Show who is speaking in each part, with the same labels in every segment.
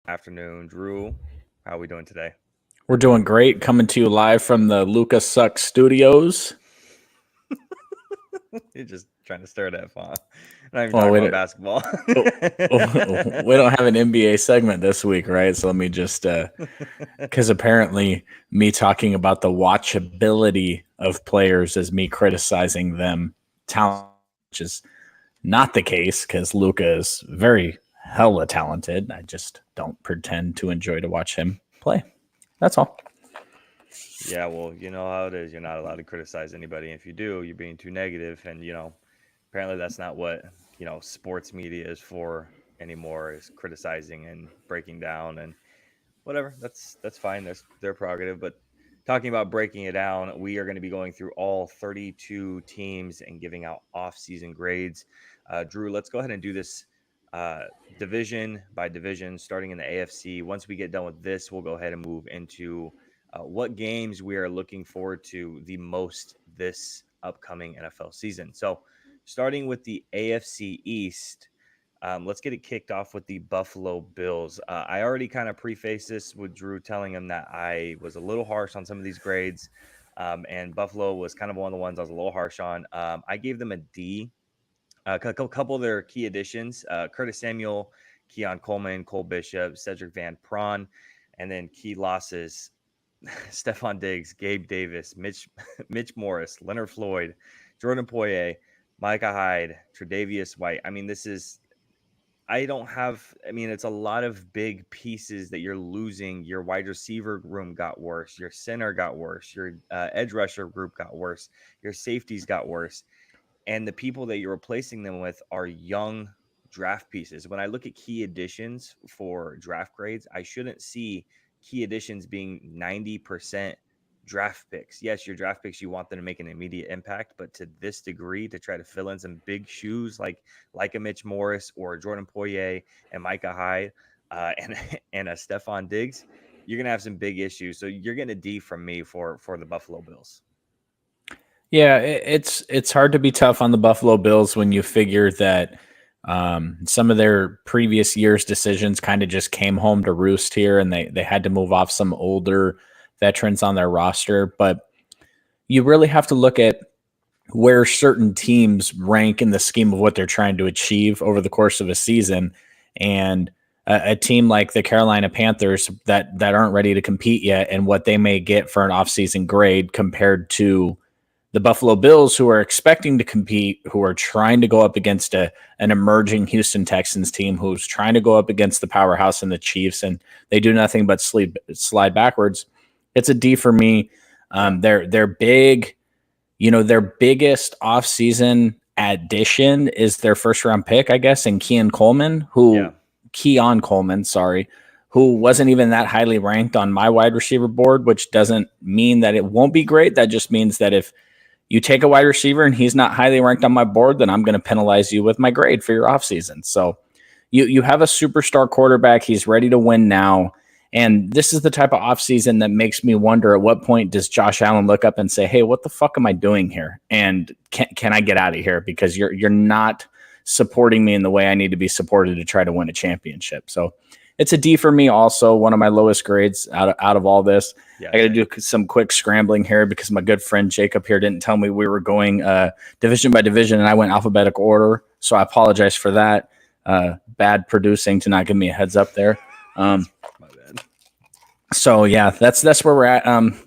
Speaker 1: Afternoon, Drew. How are we doing today?
Speaker 2: We're doing great. Coming to you live from the Lucas Suck Studios.
Speaker 1: You're just trying to stir that font. Not even
Speaker 2: Well,
Speaker 1: talking
Speaker 2: we
Speaker 1: about
Speaker 2: don't,
Speaker 1: basketball.
Speaker 2: we don't have an NBA segment this week, right? So let me just, because apparently me talking about the watchability of players is me criticizing them talent, which is not the case because Luca is very hella talented. I just don't pretend to enjoy to watch him play. That's all.
Speaker 1: Yeah, well, you know how it is. You're not allowed to criticize anybody. If you do, you're being too negative, and apparently that's not what sports media is for anymore. Is criticizing and breaking down and whatever. That's fine. That's their prerogative. But talking about breaking it down, we are going to be going through all 32 teams and giving out off-season grades. Drew, let's go ahead and do this uh, division by division, starting in the AFC. Once we get done with this, we'll go ahead and move into what games we are looking forward to the most this upcoming NFL season. So, starting with the AFC East. Let's get it kicked off with the Buffalo Bills. I already kind of prefaced this with Drew telling him that I was a little harsh on some of these grades, and Buffalo was kind of one of the ones I was a little harsh on. I gave them a D. A couple of their key additions: Curtis Samuel, Keon Coleman, Cole Bishop, Cedric Van Prawn, and then key losses: Stephon Diggs, Gabe Davis, Mitch Morris, Leonard Floyd, Jordan Poyer, Micah Hyde, Tre'Davious White. I mean, this is I don't have. I mean, it's a lot of big pieces that you're losing. Your wide receiver room got worse. Your center got worse. Your edge rusher group got worse. Your safeties got worse. And the people that you're replacing them with are young draft pieces. When I look at key additions for draft grades, I shouldn't see key additions being 90% draft picks. Yes, your draft picks, you want them to make an immediate impact, but to this degree, to try to fill in some big shoes like a Mitch Morris or Jordan Poyer and Micah Hyde and and a Stephon Diggs, you're gonna have some big issues. So you're gonna D from me for the Buffalo Bills.
Speaker 2: Yeah, it's hard to be tough on the Buffalo Bills when you figure that some of their previous years' decisions kind of just came home to roost here, and they had to move off some older veterans on their roster. But you really have to look at where certain teams rank in the scheme of what they're trying to achieve over the course of a season, and a team like the Carolina Panthers that aren't ready to compete yet, and what they may get for an offseason grade compared to the Buffalo Bills, who are expecting to compete, who are trying to go up against an emerging Houston Texans team, who's trying to go up against the powerhouse and the Chiefs, and they do nothing but slide backwards. It's a D for me. They're big. Their biggest offseason addition is their first round pick, I guess, and
Speaker 1: Yeah.
Speaker 2: Keon Coleman, sorry, who wasn't even that highly ranked on my wide receiver board, which doesn't mean that it won't be great. That just means that if you take a wide receiver and he's not highly ranked on my board, then I'm going to penalize you with my grade for your offseason. So you have a superstar quarterback. He's ready to win now. And this is the type of offseason that makes me wonder at what point does Josh Allen look up and say, hey, what the fuck am I doing here? And can I get out of here? Because you're not supporting me in the way I need to be supported to try to win a championship. So it's a D for me also, one of my lowest grades out of all this.
Speaker 1: Yeah.
Speaker 2: I got to do some quick scrambling here because my good friend Jacob here didn't tell me we were going division by division, and I went alphabetical order. So I apologize for that. Bad producing to not give me a heads up there.
Speaker 1: My bad.
Speaker 2: So yeah, that's where we're at.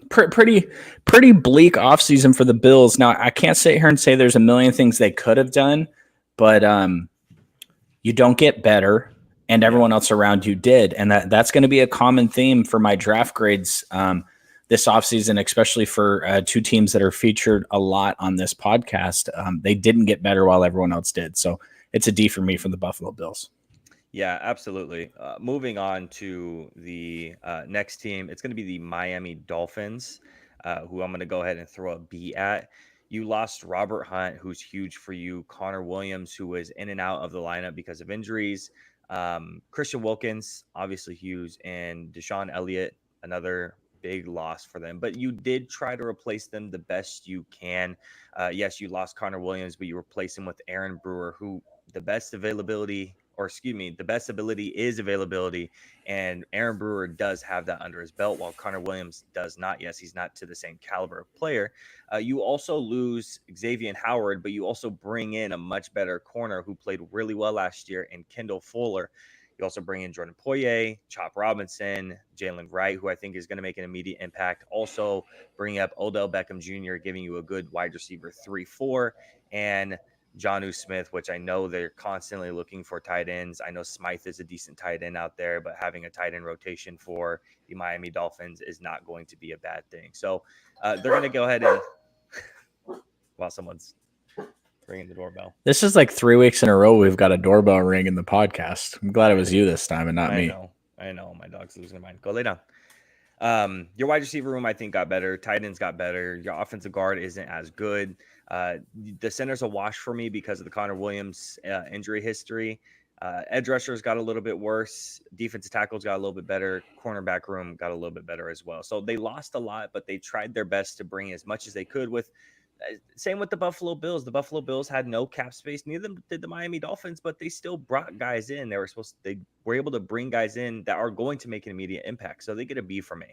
Speaker 2: Pretty bleak offseason for the Bills. Now I can't sit here and say there's a million things they could have done, but you don't get better, and everyone else around you did, and that's going to be a common theme for my draft grades this offseason, especially for two teams that are featured a lot on this podcast. They didn't get better while everyone else did, so it's a D for me for the Buffalo Bills.
Speaker 1: Yeah, absolutely. Moving on to the next team, it's going to be the Miami Dolphins, who I'm going to go ahead and throw a B at. You lost Robert Hunt, who's huge for you, Connor Williams, who was in and out of the lineup because of injuries, Christian Wilkins, obviously huge, and Deshaun Elliott, another big loss for them. But you did try to replace them the best you can. Yes, you lost Connor Williams, but you replaced him with Aaron Brewer, who the best availability the best ability is availability. And Aaron Brewer does have that under his belt, while Connor Williams does not. Yes, he's not to the same caliber of player. You also lose Xavier Howard, but you also bring in a much better corner who played really well last year in Kendall Fuller. You also bring in Jordan Poyer, Chop Robinson, Jalen Wright, who I think is going to make an immediate impact. Also bringing up Odell Beckham Jr., giving you a good wide receiver 3-4, and Jonnu Smith, which I know they're constantly looking for tight ends. I know Smythe is a decent tight end out there, but having a tight end rotation for the Miami Dolphins is not going to be a bad thing. So they're going to go ahead and while someone's ringing the doorbell.
Speaker 2: This is like 3 weeks in a row we've got a doorbell ring in the podcast. I'm glad it was you this time and not me.
Speaker 1: I know. My dog's losing her mind. Go lay down. Your wide receiver room, I think, got better. Tight ends got better. Your offensive guard isn't as good. The center's a wash for me because of the Connor Williams injury history. Edge rushers got a little bit worse. Defensive tackles got a little bit better. Cornerback room got a little bit better as well. So they lost a lot, but they tried their best to bring as much as they could with same with the Buffalo Bills. The Buffalo Bills had no cap space. Neither did the Miami Dolphins, but they still brought guys in. They were able to bring guys in that are going to make an immediate impact. So they get a B for me.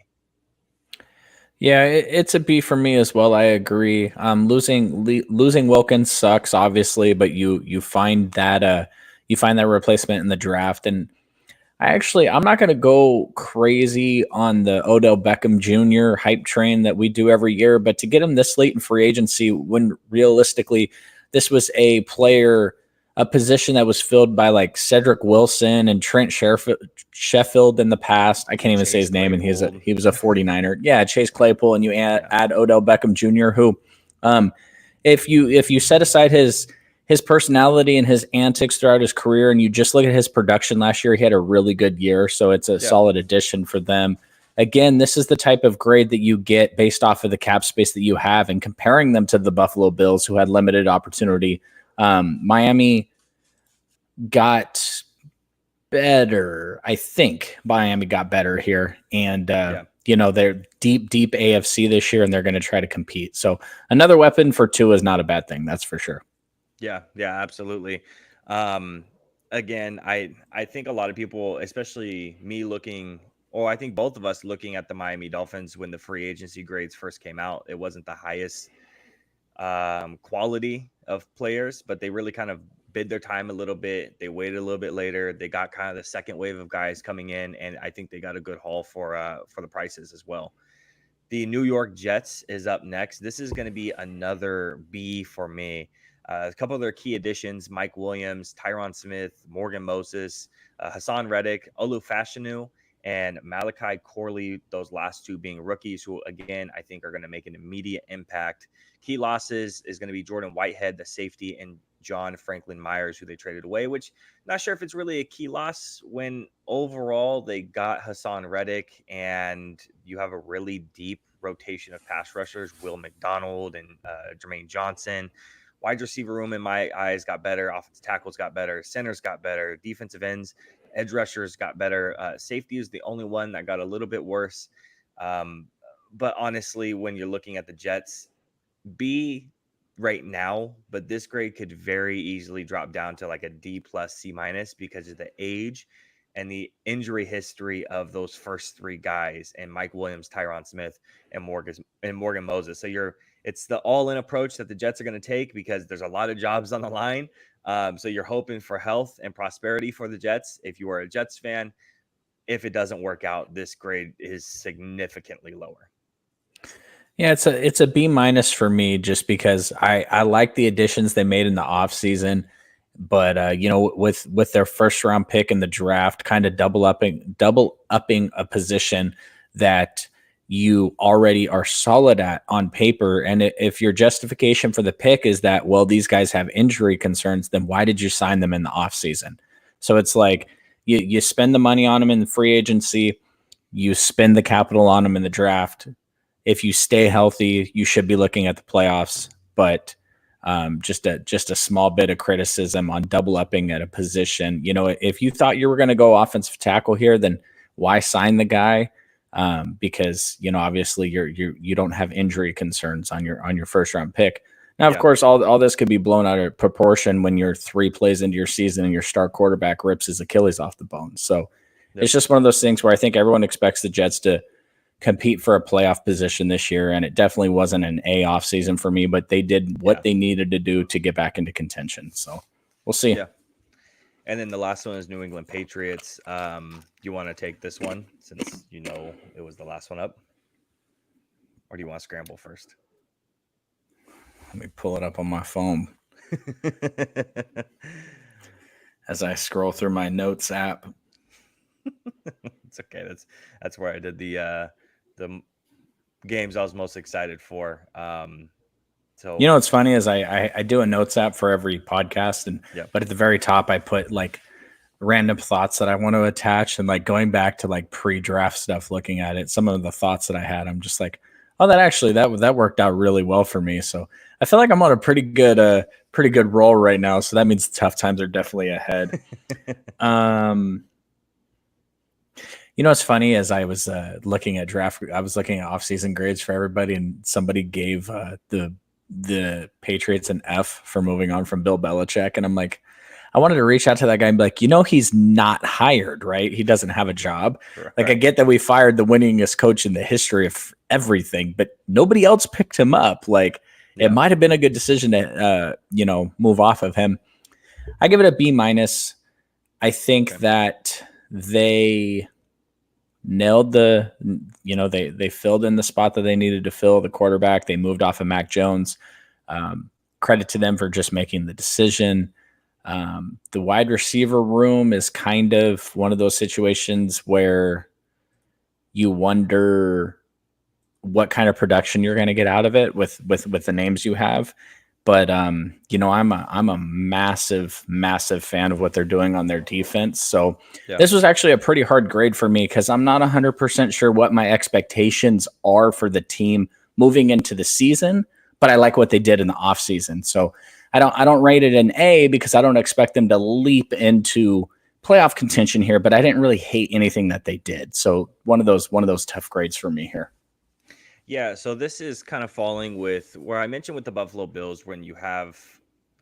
Speaker 2: Yeah, it's a B for me as well. I agree. Losing Wilkins sucks, obviously, but you find that replacement in the draft. And I'm not going to go crazy on the Odell Beckham Jr. hype train that we do every year, but to get him this late in free agency, when realistically this was a position that was filled by like Cedric Wilson and Trent Sheffield in the past. I can't even say his name, and he was a 49er. Yeah, Chase Claypool, and you add Odell Beckham Jr., who, if you set aside his personality and his antics throughout his career, and you just look at his production last year, he had a really good year. So it's a solid addition for them. Again, this is the type of grade that you get based off of the cap space that you have, and comparing them to the Buffalo Bills, who had limited opportunity. Miami got better. I think Miami got better here. And, they're deep AFC this year, and they're going to try to compete. So another weapon for Tua is not a bad thing. That's for sure.
Speaker 1: Yeah, absolutely. Again, I think a lot of people, especially me I think both of us looking at the Miami Dolphins when the free agency grades first came out, it wasn't the highest quality of players, but they really kind of bid their time a little bit. They waited a little bit later. They got kind of the second wave of guys coming in, and I think they got a good haul for the prices as well. The New York Jets is up next. This is going to be another B for me. A couple of their key additions: Mike Williams, Tyron Smith, Morgan Moses, Hassan Reddick, Olu Fashanu, and Malachi Corley. Those last two being rookies who, again, I think are going to make an immediate impact. Key losses is going to be Jordan Whitehead, the safety, and John Franklin Myers, who they traded away, which not sure if it's really a key loss when overall they got Hassan Reddick, and you have a really deep rotation of pass rushers, Will McDonald and Jermaine Johnson. Wide receiver room, in my eyes, got better. Offensive tackles got better. Centers got better. Defensive ends, edge rushers got better. Safety is the only one that got a little bit worse. But honestly, when you're looking at the Jets, B right now, but this grade could very easily drop down to like a D plus C minus because of the age and the injury history of those first three guys, and Mike Williams, Tyron Smith, and Morgan Moses. So it's the all-in approach that the Jets are going to take because there's a lot of jobs on the line. So you're hoping for health and prosperity for the Jets. If you are a Jets fan, if it doesn't work out, this grade is significantly lower.
Speaker 2: Yeah, it's a B minus for me just because I like the additions they made in the offseason. But with their first round pick in the draft, kind of double upping a position that you already are solid at on paper. And if your justification for the pick is that, well, these guys have injury concerns, then why did you sign them in the offseason? So it's like you spend the money on them in the free agency, you spend the capital on them in the draft. If you stay healthy, you should be looking at the playoffs. But just a small bit of criticism on double upping at a position. If you thought you were going to go offensive tackle here, then why sign the guy? Because obviously you don't have injury concerns on your first round pick. Now, of
Speaker 1: Yeah.
Speaker 2: course, all this could be blown out of proportion when you're 3 plays into your season and your star quarterback rips his Achilles off the bone. So
Speaker 1: Yep.
Speaker 2: it's just one of those things where I think everyone expects the Jets to compete for a playoff position this year, and it definitely wasn't an A off season for me, but they did what they needed to do to get back into contention. So we'll see.
Speaker 1: Yeah. And then the last one is New England Patriots. You want to take this one since you know it was the last one up? Or do you want to scramble first?
Speaker 2: Let me pull it up on my phone as I scroll through my notes app.
Speaker 1: It's okay. That's where I did the games I was most excited for. So
Speaker 2: you know what's funny is I do a notes app for every podcast, and but at the very top I put like random thoughts that I want to attach, and like going back to like pre-draft stuff, looking at it, some of the thoughts that I had, I'm just like, oh, that worked out really well for me. So I feel like I'm on a pretty good roll right now. So that means the tough times are definitely ahead. You know what's funny is I was looking at off-season grades for everybody, and somebody gave the Patriots an F for moving on from Bill Belichick, and I'm like, I wanted to reach out to that guy and be like, he's not hired, right? He doesn't have a job. Right. Like, I get that we fired the winningest coach in the history of everything, but nobody else picked him up. Like, it might have been a good decision to, move off of him. I give it a B-. I think that they nailed they filled in the spot that they needed to fill, the quarterback. They moved off of Mac Jones. Credit to them for just making the decision. The wide receiver room is kind of one of those situations where you wonder what kind of production you're going to get out of it with the names you have. But I'm a massive fan of what they're doing on their defense. So this was actually a pretty hard grade for me because I'm not 100% sure what my expectations are for the team moving into the season, but I like what they did in the offseason. So I don't rate it an A because I don't expect them to leap into playoff contention here, but I didn't really hate anything that they did. So one of those tough grades for me here.
Speaker 1: Yeah, so this is kind of falling with where I mentioned with the Buffalo Bills when you have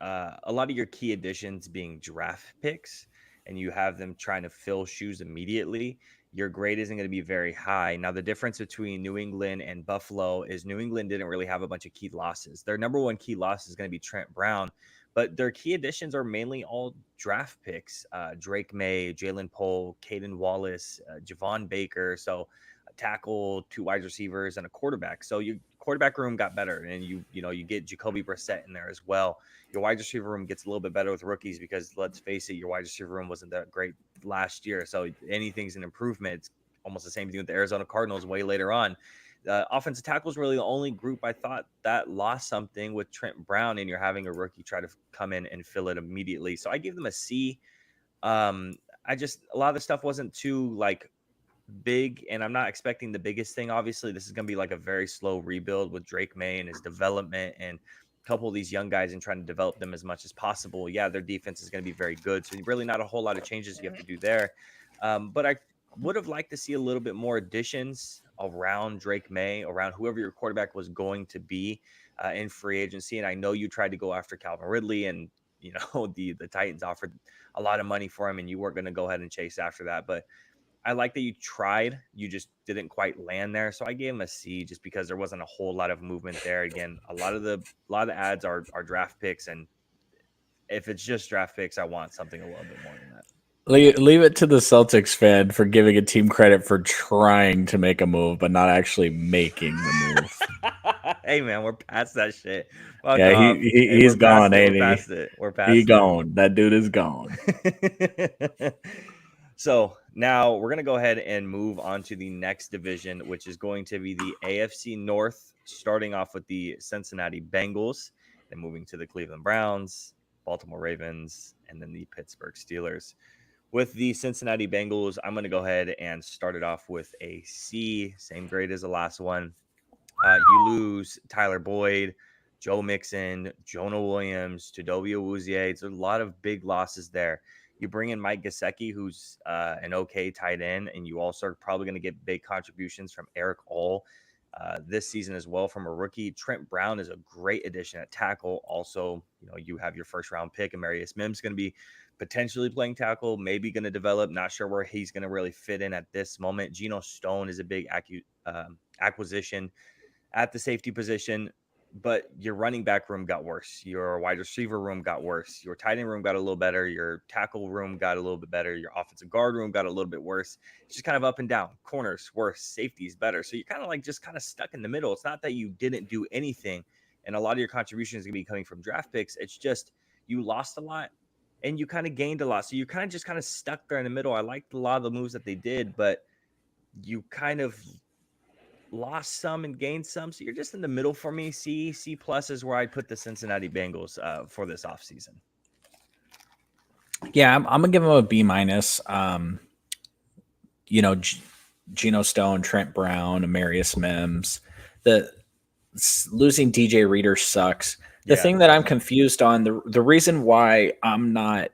Speaker 1: a lot of your key additions being draft picks and you have them trying to fill shoes immediately, your grade isn't going to be very high. Now, the difference between New England and Buffalo is New England didn't really have a bunch of key losses. Their number one key loss is going to be Trent Brown, but their key additions are mainly all draft picks. Drake May, Jalen Poole, Caden Wallace, Javon Baker. So tackle, 2 wide receivers, and a quarterback. So your quarterback room got better, and you get Jacoby Brissett in there as well. Your wide receiver room gets a little bit better with rookies because let's face it, your wide receiver room wasn't that great last year. So anything's an improvement. It's almost the same thing with the Arizona Cardinals way later on. Offensive tackle is really the only group I thought that lost something with Trent Brown, and you're having a rookie try to come in and fill it immediately. So I give them a C. A lot of the stuff wasn't too like big, and I'm not expecting the biggest thing. Obviously, this is going to be like a very slow rebuild with Drake May and his development and a couple of these young guys and trying to develop them as much as possible. Yeah, their defense is going to be very good. So really not a whole lot of changes you have to do there. But I would have liked to see a little bit more additions around Drake May, around whoever your quarterback was going to be in free agency. And I know you tried to go after Calvin Ridley, and the Titans offered a lot of money for him, and you weren't going to go ahead and chase after that. But I like that you tried. You just didn't quite land there. So I gave him a C just because there wasn't a whole lot of movement there. Again, a lot of the ads are draft picks, and if it's just draft picks, I want something a little bit more than that.
Speaker 2: Leave it to the Celtics fan for giving a team credit for trying to make a move, but not actually making the move.
Speaker 1: Hey man, we're past that shit.
Speaker 2: Fuck yeah, he's gone, ain't he?
Speaker 1: We're past it. We're past
Speaker 2: it. Gone. That dude is gone.
Speaker 1: So now we're going to go ahead and move on to the next division, which is going to be the AFC North, starting off with the Cincinnati Bengals, then moving to the Cleveland Browns, Baltimore Ravens, and then the Pittsburgh Steelers. With the Cincinnati Bengals, I'm going to go ahead and start it off with a C, same grade as the last one. You lose Tyler Boyd, Joe Mixon, Jonah Williams, Chidobe Awuzie. It's a lot of big losses there. You bring in Mike Gesicki, who's an okay tight end, and you also are probably going to get big contributions from Eric All. this season as well from a rookie. Trent Brown is a great addition at tackle. Also, you have your first round pick, and Marius Mims going to be potentially playing tackle, maybe going to develop. Not sure where he's going to really fit in at this moment. Geno Stone is a big acquisition at the safety position, but your running back room got worse. Your wide receiver room got worse. Your tight end room got a little better. Your tackle room got a little bit better. Your offensive guard room got a little bit worse. It's just kind of up and down. Corners worse, safeties better. So you're kind of just kind of stuck in the middle. It's not that you didn't do anything, and a lot of your contribution is going to be coming from draft picks. It's just you lost a lot and you kind of gained a lot. So you're kind of stuck there in the middle. I liked a lot of the moves that they did, but you kind of lost some and gained some. So you're just in the middle for me. C plus is where I'd put the Cincinnati Bengals for this offseason.
Speaker 2: Yeah, I'm gonna give them a B minus. Geno Stone, Trent Brown, Amarius Mims. The losing DJ Reader sucks. The thing that I'm confused on, the reason why I'm not,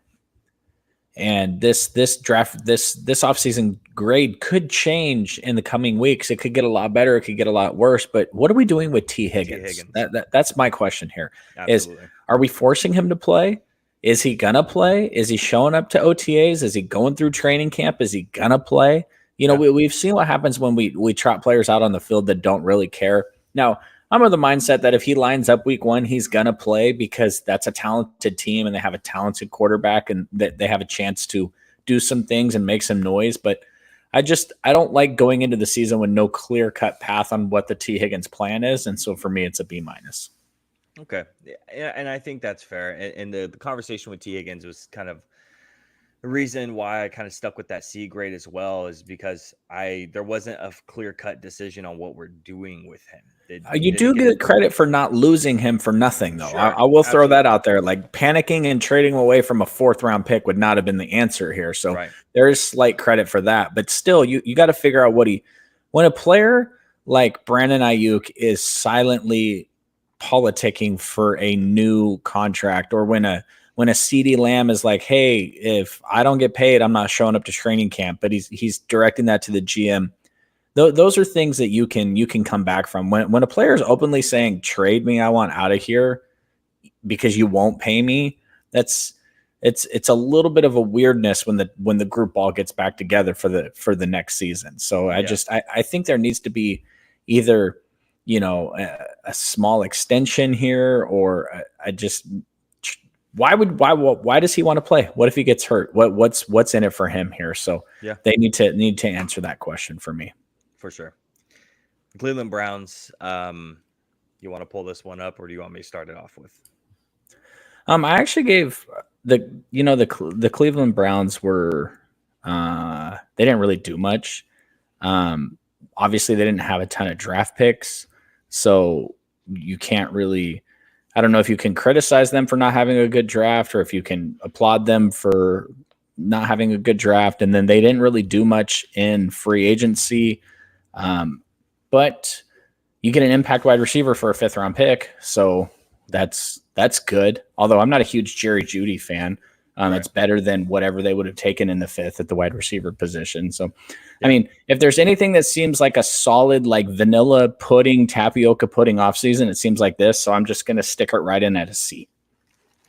Speaker 2: and this offseason grade could change in the coming weeks. It could get a lot better. It could get a lot worse. But what are we doing with T. Higgins? That's my question here. Absolutely. Are we forcing him to play? Is he gonna play? Is he showing up to OTAs? Is he going through training camp? Is he gonna play? We've seen what happens when we trot players out on the field that don't really care. Now, I'm of the mindset that if he lines up week 1, he's going to play because that's a talented team and they have a talented quarterback and that they have a chance to do some things and make some noise. But I don't like going into the season with no clear-cut path on what the T. Higgins plan is. And so for me, it's a B minus.
Speaker 1: Okay. And I think that's fair. And the conversation with T. Higgins was kind of the reason why I kind of stuck with that C grade as well is because there wasn't a clear-cut decision on what we're doing with him.
Speaker 2: You do get credit for not losing him for nothing, though. Sure, I will throw that out there. Like panicking and trading away from a 4th-round pick would not have been the answer here. So there is slight credit for that. But still, you got to figure out when a player like Brandon Ayuk is silently politicking for a new contract, or when a CeeDee Lamb is like, hey, if I don't get paid, I'm not showing up to training camp, but he's directing that to the GM. Those are things that you can come back from. When a player is openly saying, trade me, I want out of here because you won't pay me, it's a little bit of a weirdness when the group all gets back together for the next season. So I think there needs to be either a small extension here, or why does he want to play? What if he gets hurt? What's in it for him here? So they need to answer that question for me.
Speaker 1: For sure. The Cleveland Browns, you want to pull this one up, or do you want me to start it off with?
Speaker 2: I actually gave the Cleveland Browns were they didn't really do much. Obviously they didn't have a ton of draft picks, so you can't really, I don't know if you can criticize them for not having a good draft or if you can applaud them for not having a good draft. And then they didn't really do much in free agency. But you get an impact wide receiver for a 5th-round pick. So that's good. Although I'm not a huge Jerry Jeudy fan. It's better than whatever they would have taken in the 5th at the wide receiver position. So, I mean, if there's anything that seems like a solid, like vanilla pudding, tapioca pudding offseason, it seems like this. So I'm just going to stick it right in at a C.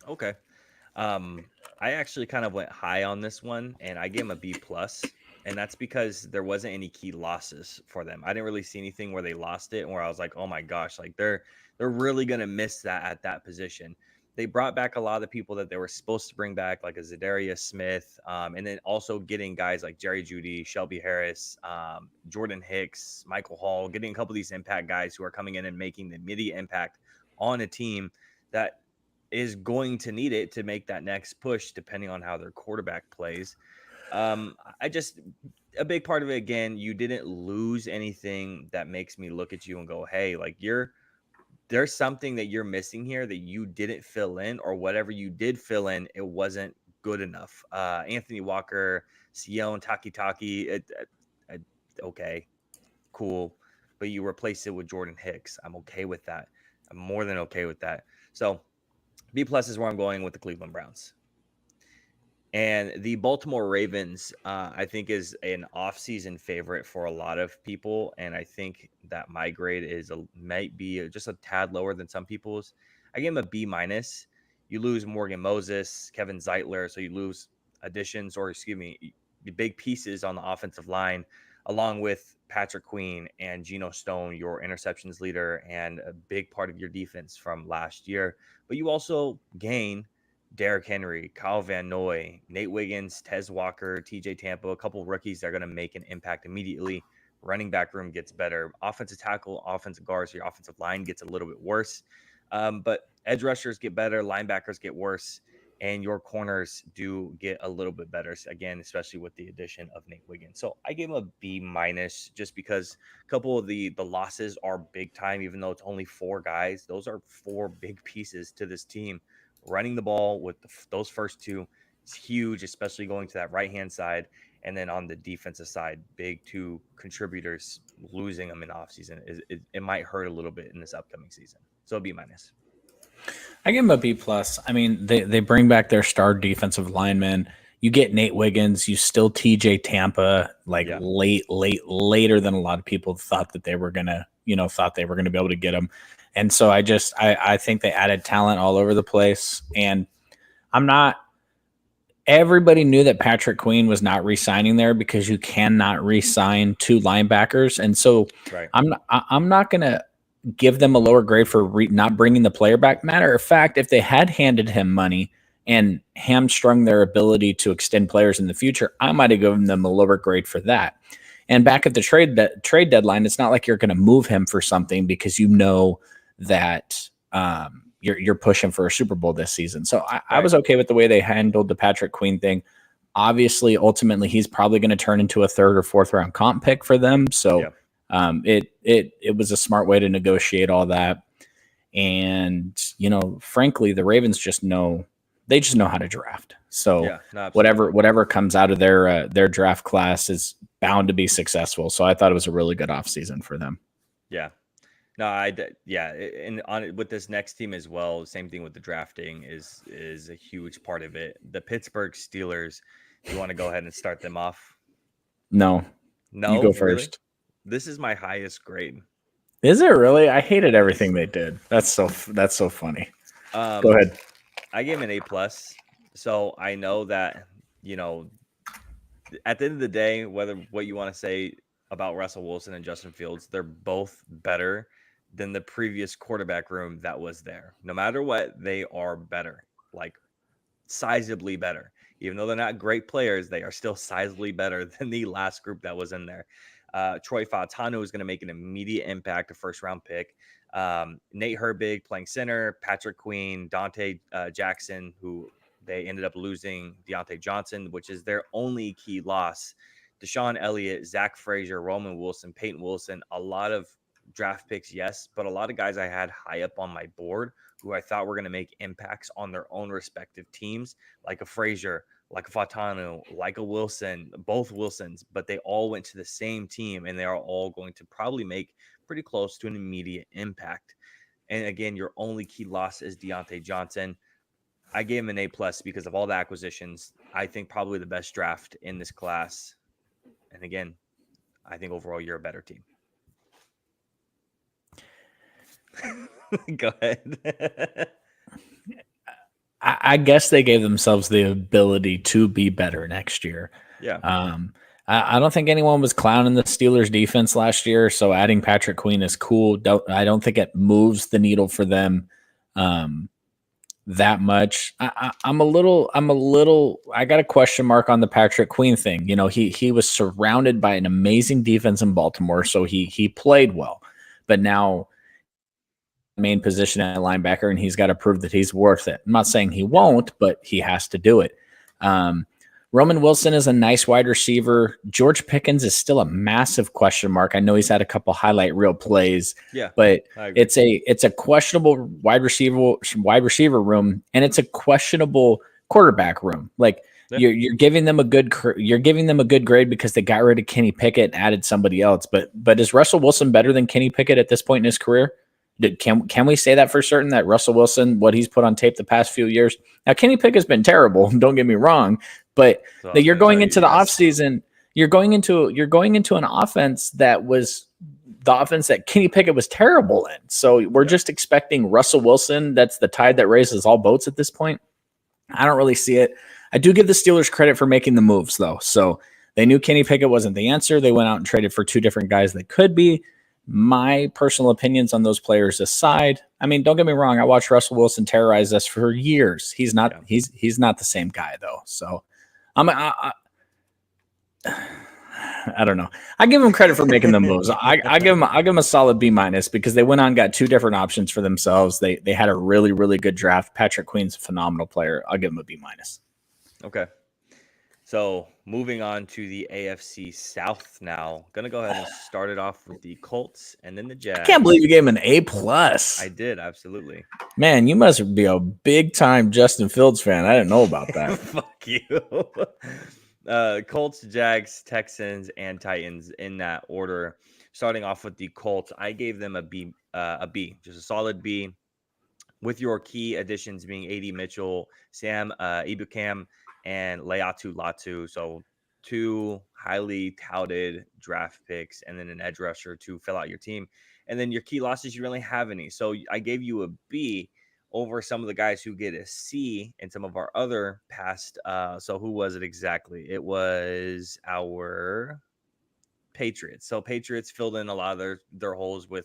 Speaker 1: Okay. I actually kind of went high on this one, and I gave him a B plus. And that's because there wasn't any key losses for them. I didn't really see anything where they lost it and where I was like, oh my gosh, like they're really going to miss that at that position. They brought back a lot of the people that they were supposed to bring back, like a Zadarius Smith, and then also getting guys like Jerry Jeudy, Shelby Harris, Jordan Hicks, Michael Hall, getting a couple of these impact guys who are coming in and making the immediate impact on a team that is going to need it to make that next push, depending on how their quarterback plays. A big part of it, again, you didn't lose anything that makes me look at you and go, hey, like there's something that you're missing here that you didn't fill in, or whatever you did fill in, it wasn't good enough. Anthony Walker, Sion Takitaki, okay, cool. But you replace it with Jordan Hicks. I'm okay with that. I'm more than okay with that. So B plus is where I'm going with the Cleveland Browns. And the Baltimore Ravens, I think, is an off-season favorite for a lot of people, and I think that my grade might be just a tad lower than some people's. I give him a B minus. You lose Morgan Moses, Kevin Zeitler, so you lose additions, or excuse me, the big pieces on the offensive line, along with Patrick Queen and Geno Stone, your interceptions leader, and a big part of your defense from last year. But you also gain Derrick Henry, Kyle Van Noy, Nate Wiggins, Tez Walker, TJ Tampa, a couple rookies that are going to make an impact immediately. Running back room gets better. Offensive tackle, offensive guards, your offensive line gets a little bit worse. But edge rushers get better, linebackers get worse, and your corners do get a little bit better. Again, especially with the addition of Nate Wiggins. So I gave him a B minus just because a couple of the losses are big time, even though it's only 4 guys. Those are 4 big pieces to this team. Running the ball with those first 2 is huge, especially going to that right-hand side. And then on the defensive side, big 2 contributors, losing them in the offseason, it might hurt a little bit in this upcoming season. So B minus.
Speaker 2: I give him a B plus. I mean, they bring back their star defensive lineman. You get Nate Wiggins. You still TJ Tampa later than a lot of people thought that they were gonna be able to get him. And so I think they added talent all over the place. And everybody knew that Patrick Queen was not re-signing there because you cannot re-sign 2 linebackers. And so
Speaker 1: right.
Speaker 2: I'm not going to give them a lower grade for not bringing the player back. Matter of fact, if they had handed him money and hamstrung their ability to extend players in the future, I might have given them a lower grade for that. And back at the trade deadline, it's not like you're going to move him for something because you know that you're pushing for a Super Bowl this season. So I was okay with the way they handled the Patrick Queen thing. Obviously, ultimately, he's probably going to turn into a 3rd or 4th round comp pick for them. So it was a smart way to negotiate all that. And, frankly, the Ravens just know how to draft. So whatever comes out of their draft class is bound to be successful. So I thought it was a really good offseason for them.
Speaker 1: Yeah. No, and with this next team as well, same thing with the drafting is a huge part of it. The Pittsburgh Steelers, you want to go ahead and start them off?
Speaker 2: No, you go first.
Speaker 1: Really? This is my highest grade.
Speaker 2: Is it really? I hated everything they did. That's so funny. Go ahead.
Speaker 1: I gave him an A+. So I know that, at the end of the day, what you want to say about Russell Wilson and Justin Fields, they're both better than the previous quarterback room that was there. No matter what, they are better, like sizably better. Even though they're not great players, they are still sizably better than the last group that was in there. Troy Fautanu is going to make an immediate impact, a 1st-round pick. Nate Herbig playing center, Patrick Queen, Dante Jackson, who they ended up losing Deontay Johnson, which is their only key loss. Deshaun Elliott, Zach Frazier, Roman Wilson, Peyton Wilson, a lot of draft picks, yes, but a lot of guys I had high up on my board who I thought were going to make impacts on their own respective teams, like a Frazier, like a Fautanu, like a Wilson, both Wilsons, but they all went to the same team and they are all going to probably make pretty close to an immediate impact. And again, your only key loss is Deontay Johnson. I gave him an A+ because of all the acquisitions. I think probably the best draft in this class. And again, I think overall you're a better team. Go ahead.
Speaker 2: I guess they gave themselves the ability to be better next year.
Speaker 1: Yeah.
Speaker 2: I don't think anyone was clowning the Steelers defense last year, so adding Patrick Queen is cool. I don't think it moves the needle for them that much. I'm a little. I got a question mark on the Patrick Queen thing. He was surrounded by an amazing defense in Baltimore, so he played well, but now main position at linebacker, and he's got to prove that he's worth it. I'm not saying he won't, but he has to do it. Roman Wilson is a nice wide receiver. George Pickens is still a massive question mark. I know he's had a couple highlight reel plays, but it's a questionable wide receiver room, and it's a questionable quarterback room. Like you're giving them a good grade because they got rid of Kenny Pickett and added somebody else. But is Russell Wilson better than Kenny Pickett at this point in his career? Can we say that for certain that Russell Wilson, what he's put on tape the past few years? Now, Kenny Pickett's been terrible. Don't get me wrong, but
Speaker 1: So I
Speaker 2: that
Speaker 1: was
Speaker 2: you're
Speaker 1: gonna
Speaker 2: going
Speaker 1: tell
Speaker 2: into
Speaker 1: you,
Speaker 2: the
Speaker 1: yes.
Speaker 2: offseason, you're going into an offense that was the offense that Kenny Pickett was terrible in. So we're
Speaker 1: Yep.
Speaker 2: just expecting Russell Wilson. That's the tide that raises all boats at this point. I don't really see it. I do give the Steelers credit for making the moves, though. So they knew Kenny Pickett wasn't the answer. They went out and traded for 2 different guys that could be. My personal opinions on those players aside, I mean, don't get me wrong. I watched Russell Wilson terrorize us for years. He's not he's not the same guy though. So I don't know. I give him credit for making the moves. I give him a solid B- because they went on, got 2 different options for themselves. They had a really, really good draft. Patrick Queen's a phenomenal player. I'll give him a B-.
Speaker 1: Okay. So moving on to the AFC South now. Gonna go ahead and start it off with the Colts and then the Jags.
Speaker 2: I can't believe you gave him an A+.
Speaker 1: I did, absolutely.
Speaker 2: Man, you must be a big time Justin Fields fan. I didn't know about that.
Speaker 1: Fuck you. Colts, Jags, Texans, and Titans in that order. Starting off with the Colts, I gave them a B, just a solid B, with your key additions being AD Mitchell, Sam Ibukam, and Leatu Latu. So 2 highly touted draft picks and then an edge rusher to fill out your team. And then your key losses, you really have any. So I gave you a B over some of the guys who get a C in some of our other past. So who was it exactly? It was our Patriots. So Patriots filled in a lot of their holes with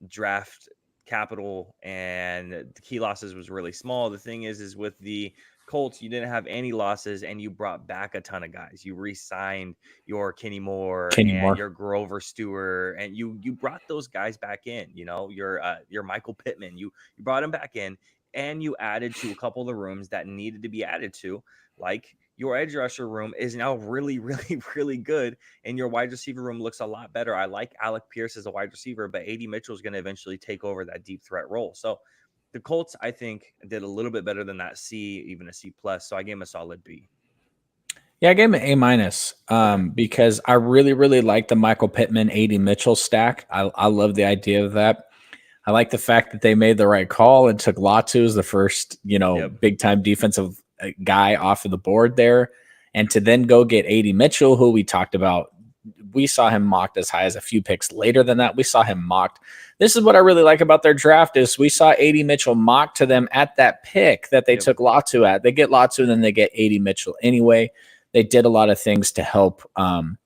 Speaker 1: draft capital, and the key losses was really small. The thing is with the Colts, you didn't have any losses, and you brought back a ton of guys. You re-signed your Kenny Moore and your Grover Stewart, and you brought those guys back in. You know, your Michael Pittman. You brought him back in, and you added to a couple of the rooms that needed to be added to, like your edge rusher room is now really, really, really good, and your wide receiver room looks a lot better. I like Alec Pierce as a wide receiver, but AD Mitchell is going to eventually take over that deep threat role. So the Colts, I think, did a little bit better than that C, even a C+. So I gave him a solid B.
Speaker 2: Yeah, I gave him an A-, because I really, really like the Michael Pittman, AD Mitchell stack. I love the idea of that. I like the fact that they made the right call and took Latu as the first, big time defensive guy off of the board there. And to then go get AD Mitchell, who we talked about, we saw him mocked as high as a few picks later than that. We saw him mocked. This is what I really like about their draft is we saw AD Mitchell mocked to them at that pick that they took Latu at. They get Latu and then they get AD Mitchell anyway. They did a lot of things to help. I'm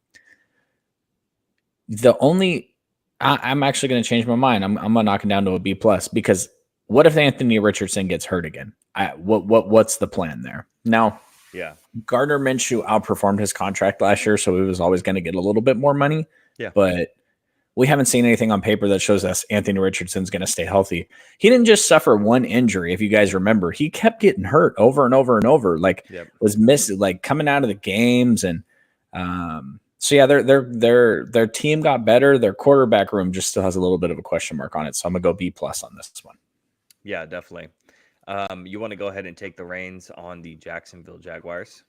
Speaker 2: actually going to change my mind. I'm going to knock it down to a B+, because what if Anthony Richardson gets hurt again? What's the plan there? Now,
Speaker 1: yeah,
Speaker 2: Gardner Minshew outperformed his contract last year, so he was always going to get a little bit more money.
Speaker 1: Yeah,
Speaker 2: but we haven't seen anything on paper that shows us Anthony Richardson's going to stay healthy. He didn't just suffer one injury. If you guys remember, he kept getting hurt over and over and over. Was missing, coming out of the games, and so yeah, their team got better. Their quarterback room just still has a little bit of a question mark on it. So I'm gonna go B+ on this one.
Speaker 1: Yeah, definitely. You want to go ahead and take the reins on the Jacksonville Jaguars?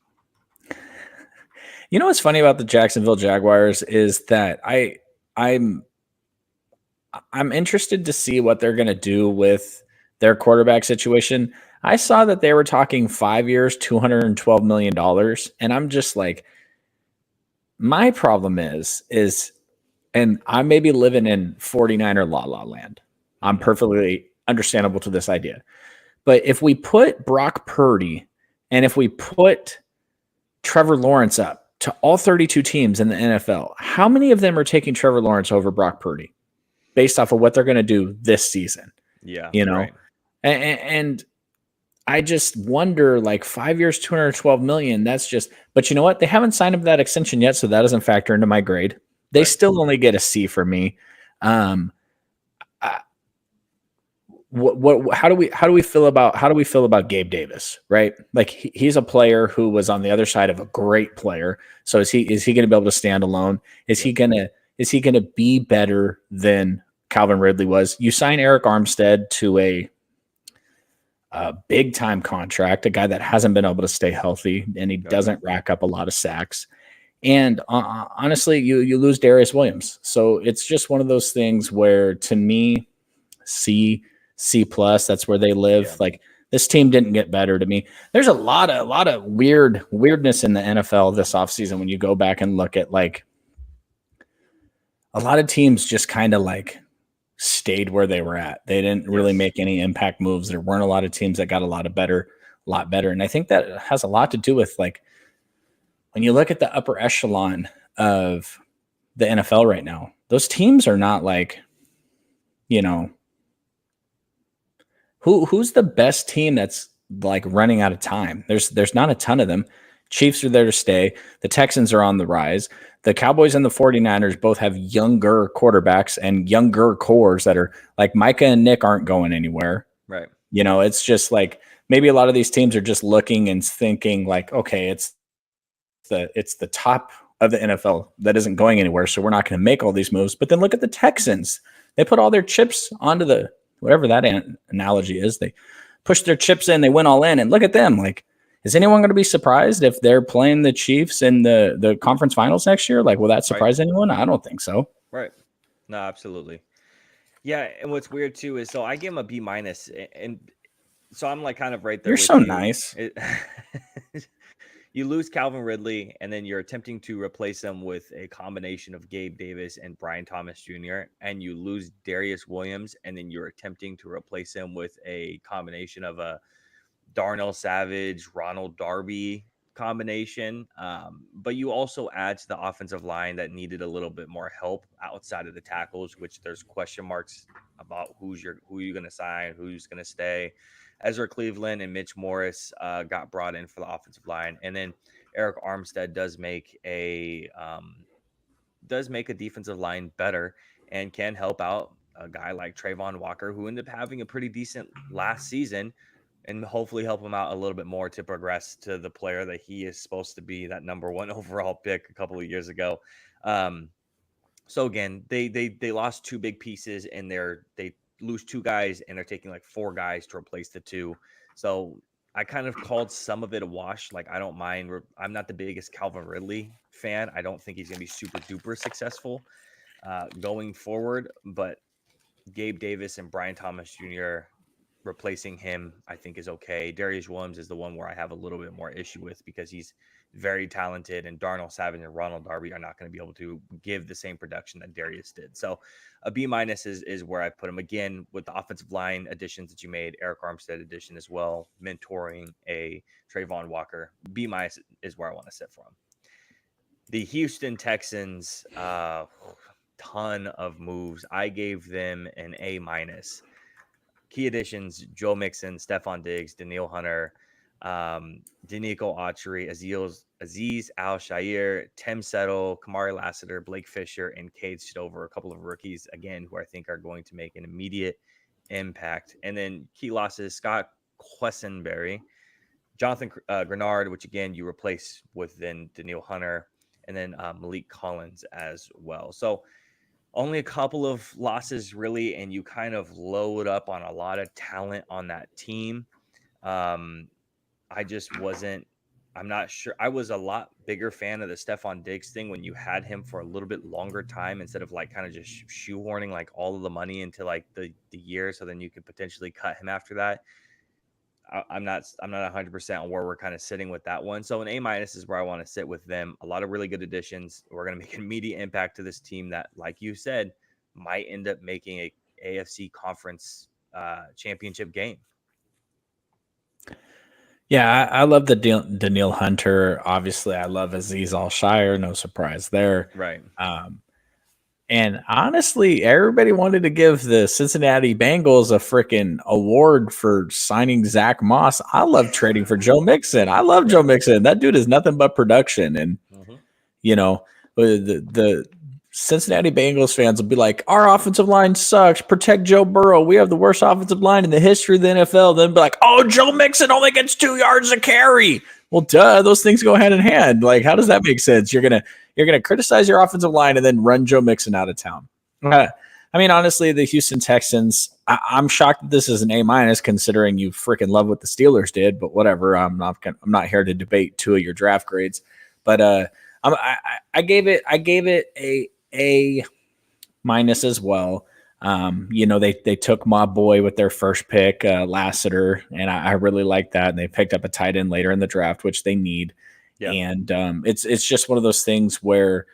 Speaker 2: You know what's funny about the Jacksonville Jaguars is that I'm interested to see what they're going to do with their quarterback situation. I saw that they were talking 5 years, $212 million. And I'm just like, my problem is, and I may be living in 49er la la land. I'm perfectly understandable to this idea. But if we put Brock Purdy and if we put Trevor Lawrence up to all 32 teams in the NFL, how many of them are taking Trevor Lawrence over Brock Purdy based off of what they're going to do this season?
Speaker 1: Yeah.
Speaker 2: Right. And I just wonder, 5 years, $212 million, that's just, but you know what? They haven't signed him that extension yet. So that doesn't factor into my grade. They still only get a C for me. How do we feel about Gabe Davis, right? He's a player who was on the other side of a great player. So is he going to be able to stand alone? Is he going to be better than Calvin Ridley was? You sign Eric Armstead to a big time contract, a guy that hasn't been able to stay healthy, and he doesn't rack up a lot of sacks. And honestly, you lose Darius Williams. So it's just one of those things where, to me, C plus, that's where they live.
Speaker 1: Yeah.
Speaker 2: Like, this team didn't get better to me. There's a lot of weirdness in the NFL this offseason when you go back and look at, like, a lot of teams just kind of like stayed where they were at. They didn't really make any impact moves. There weren't a lot of teams that got a lot better. And I think that has a lot to do with, like, when you look at the upper echelon of the NFL right now, those teams are not like, you know, who's the best team that's like running out of time? There's not a ton of them. Chiefs are there to stay. The Texans are on the rise. The Cowboys and the 49ers both have younger quarterbacks and younger cores that are like Micah and Nick aren't going anywhere.
Speaker 1: Right.
Speaker 2: You know, it's just like maybe a lot of these teams are just looking and thinking like, okay, it's the top of the NFL that isn't going anywhere, so we're not going to make all these moves. But then look at the Texans. They put all their chips onto the whatever that analogy is. They push their chips in, they went all in, and look at them. Like, is anyone going to be surprised if they're playing the Chiefs in the conference finals next year? Like, will that surprise anyone? I don't think so.
Speaker 1: Right. No, absolutely. Yeah, and what's weird too is, so I give him a B minus, and so I'm like kind of right there.
Speaker 2: You're so nice.
Speaker 1: You lose Calvin Ridley, and then you're attempting to replace him with a combination of Gabe Davis and Brian Thomas Jr., and you lose Darius Williams, and then you're attempting to replace him with a combination of a Darnell Savage, Ronald Darby combination. But you also add to the offensive line that needed a little bit more help outside of the tackles, which there's question marks about who you're going to sign, who's going to stay. Ezra Cleveland and Mitch Morris got brought in for the offensive line, and then Eric Armstead does make a defensive line better and can help out a guy like Trayvon Walker, who ended up having a pretty decent last season, and hopefully help him out a little bit more to progress to the player that he is supposed to be, that number 1 overall pick a couple of years ago. So again, they lost 2 big pieces, and they lose 2 guys, and they're taking like 4 guys to replace the 2. So I kind of called some of it a wash. Like, I don't mind. I'm not the biggest Calvin Ridley fan. I don't think he's going to be super duper successful going forward. But Gabe Davis and Brian Thomas Jr. replacing him, I think, is okay. Darius Williams is the one where I have a little bit more issue with, because he's very talented, and Darnell Savage and Ronald Darby are not going to be able to give the same production that Darius did. So a B minus is where I put him. Again, with the offensive line additions that you made, Eric Armstead addition as well, mentoring a Trayvon Walker. B minus is where I want to sit for him. The Houston Texans, ton of moves. I gave them an A minus. Key additions: Joe Mixon, Stephon Diggs, Danielle Hunter, Danico Autry, Aziz Al-Shaair, Tim Settle, Kamari Lassiter, Blake Fisher, and Cade Stover, a couple of rookies, again, who I think are going to make an immediate impact. And then key losses: Scott Quessenberry, Jonathan Grenard, which again you replace with then Danielle Hunter, and then Malik Collins as well. So only a couple of losses really, and you kind of load up on a lot of talent on that team. I'm not sure. I was a lot bigger fan of the Stephon Diggs thing when you had him for a little bit longer time, instead of like kind of just shoehorning like all of the money into like the year, so then you could potentially cut him after that. I'm not 100% on where we're kind of sitting with that one. So an A minus is where I want to sit with them. A lot of really good additions. We're going to make an immediate impact to this team that, like you said, might end up making a AFC conference championship game.
Speaker 2: Yeah, I love the Danielle Hunter. Obviously, I love Aziz Al-Shaair. No surprise there.
Speaker 1: Right.
Speaker 2: And honestly, everybody wanted to give the Cincinnati Bengals a freaking award for signing Zach Moss. I love trading for Joe Mixon. I love Joe Mixon. That dude is nothing but production. And, you know, the Cincinnati Bengals fans will be like, our offensive line sucks. Protect Joe Burrow. We have the worst offensive line in the history of the NFL. Then be like, oh, Joe Mixon only gets 2 yards a carry. Well, duh, those things go hand in hand. Like, how does that make sense? You're gonna criticize your offensive line and then run Joe Mixon out of town. I mean, honestly, the Houston Texans, I'm shocked that this is an A minus, considering you freaking love what the Steelers did. But whatever, I'm not here to debate 2 of your draft grades. But I gave it a minus as well. They took my boy with their first pick, Lassiter, and I really like that. And they picked up a tight end later in the draft, which they need.
Speaker 1: Yeah.
Speaker 2: And it's just one of those things where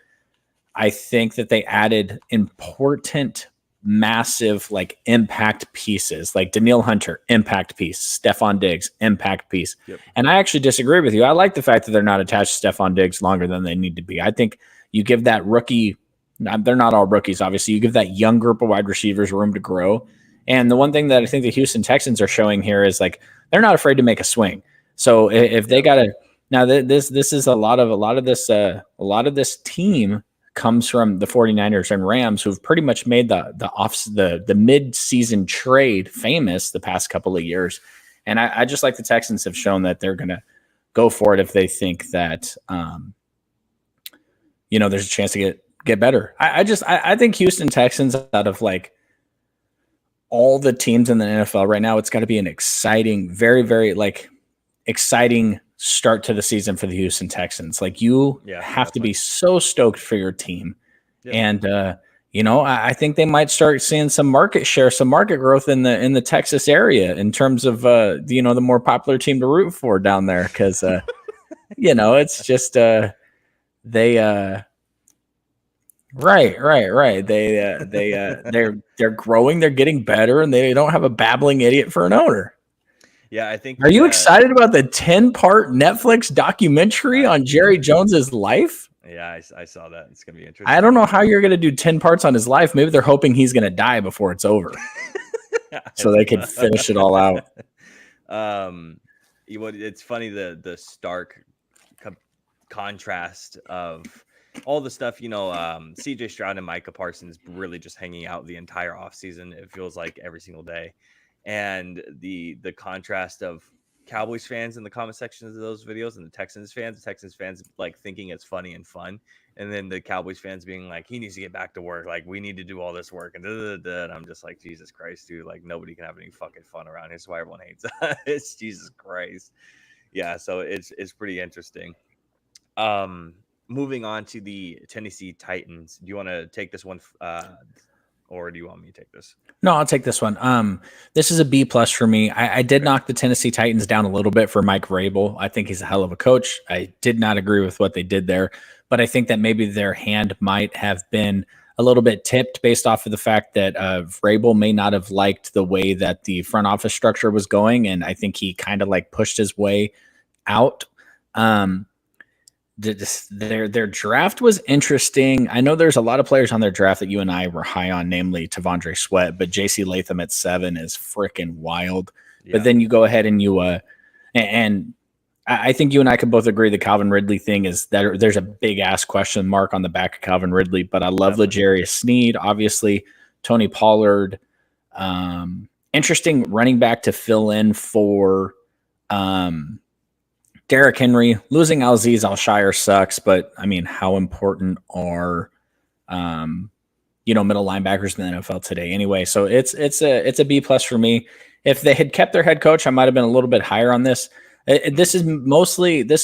Speaker 2: I think that they added important, massive, like impact pieces, like Danielle Hunter, impact piece, Stephon Diggs, impact piece.
Speaker 1: Yep.
Speaker 2: And I actually disagree with you. I like the fact that they're not attached to Stephon Diggs longer than they need to be. I think you give that rookie, they're not all rookies, obviously. You give that young group of wide receivers room to grow. And the one thing that I think the Houston Texans are showing here is like they're not afraid to make a swing. So if they got to now this is a lot of this team comes from the 49ers and Rams, who've pretty much made the mid-season trade famous the past couple of years. And I just like the Texans have shown that they're going to go for it if they think that, there's a chance to get better. I think Houston Texans, out of like all the teams in the NFL right now, it's got to be an exciting, very, very like exciting start to the season for the Houston Texans. Like you have to be so stoked for your team. Yeah. And, I think they might start seeing some market share, some market growth in the Texas area in terms of, the more popular team to root for down there. Cause, it's just, right. They're growing, they're getting better, and they don't have a babbling idiot for an owner.
Speaker 1: Yeah, I think.
Speaker 2: Are you excited about the 10-part Netflix documentary on Jerry Jones's life?
Speaker 1: Yeah, I saw that. It's gonna be interesting.
Speaker 2: I don't know how you're gonna do 10 parts on his life. Maybe they're hoping he's gonna die before it's over, so they can finish it all out.
Speaker 1: It's funny the stark contrast of all the stuff, CJ Stroud and Micah Parsons really just hanging out the entire offseason. It feels like every single day. And the contrast of Cowboys fans in the comment sections of those videos and the Texans fans like thinking it's funny and fun. And then the Cowboys fans being like, he needs to get back to work. Like, we need to do all this work. And, and I'm just like, Jesus Christ, dude. Like, nobody can have any fucking fun around here. That's why everyone hates us. It's Jesus Christ. Yeah, so it's pretty interesting. Moving on to the Tennessee Titans. Do you want to take this one, or do you want me to take this?
Speaker 2: No, I'll take this one. This is a B+ for me. I did knock the Tennessee Titans down a little bit for Mike Vrabel. I think he's a hell of a coach. I did not agree with what they did there, but I think that maybe their hand might have been a little bit tipped based off of the fact that Vrabel may not have liked the way that the front office structure was going, and I think he kind of like pushed his way out. Their draft was interesting. I know there's a lot of players on their draft that you and I were high on, namely Tavondre Sweat, but JC Latham at 7 is freaking wild. Yeah. But then you go ahead and and I think you and I could both agree the Calvin Ridley thing is that there's a big ass question mark on the back of Calvin Ridley, but I love L'Jarius Sneed, obviously Tony Pollard, interesting running back to fill in for, Derrick Henry. Losing Azeez Al-Shire sucks, but I mean, how important are middle linebackers in the NFL today anyway? So it's a B+ for me. If they had kept their head coach, I might have been a little bit higher on this. This is mostly the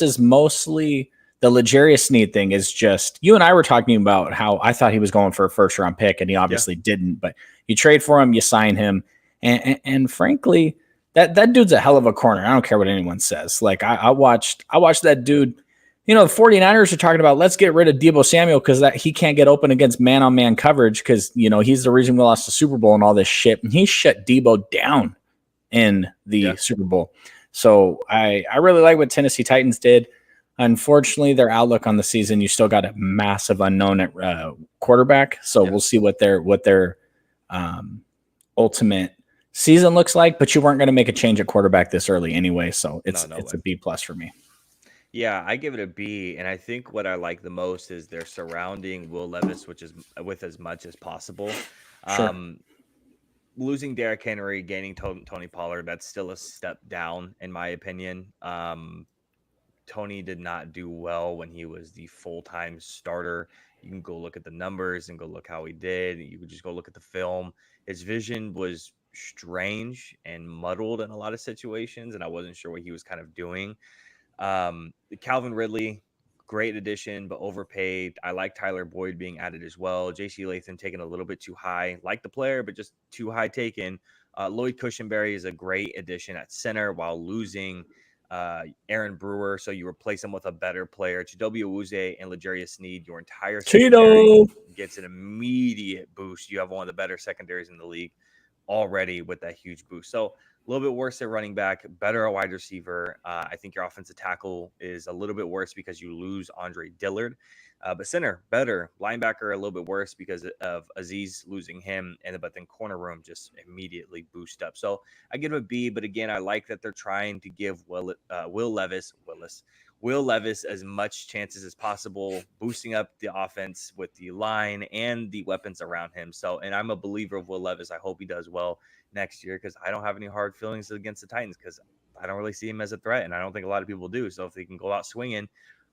Speaker 2: L'Jarius Sneed thing. Is just, you and I were talking about how I thought he was going for a first round pick, and he obviously didn't. But you trade for him, you sign him, and frankly, That dude's a hell of a corner. I don't care what anyone says. Like I watched that dude. The 49ers are talking about, let's get rid of Deebo Samuel because he can't get open against man-on-man coverage because, he's the reason we lost the Super Bowl and all this shit. And he shut Deebo down in the Super Bowl. So I really like what Tennessee Titans did. Unfortunately, their outlook on the season, you still got a massive unknown at quarterback. So we'll see what their ultimate season looks like, but you weren't going to make a change at quarterback this early anyway, so it's a B+ for me.
Speaker 1: Yeah, I give it a B, and I think what I like the most is they're surrounding Will Levis, which is with as much as possible. Sure. Losing Derrick Henry, gaining Tony Pollard, that's still a step down in my opinion. Tony did not do well when he was the full-time starter. You can go look at the numbers and go look how he did. You could just go look at the film. His vision was strange and muddled in a lot of situations, and I wasn't sure what he was kind of doing. Calvin Ridley, great addition, but overpaid. I like Tyler Boyd being added as well. JC Latham taken a little bit too high, like the player, but just too high taken. Lloyd Cushenberry is a great addition at center while losing Aaron Brewer. So you replace him with a better player. Chidobe Awuzie and L'Jarius Sneed, your entire secondary gets an immediate boost. You have one of the better secondaries in the league already with that huge boost. So a little bit worse at running back, better at wide receiver. I think your offensive tackle is a little bit worse because you lose Andre Dillard. But center, better. Linebacker, a little bit worse because of Aziz losing him. But then corner room just immediately boost up. So I give it a B. But again, I like that they're trying to give Will Levis as much chances as possible, boosting up the offense with the line and the weapons around him. So, and I'm a believer of Will Levis. I hope he does well next year because I don't have any hard feelings against the Titans because I don't really see him as a threat, and I don't think a lot of people do. So if they can go out swinging,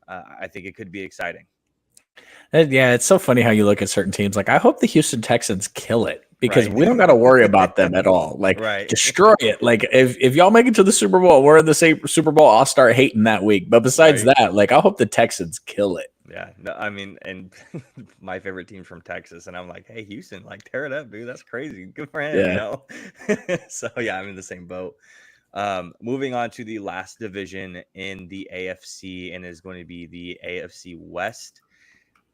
Speaker 1: I think it could be exciting.
Speaker 2: Yeah, it's so funny how you look at certain teams. Like, I hope the Houston Texans kill it because we don't got to worry about them at all. Like, destroy it. Like, if y'all make it to the Super Bowl, we're in the same Super Bowl. I'll start hating that week. But besides that, like, I hope the Texans kill it.
Speaker 1: Yeah, no, I mean, and my favorite team from Texas, and I'm like, hey, Houston, like, tear it up, dude. That's crazy. Good for him, you know? So, yeah, I'm in the same boat. Moving on to the last division in the AFC, and is going to be the AFC West.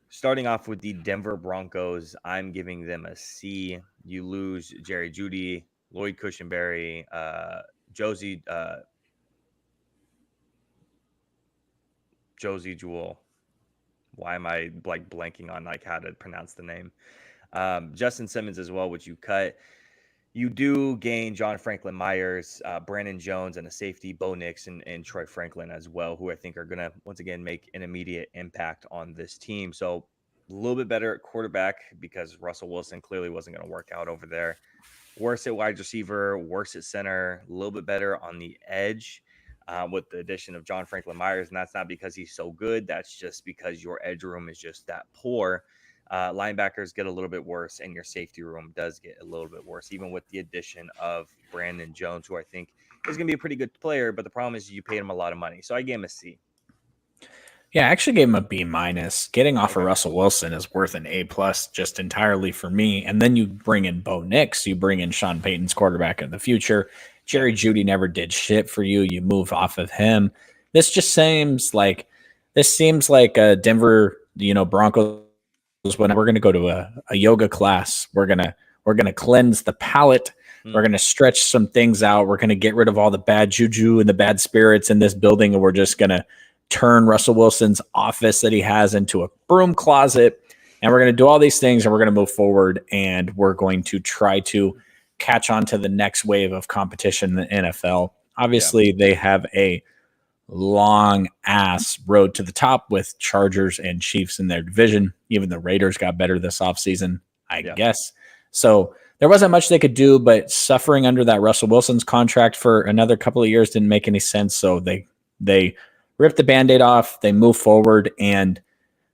Speaker 1: Starting off with the Denver Broncos, I'm giving them a C. You lose Jerry Jeudy, Lloyd Cushenberry, Josie Jewell. Why am I like blanking on like how to pronounce the name? Justin Simmons as well, which you cut. You do gain John Franklin Myers, Brandon Jones, and a safety, Bo Nix, and Troy Franklin as well, who I think are going to, once again, make an immediate impact on this team. So a little bit better at quarterback because Russell Wilson clearly wasn't going to work out over there. Worse at wide receiver, worse at center, a little bit better on the edge. With the addition of John Franklin Myers, and that's not because he's so good. That's just because your edge room is just that poor. Linebackers get a little bit worse, and your safety room does get a little bit worse, even with the addition of Brandon Jones, who I think is going to be a pretty good player. But the problem is you paid him a lot of money. So I gave him a C.
Speaker 2: Yeah, I actually gave him a B-. Getting off of Russell Wilson is worth an A+ just entirely for me. And then you bring in Bo Nix, you bring in Sean Payton's quarterback of the future. Jerry Jeudy never did shit for you. You move off of him. This seems like a Denver, Broncos. When we're going to go to a yoga class, we're gonna cleanse the palate. We're going to stretch some things out. We're going to get rid of all the bad juju and the bad spirits in this building, and we're just going to turn Russell Wilson's office that he has into a broom closet. And we're going to do all these things, and we're going to move forward, and we're going to try to catch on to the next wave of competition in the NFL. Obviously, they have a long ass road to the top with Chargers and Chiefs in their division. Even the Raiders got better this offseason, I guess. So there wasn't much they could do, but suffering under that Russell Wilson's contract for another couple of years didn't make any sense. So they ripped the Band-Aid off. They move forward. And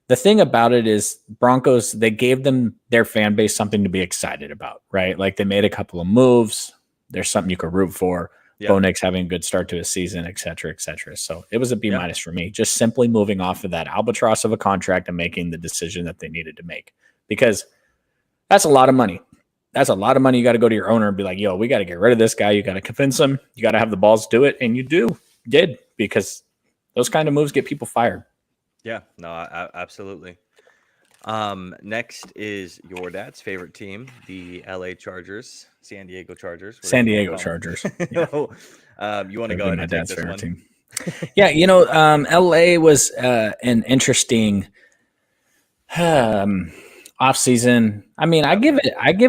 Speaker 2: the thing about it is Broncos, they gave them their fan base something to be excited about, right? Like they made a couple of moves. There's something you could root for. Bo Nix having a good start to his season, et cetera, et cetera. So it was a B- for me, just simply moving off of that albatross of a contract and making the decision that they needed to make, because that's a lot of money. That's a lot of money. You got to go to your owner and be like, yo, we got to get rid of this guy. You got to convince him. You got to have the balls to do it. And you did, because those kind of moves get people fired.
Speaker 1: Yeah, no, absolutely. Next is your dad's favorite team, the LA Chargers, San Diego Chargers.
Speaker 2: San Diego Chargers.
Speaker 1: You want to go ahead and take this one?
Speaker 2: Team. Yeah, LA was an interesting offseason. I mean, I give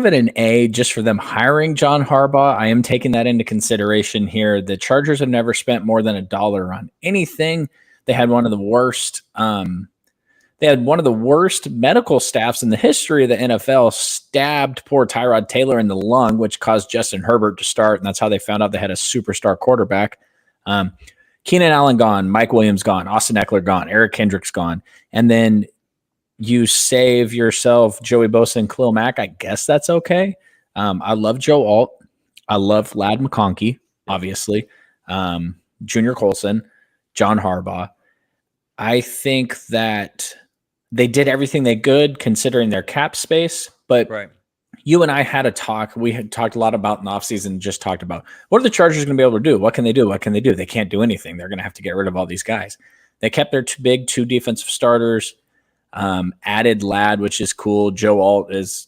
Speaker 2: it an A just for them hiring John Harbaugh. I am taking that into consideration here. The Chargers have never spent more than $1 on anything. They had one of the worst. They had one of the worst medical staffs in the history of the NFL. Stabbed poor Tyrod Taylor in the lung, which caused Justin Herbert to start, and that's how they found out they had a superstar quarterback. Keenan Allen gone, Mike Williams gone, Austin Eckler gone, Eric Kendricks gone, and then you save yourself Joey Bosa and Khalil Mack. I guess that's okay. I love Joe Alt. I love Ladd McConkey, obviously. Junior Colson, John Harbaugh. I think that they did everything they could considering their cap space, but
Speaker 1: Right.
Speaker 2: you and I had a talk. We had talked a lot about in the offseason, just talked about what are the Chargers going to be able to do? What can they do? What can they do? They can't do anything. They're going to have to get rid of all these guys. They kept their two defensive starters, added Ladd, which is cool. Joe Alt is,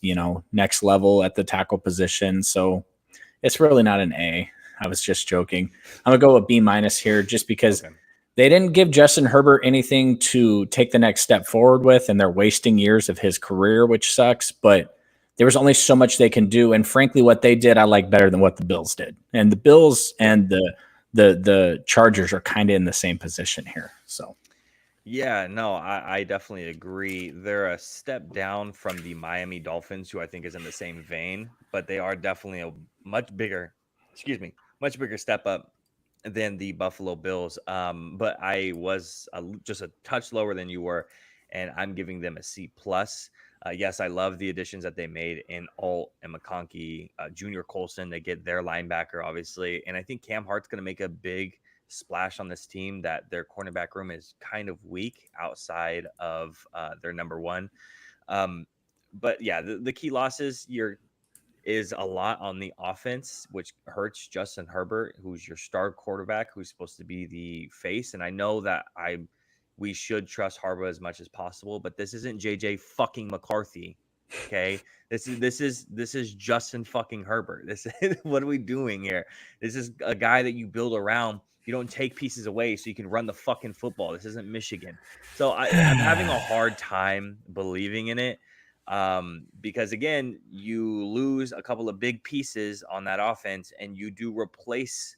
Speaker 2: next level at the tackle position. So it's really not an A. I was just joking. I'm going to go with B minus here just because they didn't give Justin Herbert anything to take the next step forward with, and they're wasting years of his career, which sucks. But there was only so much they can do, and frankly, what they did, I like better than what the Bills did. And the Bills and the Chargers are kind of in the same position here. So,
Speaker 1: yeah, no, I definitely agree. They're a step down from the Miami Dolphins, who I think is in the same vein, but they are definitely a much bigger step up than the Buffalo Bills. But I was just a touch lower than you were, and I'm giving them a C plus. Yes, I love the additions that they made in Alt and McConkey, Junior Colson. They get their linebacker, obviously, and I think Cam Hart's going to make a big splash on this team. That their cornerback room is kind of weak outside of their number one. But yeah, the key losses is a lot on the offense, which hurts Justin Herbert, who's your star quarterback, who's supposed to be the face. And I know that we should trust Harbaugh as much as possible, but this isn't JJ fucking McCarthy. Okay. This is Justin fucking Herbert. This is what are we doing here? This is a guy that you build around. You don't take pieces away so you can run the fucking football. This isn't Michigan. So I'm having a hard time believing in it. Because again, you lose a couple of big pieces on that offense, and you do replace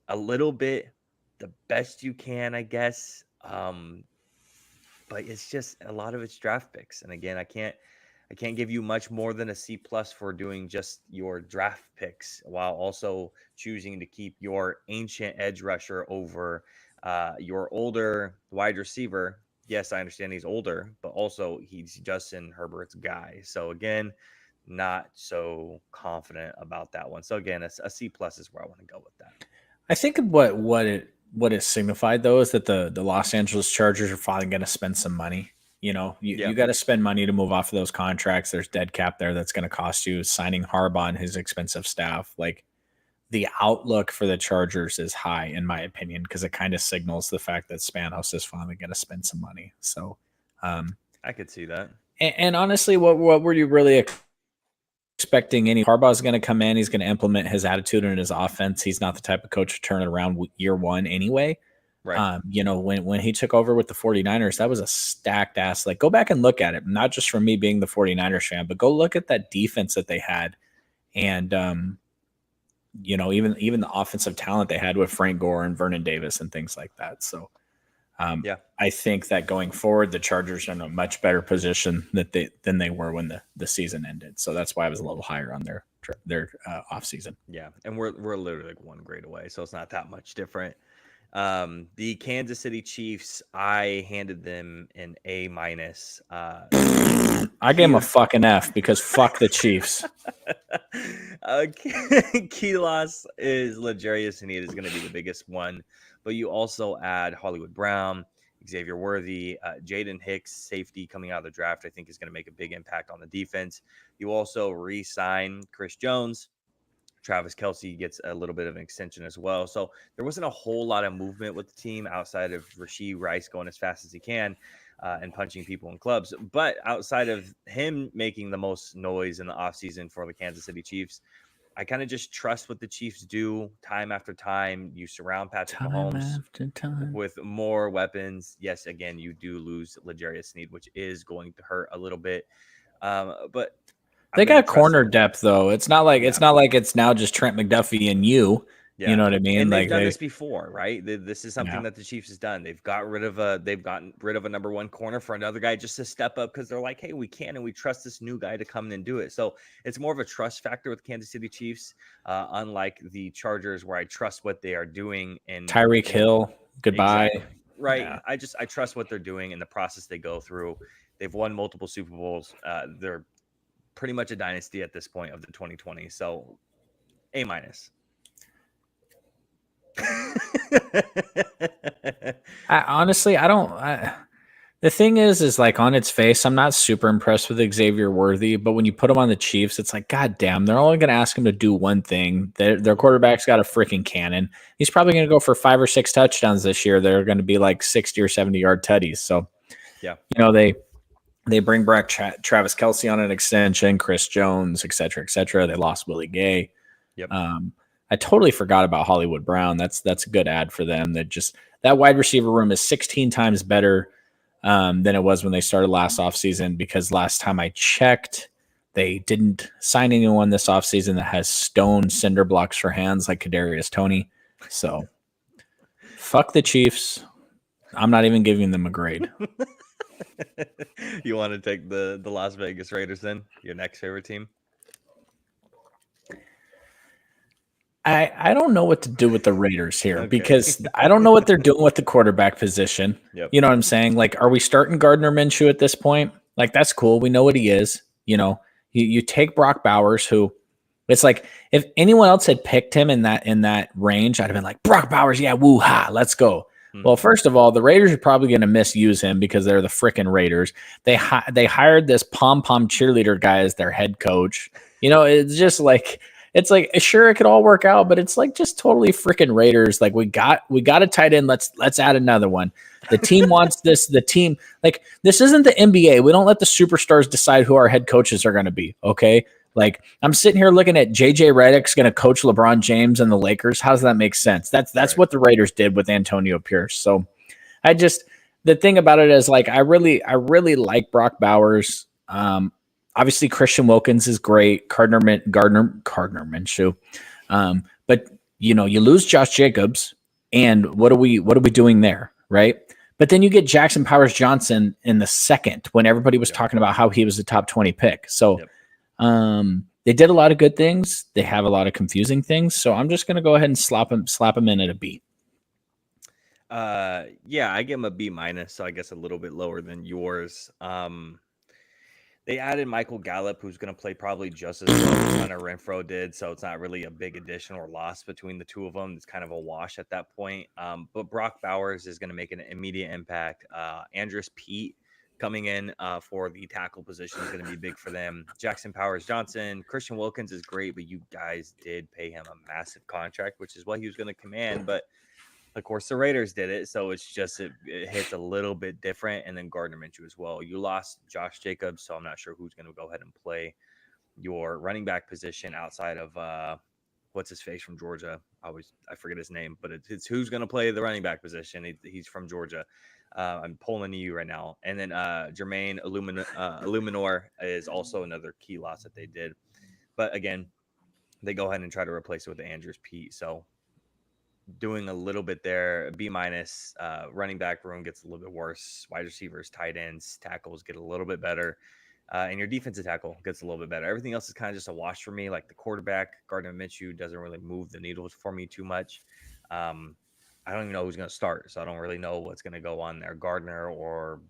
Speaker 1: a little bit the best you can, I guess. But it's just a lot of it's draft picks, and again, I can't give you much more than a C plus for doing just your draft picks while also choosing to keep your ancient edge rusher over your older wide receiver. Yes, I understand he's older, but also he's Justin Herbert's guy. So again, not so confident about that one. So again, a C plus is where I want to go with that.
Speaker 2: I think what it signified though is that the Los Angeles Chargers are finally going to spend some money. You got to spend money to move off of those contracts. There's dead cap there that's going to cost you. Signing Harbaugh and his expensive staff, like the outlook for the Chargers is high in my opinion, because it kind of signals the fact that Spanos is finally going to spend some money. So
Speaker 1: I could see that.
Speaker 2: And honestly, what were you really expecting? Harbaugh's going to come in, he's going to implement his attitude in his offense. He's not the type of coach to turn it around year one anyway.
Speaker 1: Right.
Speaker 2: When he took over with the 49ers, that was a stacked ass. Like, go back and look at it. Not just for me being the 49ers fan, but go look at that defense that they had. And, even the offensive talent they had with Frank Gore and Vernon Davis and things like that. So, I think that going forward, the Chargers are in a much better position than they were when the season ended. So that's why I was a little higher on their off season.
Speaker 1: Yeah, and we're literally like one grade away, so it's not that much different. The Kansas City Chiefs, I handed them an A minus.
Speaker 2: I gave them a fucking F because fuck the Chiefs.
Speaker 1: Key loss is L'Jarius Sneed is going to be the biggest one, but you also add Hollywood Brown, Xavier Worthy, Jaden Hicks, safety coming out of the draft, I think is going to make a big impact on the defense. You also re-sign Chris Jones. Travis Kelce gets a little bit of an extension as well. So there wasn't a whole lot of movement with the team outside of Rashee Rice going as fast as he can and punching people in clubs. But outside of him making the most noise in the offseason for the Kansas City Chiefs, I kind of just trust what the Chiefs do time after time. You surround Patrick Mahomes with more weapons. Yes, again, you do lose L'Jarius Sneed, which is going to hurt a little bit. But
Speaker 2: they got corner depth though. It's not like it's now just Trent McDuffie and you. Yeah. You know what I mean?
Speaker 1: And they've done this before, right? This is something that the Chiefs has done. They've gotten rid of a number one corner for another guy just to step up because they're like, hey, we can and we trust this new guy to come in and do it. So it's more of a trust factor with Kansas City Chiefs, unlike the Chargers, where I trust what they are doing. And
Speaker 2: Tyreek Hill, goodbye.
Speaker 1: Exactly. Right. Yeah. I trust what they're doing and the process they go through. They've won multiple Super Bowls. They're pretty much a dynasty at this point of the 2020. So A minus.
Speaker 2: Honestly, I don't. The thing is like on its face, I'm not super impressed with Xavier Worthy, but when you put him on the Chiefs, it's like, God damn, they're only going to ask him to do one thing. Their quarterback's got a freaking cannon. He's probably going to go for 5 or 6 touchdowns this year. They're going to be like 60 or 70-yard tutties. So,
Speaker 1: yeah,
Speaker 2: they bring back Travis Kelce on an extension, Chris Jones, et cetera, et cetera. They lost Willie Gay.
Speaker 1: yep.
Speaker 2: I totally forgot about Hollywood Brown. That's a good ad for them. That wide receiver room is 16 times better than it was when they started last offseason, because last time I checked, they didn't sign anyone this offseason that has stone cinder blocks for hands like Kadarius Toney. So fuck the Chiefs. I'm not even giving them a grade.
Speaker 1: You want to take the Las Vegas Raiders then? Your next favorite team?
Speaker 2: I don't know what to do with the Raiders here because I don't know what they're doing with the quarterback position.
Speaker 1: Yep.
Speaker 2: You know what I'm saying? Like, are we starting Gardner Minshew at this point? Like, that's cool. We know what he is. You know, you take Brock Bowers, who it's like if anyone else had picked him in that range, I'd have been like, Brock Bowers, yeah, woo ha, let's go. Well, first of all, the Raiders are probably going to misuse him because they're the freaking Raiders. They hired this pom-pom cheerleader guy as their head coach. You know, it's just like sure, it could all work out, but it's like just totally freaking Raiders. Like we got a tight end. Let's add another one. The team wants this. The team, like, this isn't the NBA. We don't let the superstars decide who our head coaches are going to be. Okay. Like, I'm sitting here looking at JJ Redick's going to coach LeBron James and the Lakers. How does that make sense? That's right. What the Raiders did with Antonio Pierce. So the thing about it is, like, I really like Brock Bowers. Obviously Christian Wilkins is great. Gardner Minshew. But you know, you lose Josh Jacobs, and what are we doing there? Right. But then you get Jackson Powers Johnson in the second when everybody was talking about how he was a top 20 pick. So they did a lot of good things. They have a lot of confusing things. So I'm just going to go ahead and slap him in at a B.
Speaker 1: Yeah, I give him a B-, so I guess a little bit lower than yours. They added Michael Gallup, who's going to play probably just as well as Hunter Renfrow did. So it's not really a big addition or loss between the two of them. It's kind of a wash at that point. But Brock Bowers is going to make an immediate impact. Andrus Peat coming in for the tackle position is going to be big for them. Jackson Powers Johnson, Christian Wilkins is great, but you guys did pay him a massive contract, which is what he was going to command. But of course, the Raiders did it, so it's just it hits a little bit different. And then Gardner Minshew as well. You lost Josh Jacobs, so I'm not sure who's going to go ahead and play your running back position outside of what's his face from Georgia. I forget his name, but it's who's going to play the running back position. He's from Georgia. I'm pulling to you right now. And then Jermaine Illuminor is also another key loss that they did. But again, they go ahead and try to replace it with Andrus Peat. So doing a little bit there. B-, running back room gets a little bit worse. Wide receivers, tight ends, tackles get a little bit better. And your defensive tackle gets a little bit better. Everything else is kind of just a wash for me. Like the quarterback, Gardner Minshew, doesn't really move the needles for me too much. I don't even know who's going to start, so I don't really know what's going to go on there, Gardner or,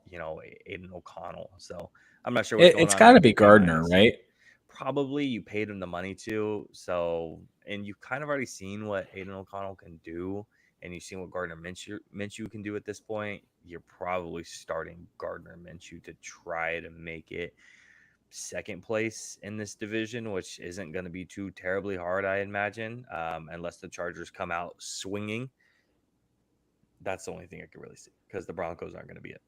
Speaker 1: you know, Aiden O'Connell. So I'm not sure what's going on.
Speaker 2: It's got to be Gardner, right?
Speaker 1: Probably. You paid him the money to. So, and you've kind of already seen what Aiden O'Connell can do, and you've seen what Gardner Minshew can do at this point. You're probably starting Gardner Minshew to try to make it second place in this division, which isn't going to be too terribly hard, I imagine, unless the Chargers come out swinging. That's the only thing I can really see, because the Broncos aren't going to be it.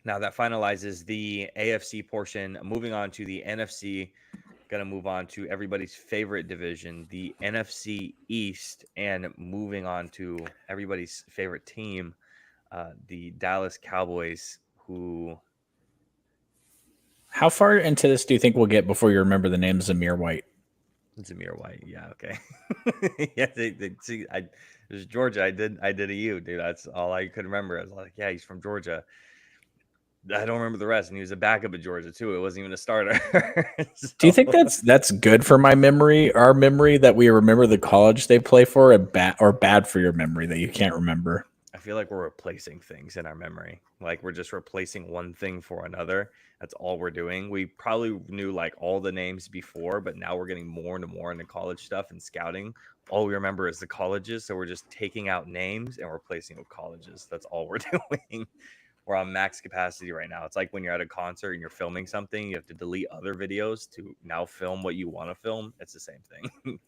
Speaker 1: Now that finalizes the AFC portion. Moving on to the NFC, going to move on to everybody's favorite division, the NFC East, and moving on to everybody's favorite team, the Dallas Cowboys, who...
Speaker 2: How far into this do you think we'll get before you remember the name Zamir White?
Speaker 1: Zamir White, yeah, okay. Yeah, see, it was Georgia. I did a U, dude. That's all I could remember. I was like, yeah, he's from Georgia. I don't remember the rest, and he was a backup at Georgia too. It wasn't even a starter. So,
Speaker 2: do you think that's good for my memory, our memory, that we remember the college they play for, or bad for your memory that you can't remember?
Speaker 1: I feel like we're replacing things in our memory. Like we're just replacing one thing for another. That's all we're doing. We probably knew like all the names before, but now we're getting more and more into college stuff and scouting. All we remember is the colleges. So we're just taking out names and replacing with colleges. That's all we're doing. We're on max capacity right now. It's like when you're at a concert and you're filming something, you have to delete other videos to now film what you want to film. It's the same thing.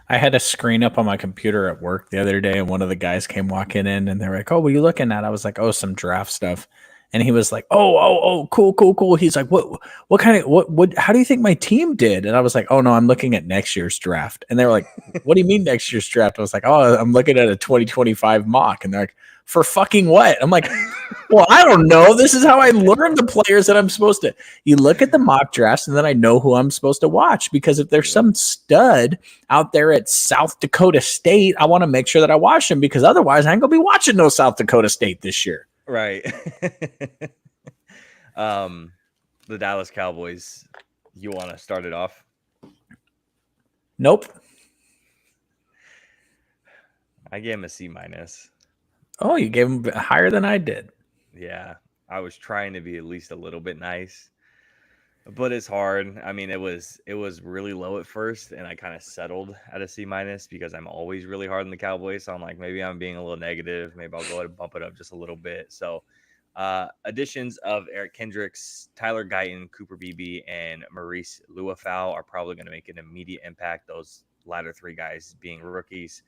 Speaker 2: I had a screen up on my computer at work the other day, and one of the guys came walking in, and they're like, "Oh, what are you looking at?" I was like, "Oh, some draft stuff." And he was like, "Oh, cool." He's like, what kind of what? How do you think my team did?" And I was like, "Oh no, I'm looking at next year's draft." And they were like, "What do you mean next year's draft?" I was like, "Oh, I'm looking at a 2025 mock." And they're like, "For fucking what?" I'm like, "Well, I don't know. This is how I learn the players that I'm supposed to." You look at the mock drafts, and then I know who I'm supposed to watch, because if there's some stud out there at South Dakota State, I want to make sure that I watch him, because otherwise I ain't gonna be watching no South Dakota State this year.
Speaker 1: Right. The Dallas Cowboys. You want to start it off?
Speaker 2: Nope.
Speaker 1: I gave him a C minus.
Speaker 2: Oh, you gave him higher than I did.
Speaker 1: Yeah, I was trying to be at least a little bit nice, but it's hard. I mean, it was really low at first, and I kind of settled at a C minus because I'm always really hard on the Cowboys. So I'm like, maybe I'm being a little negative. Maybe I'll go ahead and bump it up just a little bit. So, additions of Eric Kendricks, Tyler Guyton, Cooper Beebe, and Maurice Luafau are probably going to make an immediate impact. Those latter three guys being rookies.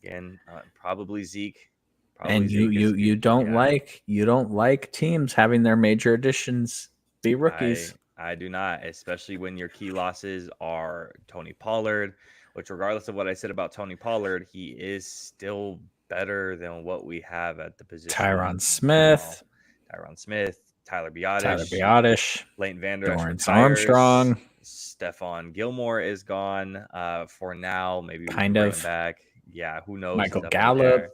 Speaker 1: Again, probably Zeke.
Speaker 2: And you don't like teams having their major additions be rookies.
Speaker 1: I do not, especially when your key losses are Tony Pollard, which regardless of what I said about Tony Pollard, he is still better than what we have at the position.
Speaker 2: Tyron Smith,
Speaker 1: Tyler Biotish, Leighton Vander Esch,
Speaker 2: Dorrance Armstrong,
Speaker 1: Stephon Gilmore is gone for now. Maybe we
Speaker 2: kind
Speaker 1: can bring
Speaker 2: of
Speaker 1: him back. Yeah, who knows?
Speaker 2: Michael Gallup.
Speaker 1: There.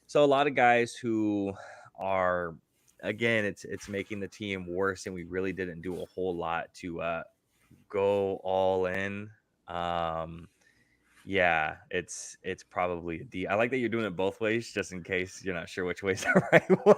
Speaker 1: So a lot of guys who are, again, it's making the team worse, and we really didn't do a whole lot to go all in. Yeah, it's probably a D. I like that you're doing it both ways, just in case you're not sure which way's the right one.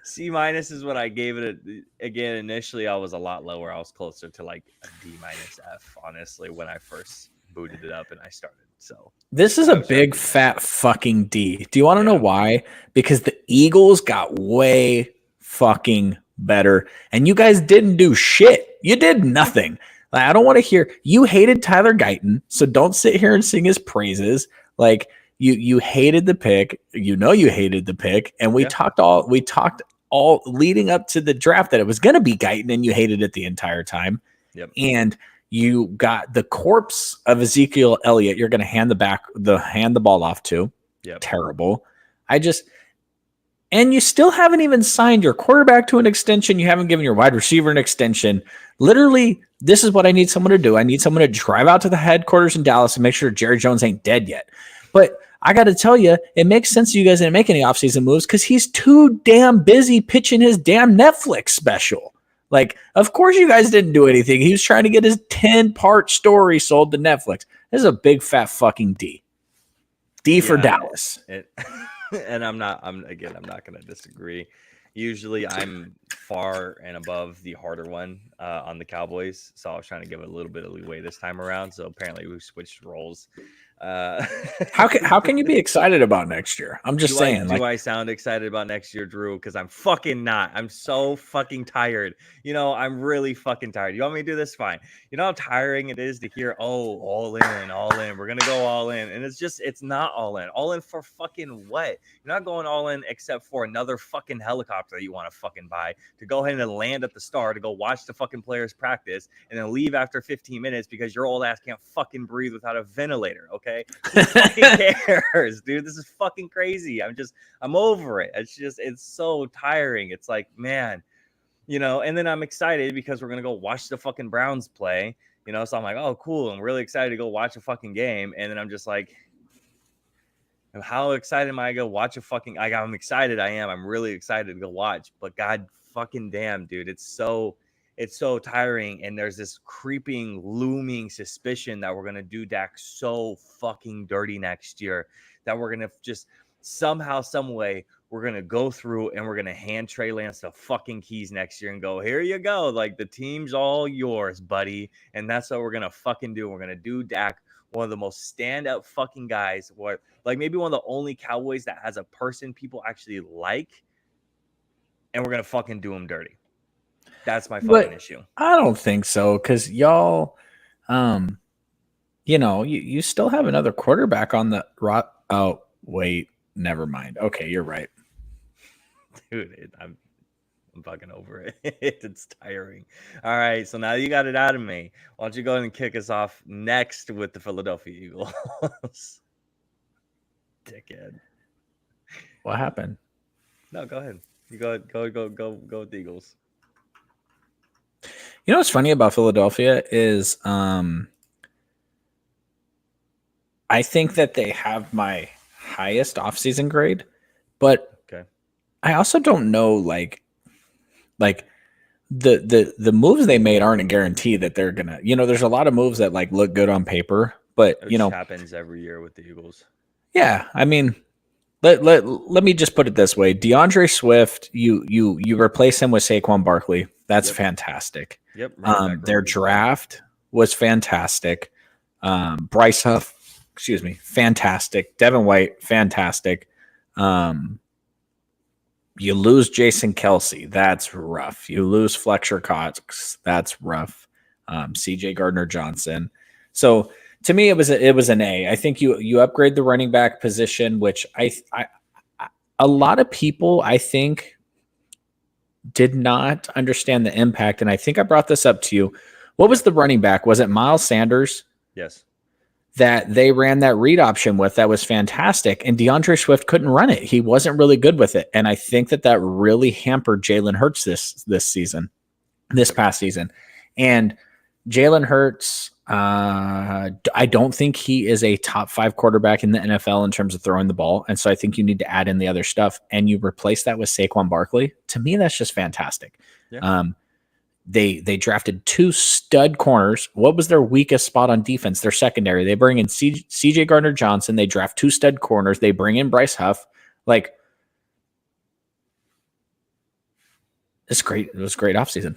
Speaker 1: C minus is what I gave it. Again, initially I was a lot lower. I was closer to like a D minus F, honestly, when I first booted it up and I started. So
Speaker 2: this is a big fat fucking D. Do you want to know why? Because the Eagles got way fucking better, and you guys didn't do shit. You did nothing. Like, I don't want to hear you hated Tyler Guyton, so don't sit here and sing his praises. Like you hated the pick. You know you hated the pick, and we talked all leading up to the draft that it was going to be Guyton, and you hated it the entire time.
Speaker 1: Yep.
Speaker 2: And you got the corpse of Ezekiel Elliott. You're going to hand the ball off to.
Speaker 1: Yep.
Speaker 2: Terrible. And you still haven't even signed your quarterback to an extension. You haven't given your wide receiver an extension. Literally, this is what I need someone to do. I need someone to drive out to the headquarters in Dallas and make sure Jerry Jones ain't dead yet. But I got to tell you, it makes sense you guys didn't make any offseason moves because he's too damn busy pitching his damn Netflix special. Like, of course you guys didn't do anything. He was trying to get his 10-part story sold to Netflix. This is a big fat fucking D. D for Dallas.
Speaker 1: And I'm not going to disagree. Usually I'm far and above the harder one on the Cowboys. So I was trying to give it a little bit of leeway this time around. So apparently we switched roles.
Speaker 2: How can you be excited about next year? I'm just saying.
Speaker 1: Do I sound excited about next year, Drew? Because I'm fucking not. I'm so fucking tired. I'm really fucking tired. You want me to do this? Fine. You know how tiring it is to hear, all in. We're gonna go all in, and it's not all in. All in for fucking what? You're not going all in except for another fucking helicopter that you want to fucking buy to go ahead and land at the Star to go watch the fucking players practice and then leave after 15 minutes because your old ass can't fucking breathe without a ventilator. Okay, who fucking cares, dude? This is fucking crazy. I'm over it. It's so tiring. It's like, man, and then I'm excited because we're gonna go watch the fucking Browns play, so I'm like, oh cool, I'm really excited to go watch a fucking game. And then I'm just like, how excited am I to go watch a fucking I'm excited. I'm really excited to go watch, but god fucking damn, dude, it's so it's so tiring. And there's this creeping, looming suspicion that we're going to do Dak so fucking dirty next year that we're going to just somehow, some way, we're going to go through and we're going to hand Trey Lance the fucking keys next year and go, here you go. Like, the team's all yours, buddy. And that's what we're going to fucking do. We're going to do Dak, one of the most standout fucking guys, or like maybe one of the only Cowboys that has a person people actually like, and we're going to fucking do him dirty. That's my fucking issue.
Speaker 2: I don't think so, because y'all, you still have another quarterback on the rot. Oh, wait, never mind. Okay, you're right.
Speaker 1: Dude, I'm fucking over it. It's tiring. All right, so now you got it out of me. Why don't you go ahead and kick us off next with the Philadelphia Eagles? Dickhead.
Speaker 2: What happened?
Speaker 1: No, go ahead. You go with the Eagles.
Speaker 2: You know what's funny about Philadelphia is I think that they have my highest offseason grade, but
Speaker 1: okay.
Speaker 2: I also don't know like the moves they made aren't a guarantee that they're gonna, there's a lot of moves that like look good on paper, but
Speaker 1: Which happens every year with the Eagles.
Speaker 2: Yeah, I mean, let me just put it this way: DeAndre Swift, you replace him with Saquon Barkley. That's fantastic.
Speaker 1: Yep.
Speaker 2: Their draft was fantastic. Bryce Huff, fantastic. Devin White, fantastic. You lose Jason Kelce, that's rough. You lose Fletcher Cox, that's rough. CJ Gardner-Johnson. So to me, it was an A. I think you upgrade the running back position, which I a lot of people I think did not understand the impact, and I think I brought this up to you. What was the running back? Was it Miles Sanders?
Speaker 1: Yes.
Speaker 2: That they ran that read option with that was fantastic, and DeAndre Swift couldn't run it. He wasn't really good with it, and I think that really hampered Jalen Hurts this past season. And Jalen Hurts, I don't think he is a top 5 quarterback in the NFL in terms of throwing the ball, and so I think you need to add in the other stuff, and you replace that with Saquon Barkley. To me, that's just fantastic. Yeah. They drafted 2 stud corners. What was their weakest spot on defense? Their secondary. They bring in CJ Gardner-Johnson. They draft 2 stud corners. They bring in Bryce Huff. Like, it's great. It was a great offseason.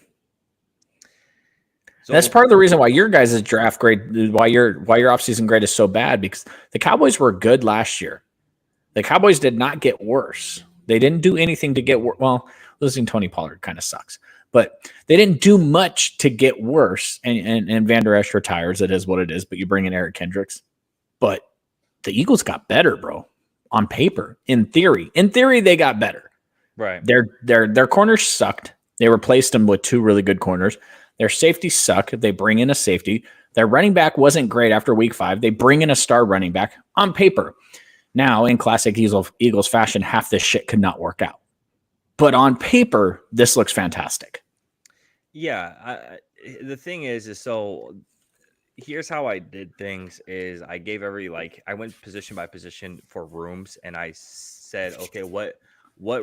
Speaker 2: So that's part of the reason why your guys' draft grade, why your offseason grade is so bad, because the Cowboys were good last year. The Cowboys did not get worse. They didn't do anything to get worse. Well, losing Tony Pollard kind of sucks. But they didn't do much to get worse. And Van Der Esch retires. It is what it is. But you bring in Eric Kendricks. But the Eagles got better, bro. On paper. In theory, they got better.
Speaker 1: Right.
Speaker 2: Their corners sucked. They replaced them with 2 really good corners. Their safety suck. They bring in a safety. Their running back wasn't great after week 5. They bring in a star running back on paper. Now, in classic Eagles fashion, half this shit could not work out. But on paper, this looks fantastic.
Speaker 1: Yeah. The thing is so here's how I did things is I gave I went position by position for rooms, and I said, okay, what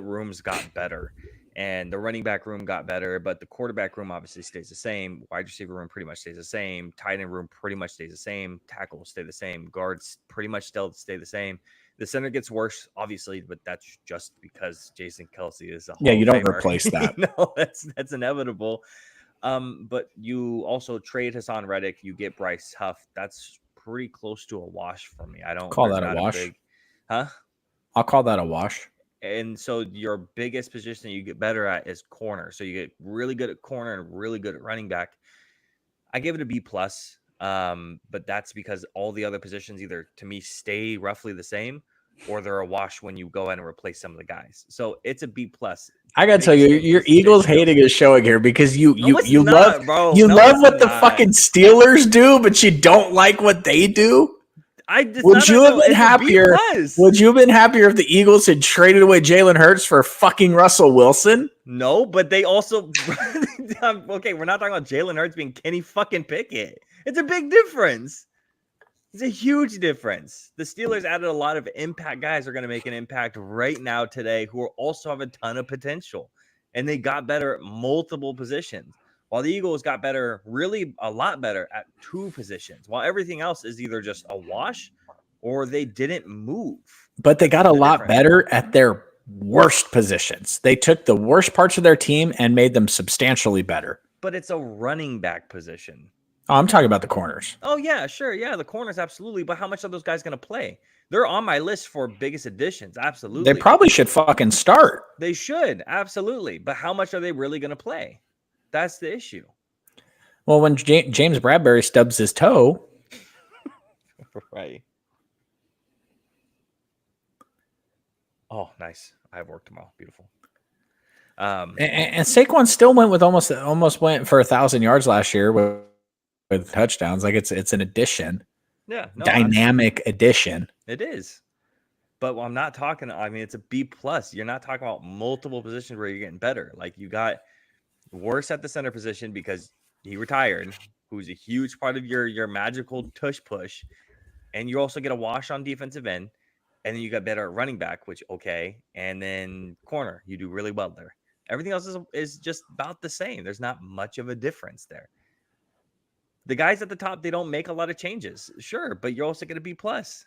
Speaker 1: rooms got better? And the running back room got better, but the quarterback room obviously stays the same. Wide receiver room pretty much stays the same. Tight end room pretty much stays the same. Tackles stay the same. Guards pretty much still stay the same. The center gets worse, obviously, but that's just because Jason Kelce is a Hall
Speaker 2: you don't
Speaker 1: Famer.
Speaker 2: Replace that.
Speaker 1: No, that's inevitable. But you also trade Hassan Reddick. You get Bryce Huff. That's pretty close to a wash for me. I don't
Speaker 2: call that a wash. I'll call that a wash.
Speaker 1: And so your biggest position you get better at is corner. So you get really good at corner and really good at running back. I give it a B+. But that's because all the other positions either to me stay roughly the same, or they're a wash when you go in and replace some of the guys. So it's a B+.
Speaker 2: I gotta tell you, your Eagles hating is showing here because you love what the fucking Steelers do, but you don't like what they do. Would you have been happier? Would you have been happier if the Eagles had traded away Jalen Hurts for fucking Russell Wilson?
Speaker 1: No, but they also okay. We're not talking about Jalen Hurts being Kenny fucking Pickett. It's a big difference. It's a huge difference. The Steelers added a lot of impact guys who are going to make an impact right now today, who also have a ton of potential, and they got better at multiple positions. while the Eagles got better, really a lot better at 2 positions, while everything else is either just a wash or they didn't move.
Speaker 2: But they got a lot
Speaker 1: difference.
Speaker 2: better at their worst positions. They took the worst parts of their team and made them substantially better.
Speaker 1: But it's a running back position.
Speaker 2: Oh, I'm talking about the corners.
Speaker 1: Oh, yeah, sure. Yeah, the corners, absolutely. But how much are those guys going to play? They're on my list for biggest additions. Absolutely.
Speaker 2: They probably should fucking start.
Speaker 1: They should. Absolutely. But how much are they really going to play? That's the issue.
Speaker 2: Well, when James Bradbury stubs his toe.
Speaker 1: Right. Oh, nice. I have work tomorrow. Beautiful.
Speaker 2: And Saquon still went with almost went for 1,000 yards last year with touchdowns. Like it's an addition.
Speaker 1: Yeah. No,
Speaker 2: dynamic addition.
Speaker 1: It is. But I'm not talking, I mean, it's a B plus. You're not talking about multiple positions where you're getting better. Like you got worse at the center position because he retired, who's a huge part of your magical tush push. And you also get a wash on defensive end. And then you got better at running back, which okay. And then corner, you do really well there. Everything else is just about the same. There's not much of a difference there. The guys at the top, they don't make a lot of changes. Sure, but you're also going to be plus.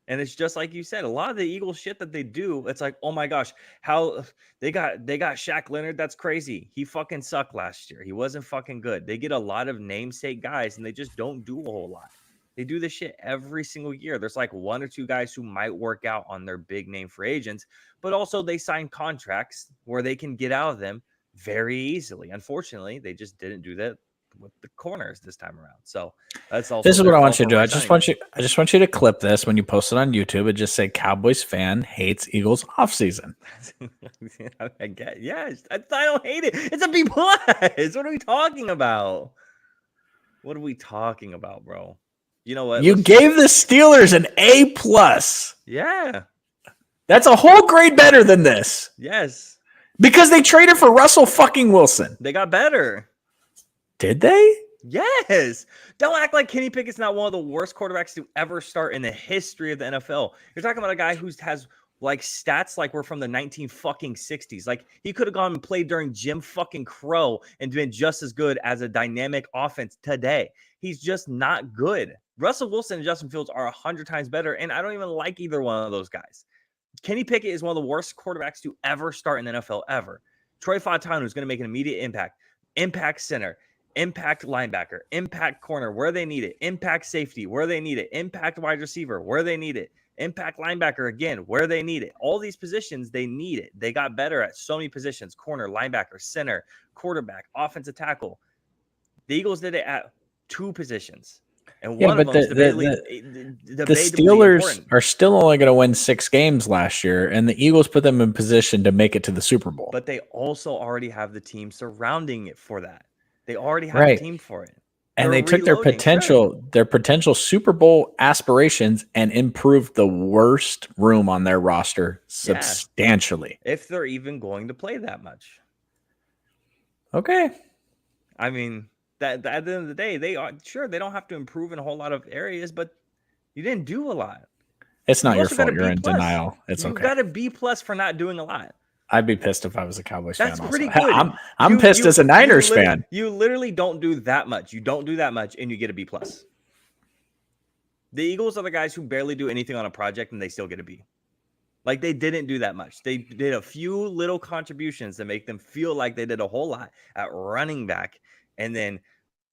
Speaker 1: And it's just like you said, a lot of the Eagles shit that they do, it's like, oh my gosh, how they got Shaq Leonard. That's crazy. He fucking sucked last year. He wasn't fucking good. They get a lot of namesake guys and they just don't do a whole lot. They do this shit every single year. There's like 1 or 2 guys who might work out on their big name free agents, but also they sign contracts where they can get out of them very easily. Unfortunately, they just didn't do that with the corners this time around. So that's also
Speaker 2: this is what I want you to do. I just want you to clip this when you post it on YouTube and just say Cowboys fan hates Eagles offseason.
Speaker 1: I get, yes, I don't hate it. It's a B plus. What are we talking about? What are we talking about, bro? You know what?
Speaker 2: You gave the Steelers an A plus.
Speaker 1: Yeah.
Speaker 2: That's a whole grade better than this.
Speaker 1: Yes.
Speaker 2: Because they traded for Russell fucking Wilson.
Speaker 1: They got better.
Speaker 2: Did they?
Speaker 1: Yes. Don't act like Kenny Pickett's not one of the worst quarterbacks to ever start in the history of the NFL. You're talking about a guy who has like stats like we're from the 1960s. Like he could have gone and played during Jim fucking Crow and been just as good as a dynamic offense today. He's just not good. Russell Wilson and Justin Fields are 100 times better, and I don't even like either one of those guys. Kenny Pickett is one of the worst quarterbacks to ever start in the NFL ever. Troy Fautanu is going to make an immediate impact center, impact linebacker, impact corner where they need it, impact safety where they need it, impact wide receiver where they need it, impact linebacker again where they need it. All these positions, they need it. They got better at so many positions: corner, linebacker, center, quarterback, offensive tackle. The Eagles did it at 2 positions. And one of them is
Speaker 2: the Steelers are still only going to win 6 games last year, and the Eagles put them in position to make it to the Super Bowl.
Speaker 1: But they also already have the team surrounding it for that. They already have a team for it.
Speaker 2: And they took their potential Super Bowl aspirations and improved the worst room on their roster substantially.
Speaker 1: If they're even going to play that much.
Speaker 2: Okay.
Speaker 1: I mean, that at the end of the day, they don't have to improve in a whole lot of areas, but you didn't do a lot.
Speaker 2: It's not your fault. You're in denial. It's okay.
Speaker 1: You got a B plus for not doing a lot.
Speaker 2: I'd be pissed if I was a Cowboys fan.
Speaker 1: That's pretty good.
Speaker 2: I'm pissed as a Niners fan.
Speaker 1: You literally don't do that much. You don't do that much, and you get a B plus. The Eagles are the guys who barely do anything on a project, and they still get a B. Like, they didn't do that much. They did a few little contributions to make them feel like they did a whole lot at running back. And then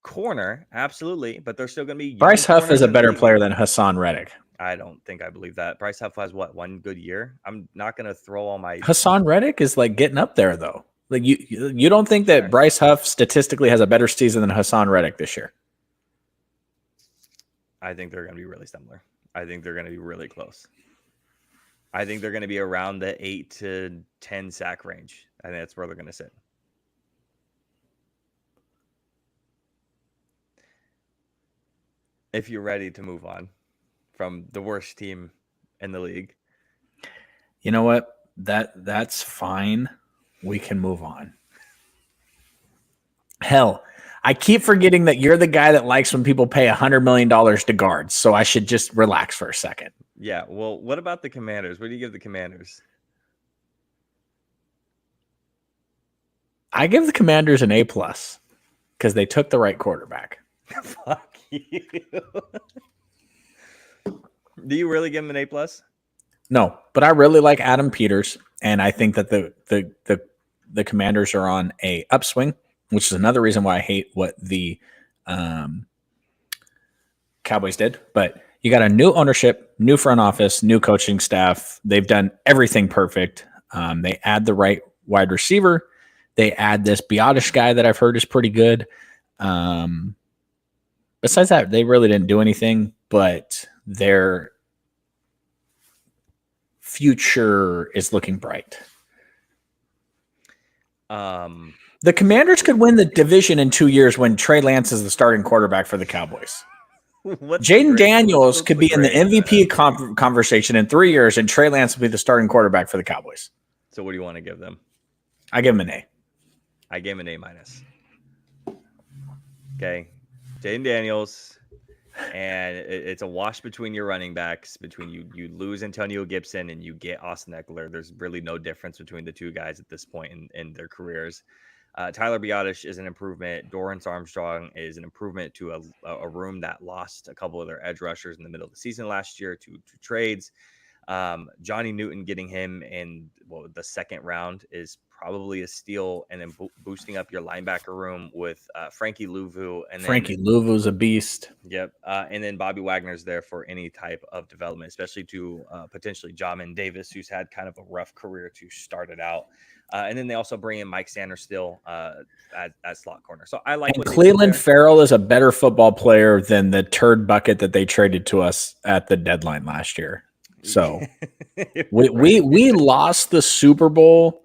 Speaker 1: corner, absolutely, but they're still going to be.
Speaker 2: Bryce Huff is a better player than Hassan Reddick.
Speaker 1: I don't think I believe that. Bryce Huff has what, 1 good year? I'm not going to throw all my.
Speaker 2: Hassan Reddick is like getting up there though. Like you don't think that Bryce Huff statistically has a better season than Hassan Reddick this year?
Speaker 1: I think they're going to be really similar. I think they're going to be really close. I think they're going to be around the 8 to 10 sack range. I think that's where they're going to sit. If you're ready to move on from the worst team in the league.
Speaker 2: You know what? That's fine. We can move on. Hell, I keep forgetting that you're the guy that likes when people pay $100 million to guards, so I should just relax for a second.
Speaker 1: Yeah, well, what about the Commanders? What do you give the Commanders?
Speaker 2: I give the Commanders an A+. because they took the right quarterback.
Speaker 1: Fuck you. Do you really give him an A+?
Speaker 2: No, but I really like Adam Peters, and I think that the Commanders are on a upswing, which is another reason why I hate what the Cowboys did. But you got a new ownership, new front office, new coaching staff. They've done everything perfect. They add the right wide receiver. They add this Biotish guy that I've heard is pretty good. Besides that, they really didn't do anything, but their future is looking bright. The Commanders could win the division in 2 years when Trey Lance is the starting quarterback for the Cowboys. Jaden Daniels could be in the MVP conversation in 3 years, and Trey Lance will be the starting quarterback for the Cowboys.
Speaker 1: So what do you want to give them?
Speaker 2: I give him an A.
Speaker 1: I gave him an A-. Okay. Jaden Daniels, and it's a wash between your running backs. Between you lose Antonio Gibson and you get Austin Eckler. There's really no difference between the two guys at this point in their careers. Tyler Biotish is an improvement. Dorrance Armstrong is an improvement to a room that lost a couple of their edge rushers in the middle of the season last year to trades. Johnny Newton, getting him in the second round is probably a steal, and then boosting up your linebacker room with Frankie Louvu. And
Speaker 2: Frankie Louvu's a beast.
Speaker 1: Yep. And then Bobby Wagner's there for any type of development, especially to potentially Jamin Davis, who's had kind of a rough career to start it out. And then they also bring in Mike Sanders still as slot corner. So I like.
Speaker 2: And Cleveland Farrell is a better football player than the turd bucket that they traded to us at the deadline last year. So we lost the Super Bowl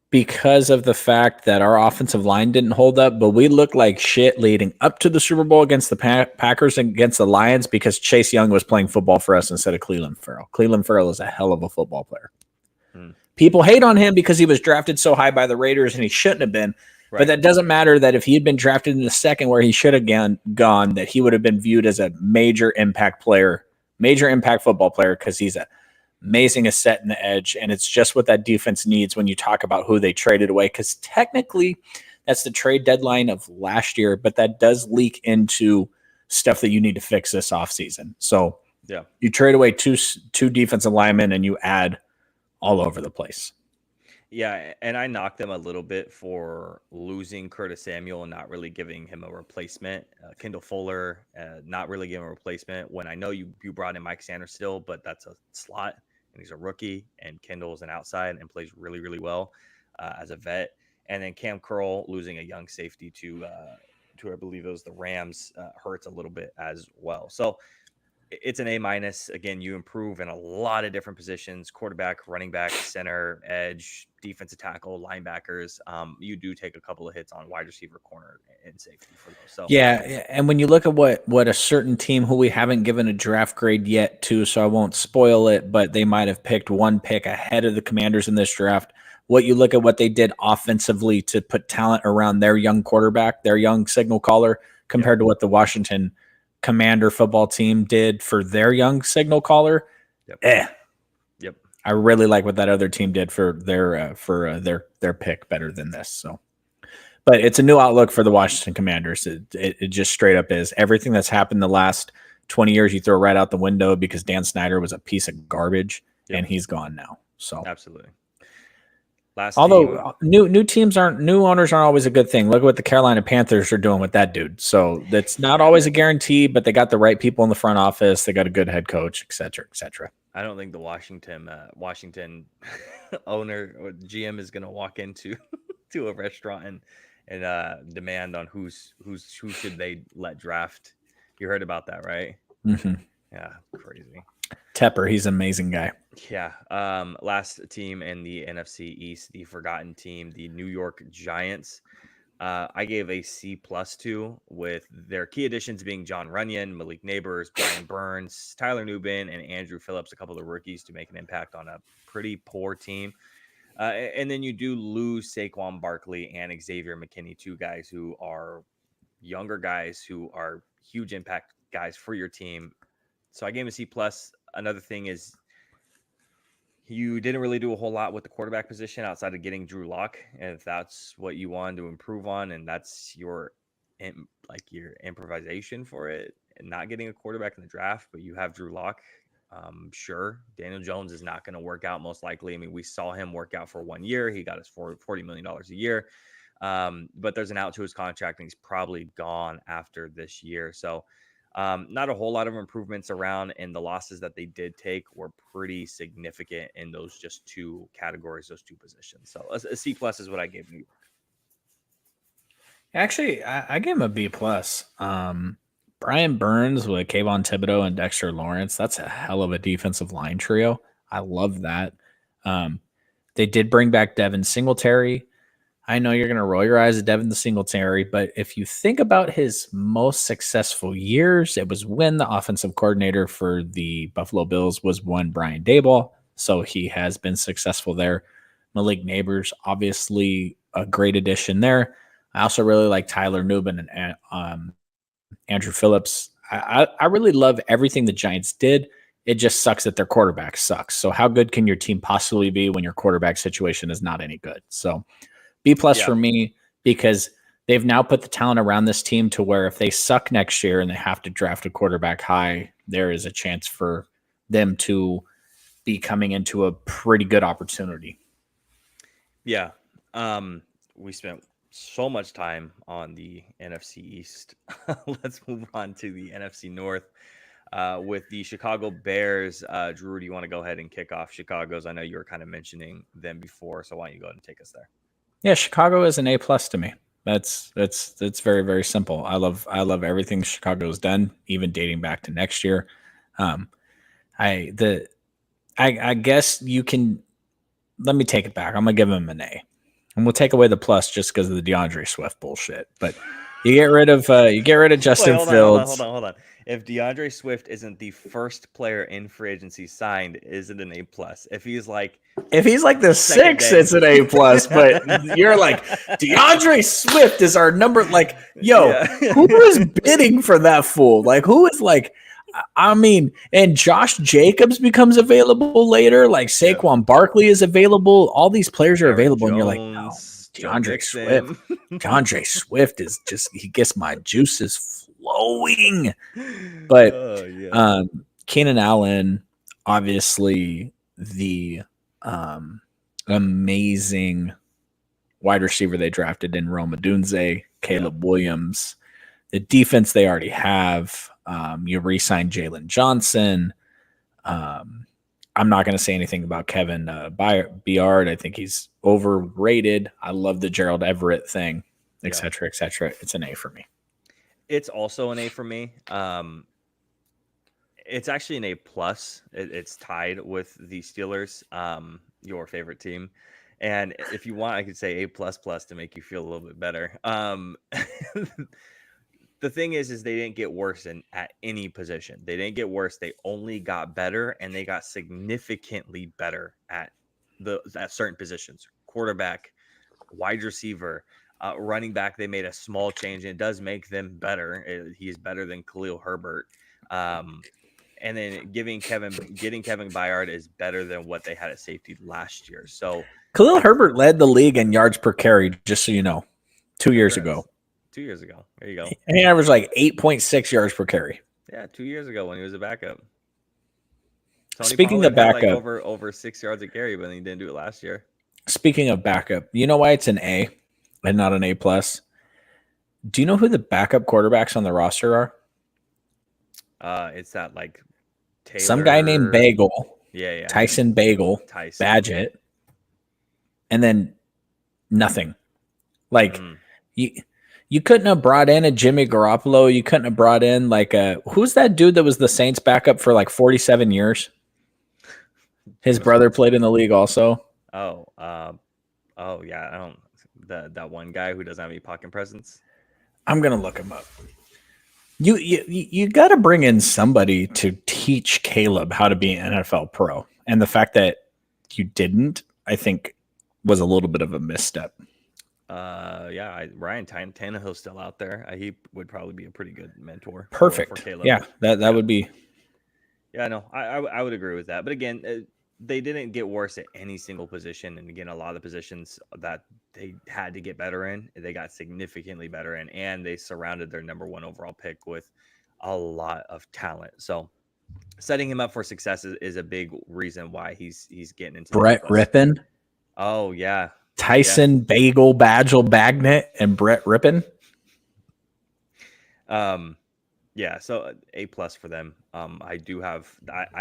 Speaker 2: because of the fact that our offensive line didn't hold up, but we looked like shit leading up to the Super Bowl against the Packers and against the Lions because Chase Young was playing football for us instead of Cleveland Farrell. Cleveland Farrell is a hell of a football player. People hate on him because he was drafted so high by the Raiders and he shouldn't have been. Right. But that doesn't matter that if he had been drafted in the second where he should have gone, that he would have been viewed as a major impact player, major impact football player, because he's an amazing set in the edge. And it's just what that defense needs when you talk about who they traded away. Because technically that's the trade deadline of last year, but that does leak into stuff that you need to fix this offseason. So yeah, you trade away two defensive linemen and you add all over the place.
Speaker 1: Yeah, and I knocked them a little bit for losing Curtis Samuel and not really giving him a replacement. Kendall Fuller, not really giving a replacement when I know you brought in Mike Sanders still, but that's a slot and he's a rookie, and Kendall's an outside and plays really, really well as a vet. And then Cam Curl losing a young safety to I believe it was the Rams hurts a little bit as well. So it's an A-. Again, you improve in a lot of different positions: quarterback, running back, center, edge, defensive tackle, linebackers. You do take a couple of hits on wide receiver, corner, and safety for those. So
Speaker 2: yeah, and when you look at what a certain team who we haven't given a draft grade yet to, so I won't spoil it, but they might have picked one pick ahead of the Commanders in this draft. What you look at what they did offensively to put talent around their young quarterback, their young signal caller, compared to what the Washington Commander football team did for their young signal caller. Yep. I really like what that other team did for their pick better than this. So, but it's a new outlook for the Washington Commanders. It just straight up is. Everything that's happened the last 20 years, you throw right out the window because Dan Snyder was a piece of garbage and he's gone now. So
Speaker 1: absolutely.
Speaker 2: Although new owners aren't always a good thing. Look at what the Carolina Panthers are doing with that dude. So that's not always a guarantee, but they got the right people in the front office. They got a good head coach, et cetera, et cetera.
Speaker 1: I don't think the Washington owner or GM is going to walk into to a restaurant and demand on who should they let draft. You heard about that, right?
Speaker 2: Mm-hmm.
Speaker 1: Yeah, crazy.
Speaker 2: Tepper, he's an amazing guy.
Speaker 1: Yeah. Last team in the NFC East, the forgotten team, the New York Giants. I gave a C+ to, with their key additions being John Runyon, Malik Neighbors, Brian Burns, Tyler Nubin, and Andrew Phillips, a couple of rookies to make an impact on a pretty poor team. And then you do lose Saquon Barkley and Xavier McKinney, two guys who are younger guys who are huge impact guys for your team. So I gave him a C+. Another thing is you didn't really do a whole lot with the quarterback position outside of getting Drew Lock. And if that's what you wanted to improve on and that's your like your improvisation for it and not getting a quarterback in the draft, but you have Drew Lock. Sure, Daniel Jones is not going to work out most likely. I mean, we saw him work out for 1 year. He got his $40 million a year. But there's an out to his contract, and he's probably gone after this year. So not a whole lot of improvements around, and the losses that they did take were pretty significant in those just two categories, those two positions. So a C plus is what I gave New York.
Speaker 2: Actually, I gave him a B plus. Brian Burns with Kayvon Thibodeau and Dexter Lawrence. That's a hell of a defensive line trio. I love that. They did bring back Devin Singletary. I know you're going to roll your eyes at Devin Singletary, but if you think about his most successful years, it was when the offensive coordinator for the Buffalo Bills was one Brian Daboll. So he has been successful there. Malik Neighbors, obviously a great addition there. I also really like Tyler Nubin and Andrew Phillips. I really love everything the Giants did. It just sucks that their quarterback sucks. So how good can your team possibly be when your quarterback situation is not any good? So B plus for me, because they've now put the talent around this team to where if they suck next year and they have to draft a quarterback high, there is a chance for them to be coming into a pretty good opportunity.
Speaker 1: Yeah. We spent so much time on the NFC East. Let's move on to the NFC North with the Chicago Bears. Drew, do you want to go ahead and kick off Chicago's? I know you were kind of mentioning them before, so why don't you go ahead and take us there?
Speaker 2: Yeah, Chicago is an A plus to me. That's very, very simple. I love everything Chicago's done, even dating back to next year. I guess you can. Let me take it back. I'm gonna give him an A, and we'll take away the plus just because of the DeAndre Swift bullshit. But you get rid of Justin Fields.
Speaker 1: Hold on. If DeAndre Swift isn't the first player in free agency signed, is it an A plus? If he's like
Speaker 2: the sixth, it's an A plus. But you're like, DeAndre Swift is our number. Like, yo, who is bidding for that fool? Like, who is like? I mean, and Josh Jacobs becomes available later. Like Saquon Barkley is available. All these players are available, and you're like, no, DeAndre Swift. DeAndre Swift is just, he gets my juices flowing. But Keenan Allen, obviously the amazing wide receiver they drafted in Rome Odunze, Caleb Williams, the defense they already have. You re-signed Jalen Johnson. I'm not going to say anything about Kevin Byard. I think he's overrated. I love the Gerald Everett thing, et cetera, et cetera. It's an A for me.
Speaker 1: It's also an A for me. It's actually an A plus. It's tied with the Steelers, your favorite team. And if you want, I could say A plus plus to make you feel a little bit better. The thing is they didn't get worse at any position. They didn't get worse. They only got better, and they got significantly better at certain positions. Quarterback, wide receiver, running back. They made a small change, and it does make them better. He is better than Khalil Herbert. And then getting Kevin Byard is better than what they had at safety last year. So
Speaker 2: Khalil Herbert led the league in yards per carry, just so you know, 2 years ago.
Speaker 1: 2 years ago. There you go.
Speaker 2: And he averaged like 8.6 yards per carry.
Speaker 1: Yeah, 2 years ago when he was a backup. Tony
Speaker 2: Speaking
Speaker 1: Pollard
Speaker 2: of backup,
Speaker 1: had like over 6 yards a carry, but he didn't do it last year.
Speaker 2: Speaking of backup, you know why it's an A and not an A plus? Do you know who the backup quarterbacks on the roster are?
Speaker 1: It's that like Taylor,
Speaker 2: some guy named Bagel.
Speaker 1: Yeah.
Speaker 2: Tyson Bagel. Badgett. And then nothing. Like you couldn't have brought in a Jimmy Garoppolo. You couldn't have brought in like who's that dude that was the Saints backup for like 47 years? His brother played in the league also.
Speaker 1: Oh yeah. I don't that one guy who doesn't have any pocket presence.
Speaker 2: I'm gonna look him up. You got to bring in somebody to teach Caleb how to be an NFL pro, and the fact that you didn't, I think, was a little bit of a misstep.
Speaker 1: Ryan Tannehill's still out there. He would probably be a pretty good mentor.
Speaker 2: Perfect.
Speaker 1: For Caleb.
Speaker 2: Yeah, that would be.
Speaker 1: Yeah, no, I would agree with that. But again, they didn't get worse at any single position, and again, a lot of the positions that they had to get better in. They got significantly better in, and they surrounded their number 1 overall pick with a lot of talent. So setting him up for success is a big reason why he's getting into
Speaker 2: Brett
Speaker 1: the
Speaker 2: Rippon.
Speaker 1: Oh yeah.
Speaker 2: Tyson Bagel Bagnet and Brett Rippon.
Speaker 1: Yeah, so A+ for them. I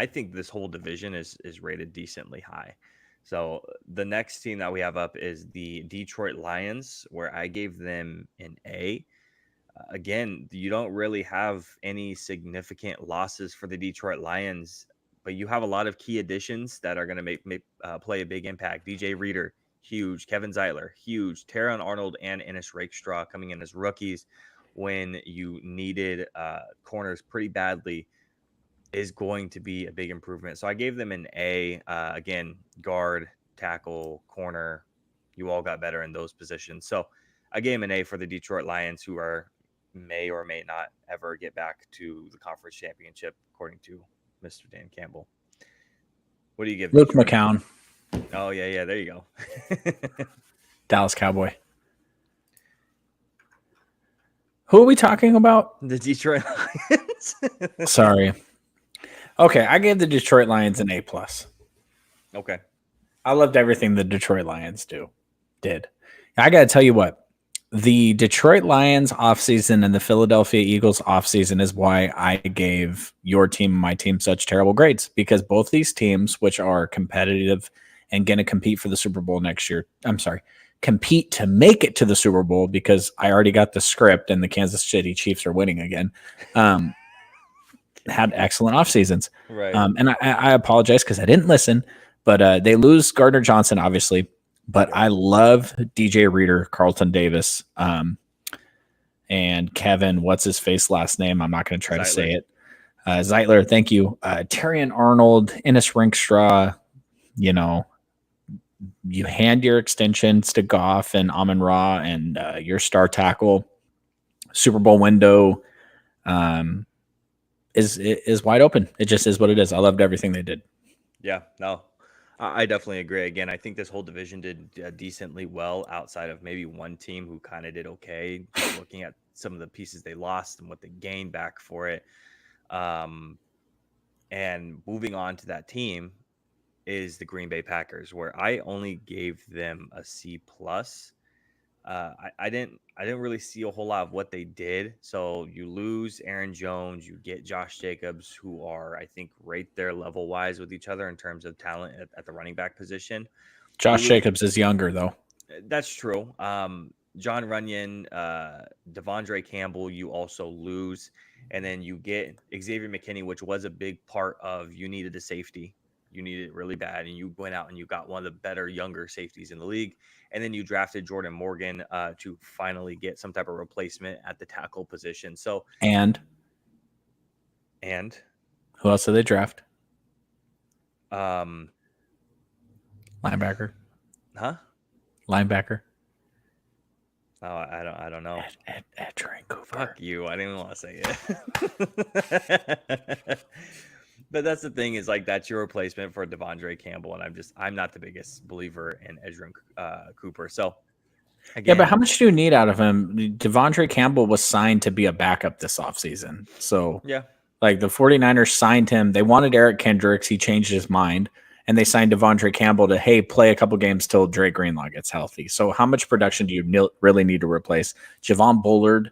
Speaker 1: think this whole division is rated decently high. So the next team that we have up is the Detroit Lions, where I gave them an A. Again, you don't really have any significant losses for the Detroit Lions, but you have a lot of key additions that are going to play a big impact. DJ Reader, huge. Kevin Zeitler, huge. Taron Arnold and Ennis Rakestraw coming in as rookies when you needed corners pretty badly is going to be a big improvement. So I gave them an A. Again, guard, tackle, corner, you all got better in those positions. So I gave them an A for the Detroit Lions, who may or may not ever get back to the conference championship, according to Mr. Dan Campbell. What do you give
Speaker 2: Luke
Speaker 1: Detroit?
Speaker 2: McCown?
Speaker 1: Oh, yeah, there you go.
Speaker 2: Dallas Cowboy. Who are we talking about?
Speaker 1: The Detroit Lions.
Speaker 2: Sorry. Okay, I gave the Detroit Lions an A+.
Speaker 1: Okay.
Speaker 2: I loved everything the Detroit Lions did. I got to tell you what. The Detroit Lions offseason and the Philadelphia Eagles offseason is why I gave your team and my team such terrible grades, because both these teams, which are competitive and going to compete for the Super Bowl next year, compete to make it to the Super Bowl, because I already got the script and the Kansas City Chiefs are winning again, had excellent off seasons.
Speaker 1: Right.
Speaker 2: And I apologize because I didn't listen, but they lose Gardner Johnson, obviously. But I love DJ Reader, Carlton Davis, and Kevin, what's his face last name? I'm not going to try to say it. Zeitler, thank you. Terrion Arnold, Ennis Rakestraw, you hand your extensions to Goff and Amon-Ra and your star tackle. Super Bowl window is wide open. It just is what it is. I loved everything they did.
Speaker 1: Yeah, no, I definitely agree. Again, I think this whole division did decently well outside of maybe one team who kind of did okay, looking at some of the pieces they lost and what they gained back for it. And moving on to that team is the Green Bay Packers, where I only gave them a C+. I didn't really see a whole lot of what they did. So you lose Aaron Jones, you get Josh Jacobs, who are, I think, right there level wise with each other in terms of talent at the running back position.
Speaker 2: Josh Jacobs is younger, though.
Speaker 1: That's true. John Runyon, Devondre Campbell, you also lose. And then you get Xavier McKinney, which was a big part of you needed a safety. You needed it really bad, and you went out and you got one of the better younger safeties in the league. And then you drafted Jordan Morgan to finally get some type of replacement at the tackle position. So
Speaker 2: and who else did they draft? Linebacker.
Speaker 1: Huh?
Speaker 2: Linebacker.
Speaker 1: Oh, I don't know.
Speaker 2: Edgerrin Cooper.
Speaker 1: Fuck you. I didn't even want to say it. But that's the thing, is like that's your replacement for Devondre Campbell, and I'm not the biggest believer in Edgerrin Cooper. So again,
Speaker 2: yeah, but how much do you need out of him? Devondre Campbell was signed to be a backup this offseason. So
Speaker 1: yeah,
Speaker 2: like the 49ers signed him. They wanted Eric Kendricks. He changed his mind, and they signed Devondre Campbell to, hey, play a couple games till Dre Greenlaw gets healthy. So how much production do you really need to replace? Javon Bullard.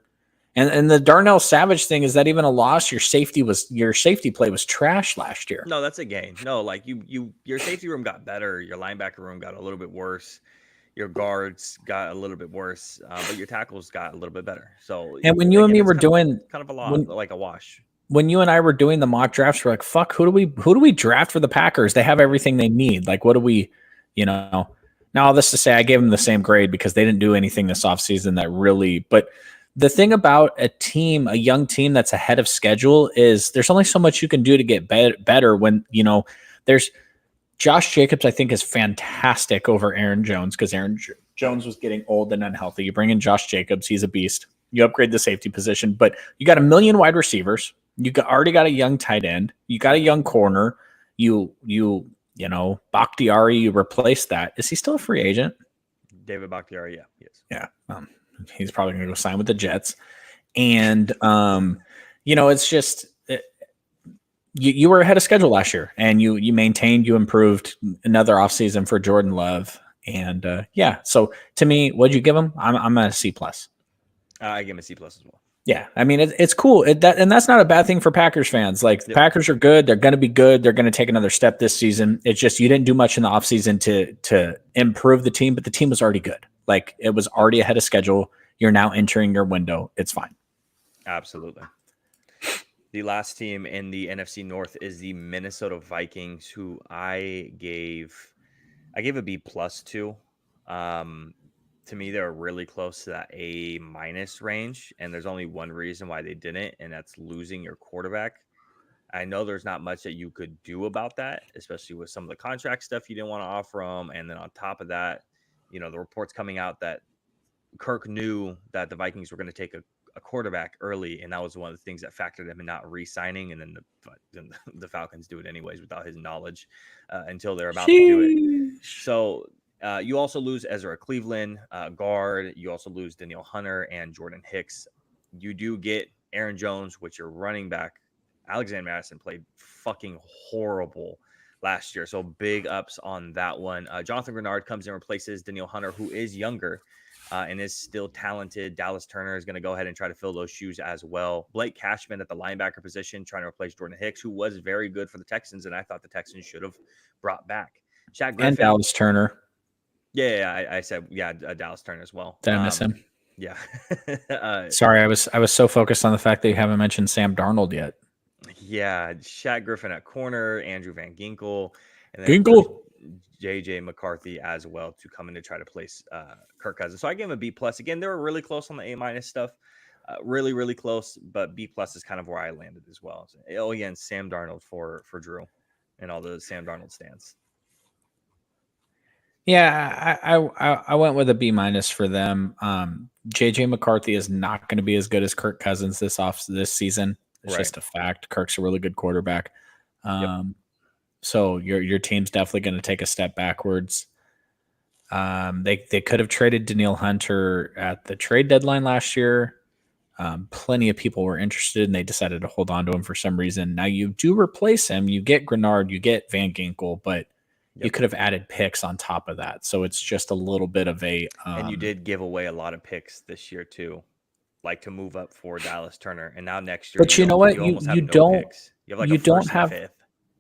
Speaker 2: And the Darnell Savage thing, is that even a loss? Your safety play was trash last year.
Speaker 1: No, that's a gain. No, like your safety room got better. Your linebacker room got a little bit worse. Your guards got a little bit worse, but your tackles got a little bit better. So,
Speaker 2: and when you and me were doing
Speaker 1: kind of a lot, like a wash.
Speaker 2: When you and I were doing the mock drafts, we're like, "Fuck, who do we draft for the Packers? They have everything they need. Like, what do we, Now, all this to say, I gave them the same grade because they didn't do anything this offseason that really. But the thing about a young team that's ahead of schedule, is there's only so much you can do to get better when, there's Josh Jacobs, I think, is fantastic over Aaron Jones, because Aaron Jones was getting old and unhealthy. You bring in Josh Jacobs, he's a beast. You upgrade the safety position, but you got a million wide receivers. Already got a young tight end. You got a young corner. Bakhtiari, you replace that. Is he still a free agent?
Speaker 1: David Bakhtiari, yeah, yes.
Speaker 2: Yeah. He's probably going to go sign with the Jets. And, it's just you were ahead of schedule last year, and you maintained, you improved. Another offseason for Jordan Love. And, so to me, what'd you give him? I'm at a C+.
Speaker 1: I give him a C+ as well.
Speaker 2: Yeah, I mean it's cool, and that's not a bad thing for Packers fans. Like Packers are good; they're going to be good. They're going to take another step this season. It's just you didn't do much in the offseason to improve the team, but the team was already good. Like it was already ahead of schedule. You're now entering your window. It's fine.
Speaker 1: Absolutely. The last team in the NFC North is the Minnesota Vikings, who I gave a B+ to. To me, they're really close to that A- range, and there's only one reason why they didn't, and that's losing your quarterback. I know there's not much that you could do about that, especially with some of the contract stuff you didn't want to offer them, and then on top of that, the reports coming out that Kirk knew that the Vikings were going to take a quarterback early, and that was one of the things that factored him in not re-signing, and then the Falcons do it anyways without his knowledge until they're about to do it. So you also lose Ezra Cleveland, guard. You also lose Danielle Hunter and Jordan Hicks. You do get Aaron Jones, which your running back, Alexander Madison, played fucking horrible last year. So big ups on that one. Jonathan Grenard comes in and replaces Danielle Hunter, who is younger and is still talented. Dallas Turner is going to go ahead and try to fill those shoes as well. Blake Cashman at the linebacker position, trying to replace Jordan Hicks, who was very good for the Texans, and I thought the Texans should have brought back Shaq Griffin.
Speaker 2: And Dallas Turner.
Speaker 1: Yeah, I said, Dallas Turner as well.
Speaker 2: Did I miss him?
Speaker 1: Yeah.
Speaker 2: Sorry, I was so focused on the fact that you haven't mentioned Sam Darnold yet.
Speaker 1: Yeah, Shaq Griffin at corner, Andrew Van Ginkel, and
Speaker 2: then
Speaker 1: JJ McCarthy as well to come in to try to place Kirk Cousins. So I gave him a B+. Again, they were really close on the A- stuff. Really, really close, but B+ is kind of where I landed as well. So, again, Sam Darnold for Drew and all the Sam Darnold stands.
Speaker 2: Yeah, I went with a B- for them. JJ McCarthy is not going to be as good as Kirk Cousins this season. It's just a fact. Kirk's a really good quarterback. So your team's definitely going to take a step backwards. They could have traded Danielle Hunter at the trade deadline last year. Plenty of people were interested, and they decided to hold on to him for some reason. Now you do replace him. You get Grenard, you get Van Ginkel, but you could have added picks on top of that. So it's just a little bit of a...
Speaker 1: and you did give away a lot of picks this year too, like to move up for Dallas Turner. And now next year...
Speaker 2: But you know what? You don't...
Speaker 1: You have like you don't have... fifth.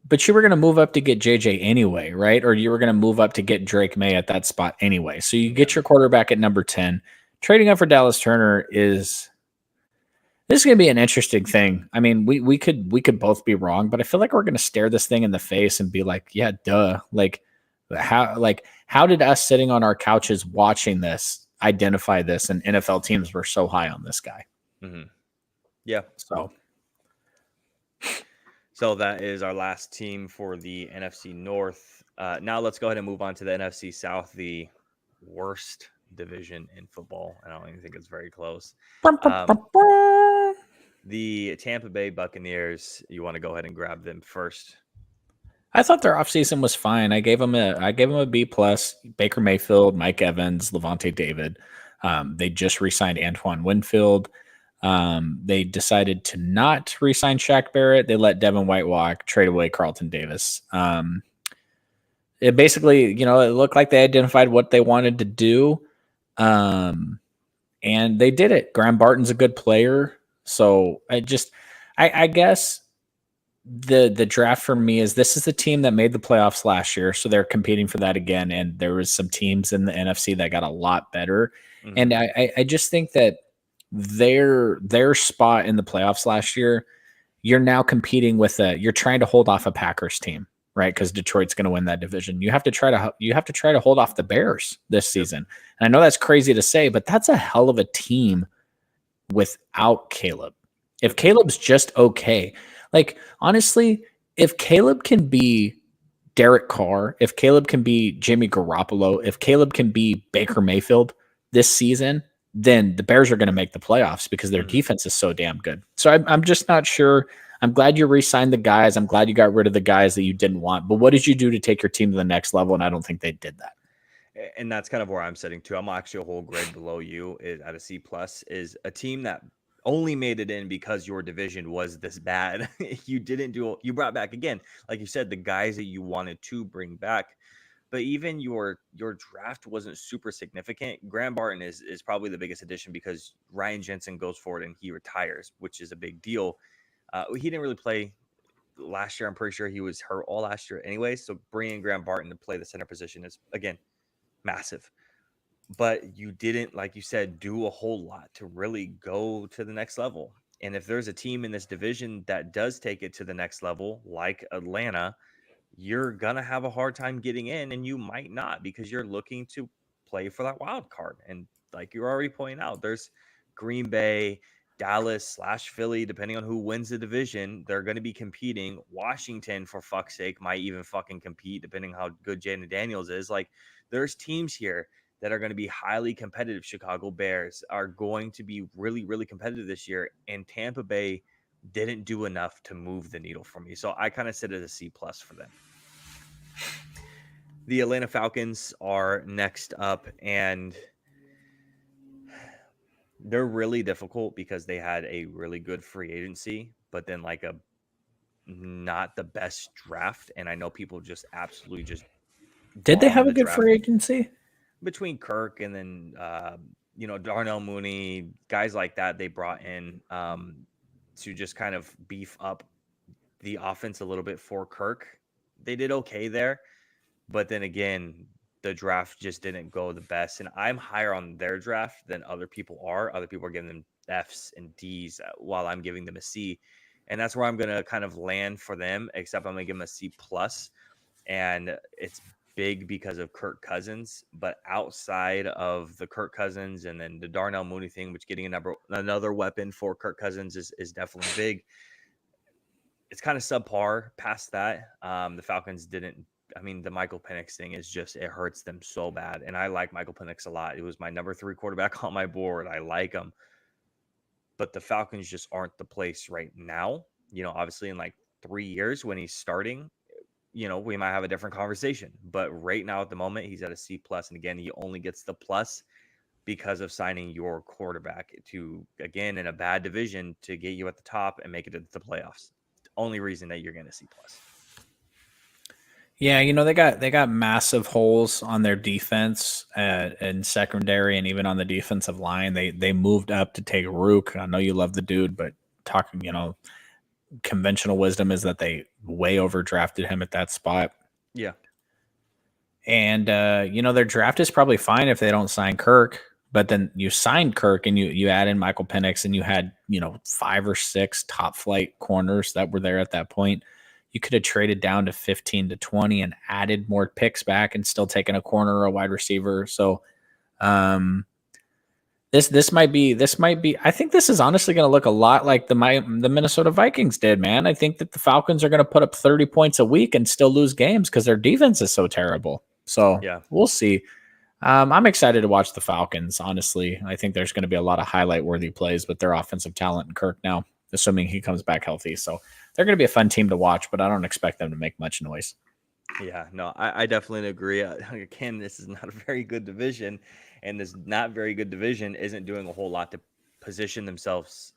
Speaker 2: But you were going to move up to get JJ anyway, right? Or you were going to move up to get Drake May at that spot anyway. So you get your quarterback at number 10. Trading up for Dallas Turner is... This is going to be an interesting thing. I mean, we could both be wrong, but I feel like we're going to stare this thing in the face and be like, yeah, duh. How did us sitting on our couches watching this identify this, and NFL teams were so high on this guy?
Speaker 1: Mm-hmm. Yeah. So that is our last team for the NFC North. Now let's go ahead and move on to the NFC South, the worst division in football. I don't even think it's very close. The Tampa Bay Buccaneers, you want to go ahead and grab them first?
Speaker 2: I thought their offseason was fine. I gave them a B+. Baker Mayfield, Mike Evans, Levante David. They just re-signed Antoine Winfield. They decided to not re-sign Shaq Barrett. They let Devin White walk, trade away Carlton Davis. It basically, it looked like they identified what they wanted to do. And they did it. Graham Barton's a good player. So I guess the draft for me is this is the team that made the playoffs last year. So they're competing for that again. And there was some teams in the NFC that got a lot better. Mm-hmm. And I just think that their spot in the playoffs last year, you're now competing with you're trying to hold off a Packers team, right? Because Detroit's going to win that division. You have to try to hold off the Bears this season. And I know that's crazy to say, but that's a hell of a team without Caleb. If Caleb's just okay, like honestly, if Caleb can be Derek Carr, if Caleb can be Jimmy Garoppolo, if Caleb can be Baker Mayfield this season, then the Bears are going to make the playoffs because their defense is so damn good. So I'm just not sure. I'm glad you re-signed the guys. I'm glad you got rid of the guys that you didn't want. But what did you do to take your team to the next level? And I don't think they did that.
Speaker 1: and that's kind of where I'm sitting too. I'm actually a whole grade below you is at a C plus, is a team that only made it in because your division was this bad. You brought back again, like you said, the guys that you wanted to bring back, but even your draft wasn't super significant. Graham Barton is probably the biggest addition because Ryan Jensen goes forward and he retires, which is a big deal. He didn't really play last year. I'm pretty sure he was hurt all last year anyway. So bringing Graham Barton to play the center position is, again, massive. But you didn't, like you said, do a whole lot to really go to the next level. And if there's a team in this division that does take it to the next level, like Atlanta, you're going to have a hard time getting in, and you might not because you're looking to play for that wild card. And like you're already pointing out, there's Green Bay, Dallas / Philly, depending on who wins the division, they're going to be competing. Washington, for fuck's sake, might even fucking compete depending how good Jaden Daniels is. Like, there's teams here that are going to be highly competitive. Chicago Bears are going to be really, really competitive this year, and Tampa Bay didn't do enough to move the needle for me. So I kind of sit at a C plus for them. The Atlanta Falcons are next up, and they're really difficult because they had a really good free agency, but then like a not the best draft. And I know people just absolutely just
Speaker 2: Did they have a
Speaker 1: the
Speaker 2: good
Speaker 1: draft
Speaker 2: free agency?
Speaker 1: between Kirk and then Darnell Mooney, guys like that they brought in to just kind of beef up the offense a little bit for Kirk. They did okay there, but then again, the draft just didn't go the best. And I'm higher on their draft than other people are. Other people are giving them Fs and Ds while I'm giving them a C. And that's where I'm going to kind of land for them, except I'm going to give them a C plus. And it's big because of Kirk Cousins. But outside of the Kirk Cousins and then the Darnell Mooney thing, which getting another weapon for Kirk Cousins is definitely big. It's kind of subpar past that. The Falcons didn't. I mean, the Michael Penix thing is just, it hurts them so bad. And I like Michael Penix a lot. It was my number 3 quarterback on my board. I like him. But the Falcons just aren't the place right now. Obviously in like 3 years when he's starting, we might have a different conversation. But right now at the moment, he's at a C plus. And again, he only gets the plus because of signing your quarterback to, again, in a bad division to get you at the top and make it to the playoffs. Only reason that you're going to C plus.
Speaker 2: Yeah, they got massive holes on their defense and secondary, and even on the defensive line. They moved up to take Rook. I know you love the dude, but talking, conventional wisdom is that they way overdrafted him at that spot.
Speaker 1: Yeah.
Speaker 2: And their draft is probably fine if they don't sign Kirk. But then you signed Kirk and you add in Michael Penix, and you had 5 or 6 top flight corners that were there at that point. You could have traded down to 15 to 20 and added more picks back and still taken a corner or a wide receiver. So this might be. I think this is honestly going to look a lot like the Minnesota Vikings did, man. I think that the Falcons are going to put up 30 points a week and still lose games because their defense is so terrible. So yeah, we'll see. I'm excited to watch the Falcons, honestly. I think there's going to be a lot of highlight-worthy plays with their offensive talent and Kirk now, assuming he comes back healthy. So they're going to be a fun team to watch, but I don't expect them to make much noise.
Speaker 1: Yeah, no, I definitely agree. Again, this is not a very good division, and this not very good division isn't doing a whole lot to position themselves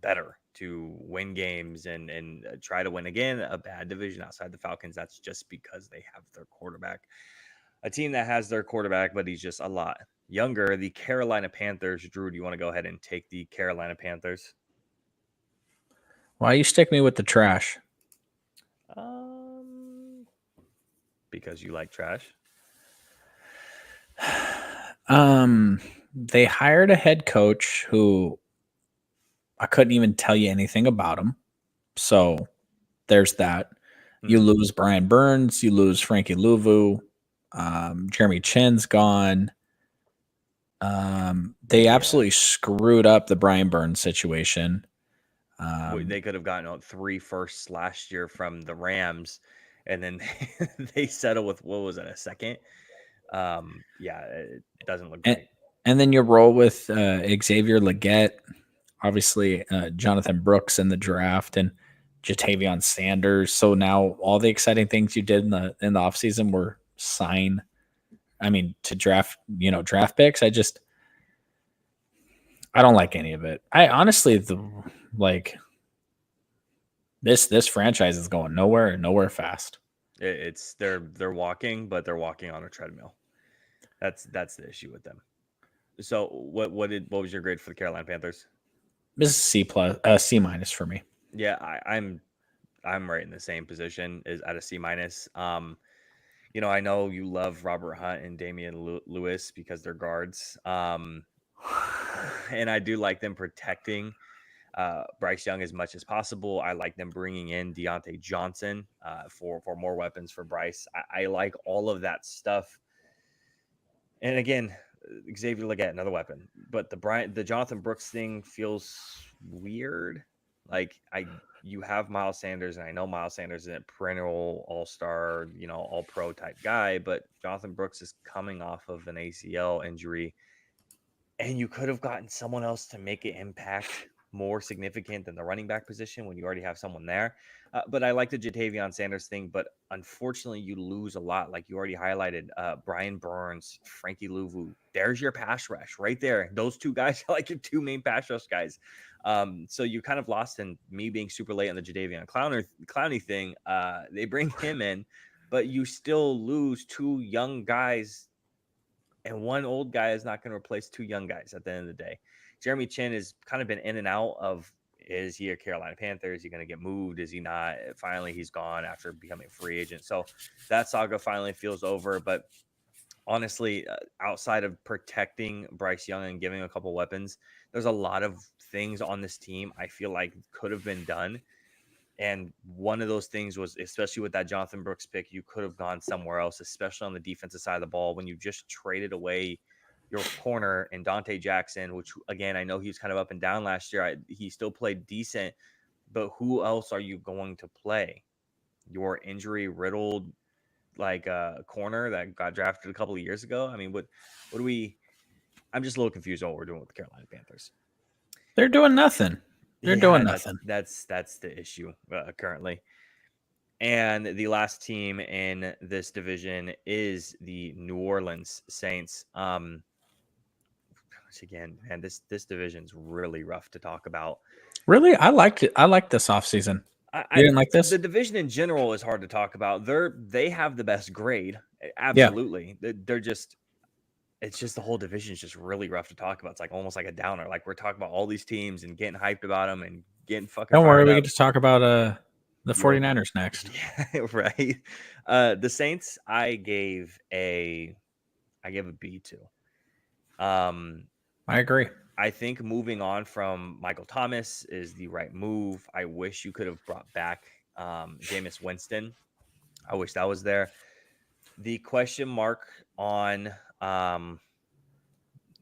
Speaker 1: better to win games and try to win again. A bad division outside the Falcons, that's just because they have their quarterback. A team that has their quarterback, but he's just a lot younger, the Carolina Panthers. Drew, do you want to go ahead and take the Carolina Panthers?
Speaker 2: Why you stick me with the trash?
Speaker 1: Because you like trash.
Speaker 2: They hired a head coach who I couldn't even tell you anything about him. So there's that. You lose Brian Burns, you lose Frankie Louvu. Jeremy Chin's gone. They absolutely screwed up the Brian Burns situation.
Speaker 1: They could have gotten 3 firsts last year from the Rams, and then they settle with, what was it, a second? It doesn't look great.
Speaker 2: And then you roll with Xavier Legette, obviously Jonathan Brooks in the draft, and Jatavion Sanders. So now all the exciting things you did in the offseason were sign to draft, draft picks. I don't like any of it. I honestly, this franchise is going nowhere fast.
Speaker 1: It's they're walking, but they're walking on a treadmill. That's the issue with them. So what was your grade for the Carolina Panthers?
Speaker 2: This is C+, C- for me.
Speaker 1: Yeah, I'm right in the same position as at a C-. I know you love Robert Hunt and Damian Lewis because they're guards. And I do like them protecting Bryce Young as much as possible. I like them bringing in Deontay Johnson for more weapons for Bryce. I like all of that stuff. And again, Xavier Legette, another weapon. But the Jonathan Brooks thing feels weird. Like you have Miles Sanders, and I know Miles Sanders is a perennial all-star, all-pro type guy, but Jonathan Brooks is coming off of an ACL injury, and you could have gotten someone else to make an impact more significant than the running back position when you already have someone there. But I like the Jatavion Sanders thing, but unfortunately you lose a lot. Like you already highlighted, Brian Burns, Frankie Louvu. There's your pass rush right there. Those two guys are like your two main pass rush guys. So you kind of lost in me being super late on the Jadeveon Clowney thing. They bring him in, but you still lose two young guys, and one old guy is not going to replace two young guys at the end of the day. Jeremy Chinn has kind of been in and out of, is he a Carolina Panther? Is he going to get moved? Is he not? Finally, he's gone after becoming a free agent. So that saga finally feels over. But honestly, outside of protecting Bryce Young and giving a couple weapons, there's a lot of things on this team I feel like could have been done. And one of those things was, especially with that Jonathan Brooks pick, you could have gone somewhere else, especially on the defensive side of the ball when you just traded away your corner and Dante Jackson, which again, I know he was kind of up and down last year. He still played decent, but who else are you going to play? Your injury riddled corner that got drafted a couple of years ago. I mean, what do we? I'm just a little confused on what we're doing with the Carolina Panthers.
Speaker 2: They're doing nothing. They're doing nothing.
Speaker 1: That's the issue currently. And the last team in this division is the New Orleans Saints. Again, man, this division's really rough to talk about.
Speaker 2: Really? I liked it. I liked this offseason. You didn't like this?
Speaker 1: The division in general is hard to talk about. They have the best grade. Absolutely. Yeah. It's just the whole division is just really rough to talk about. It's like almost like a downer. Like we're talking about all these teams and getting hyped about them and getting fucking.
Speaker 2: Don't worry, we get to talk about the 49ers next.
Speaker 1: Yeah, right. The Saints, I gave a B to.
Speaker 2: I agree.
Speaker 1: I think moving on from Michael Thomas is the right move. I wish you could have brought back Jameis Winston. I wish that was there. The question mark on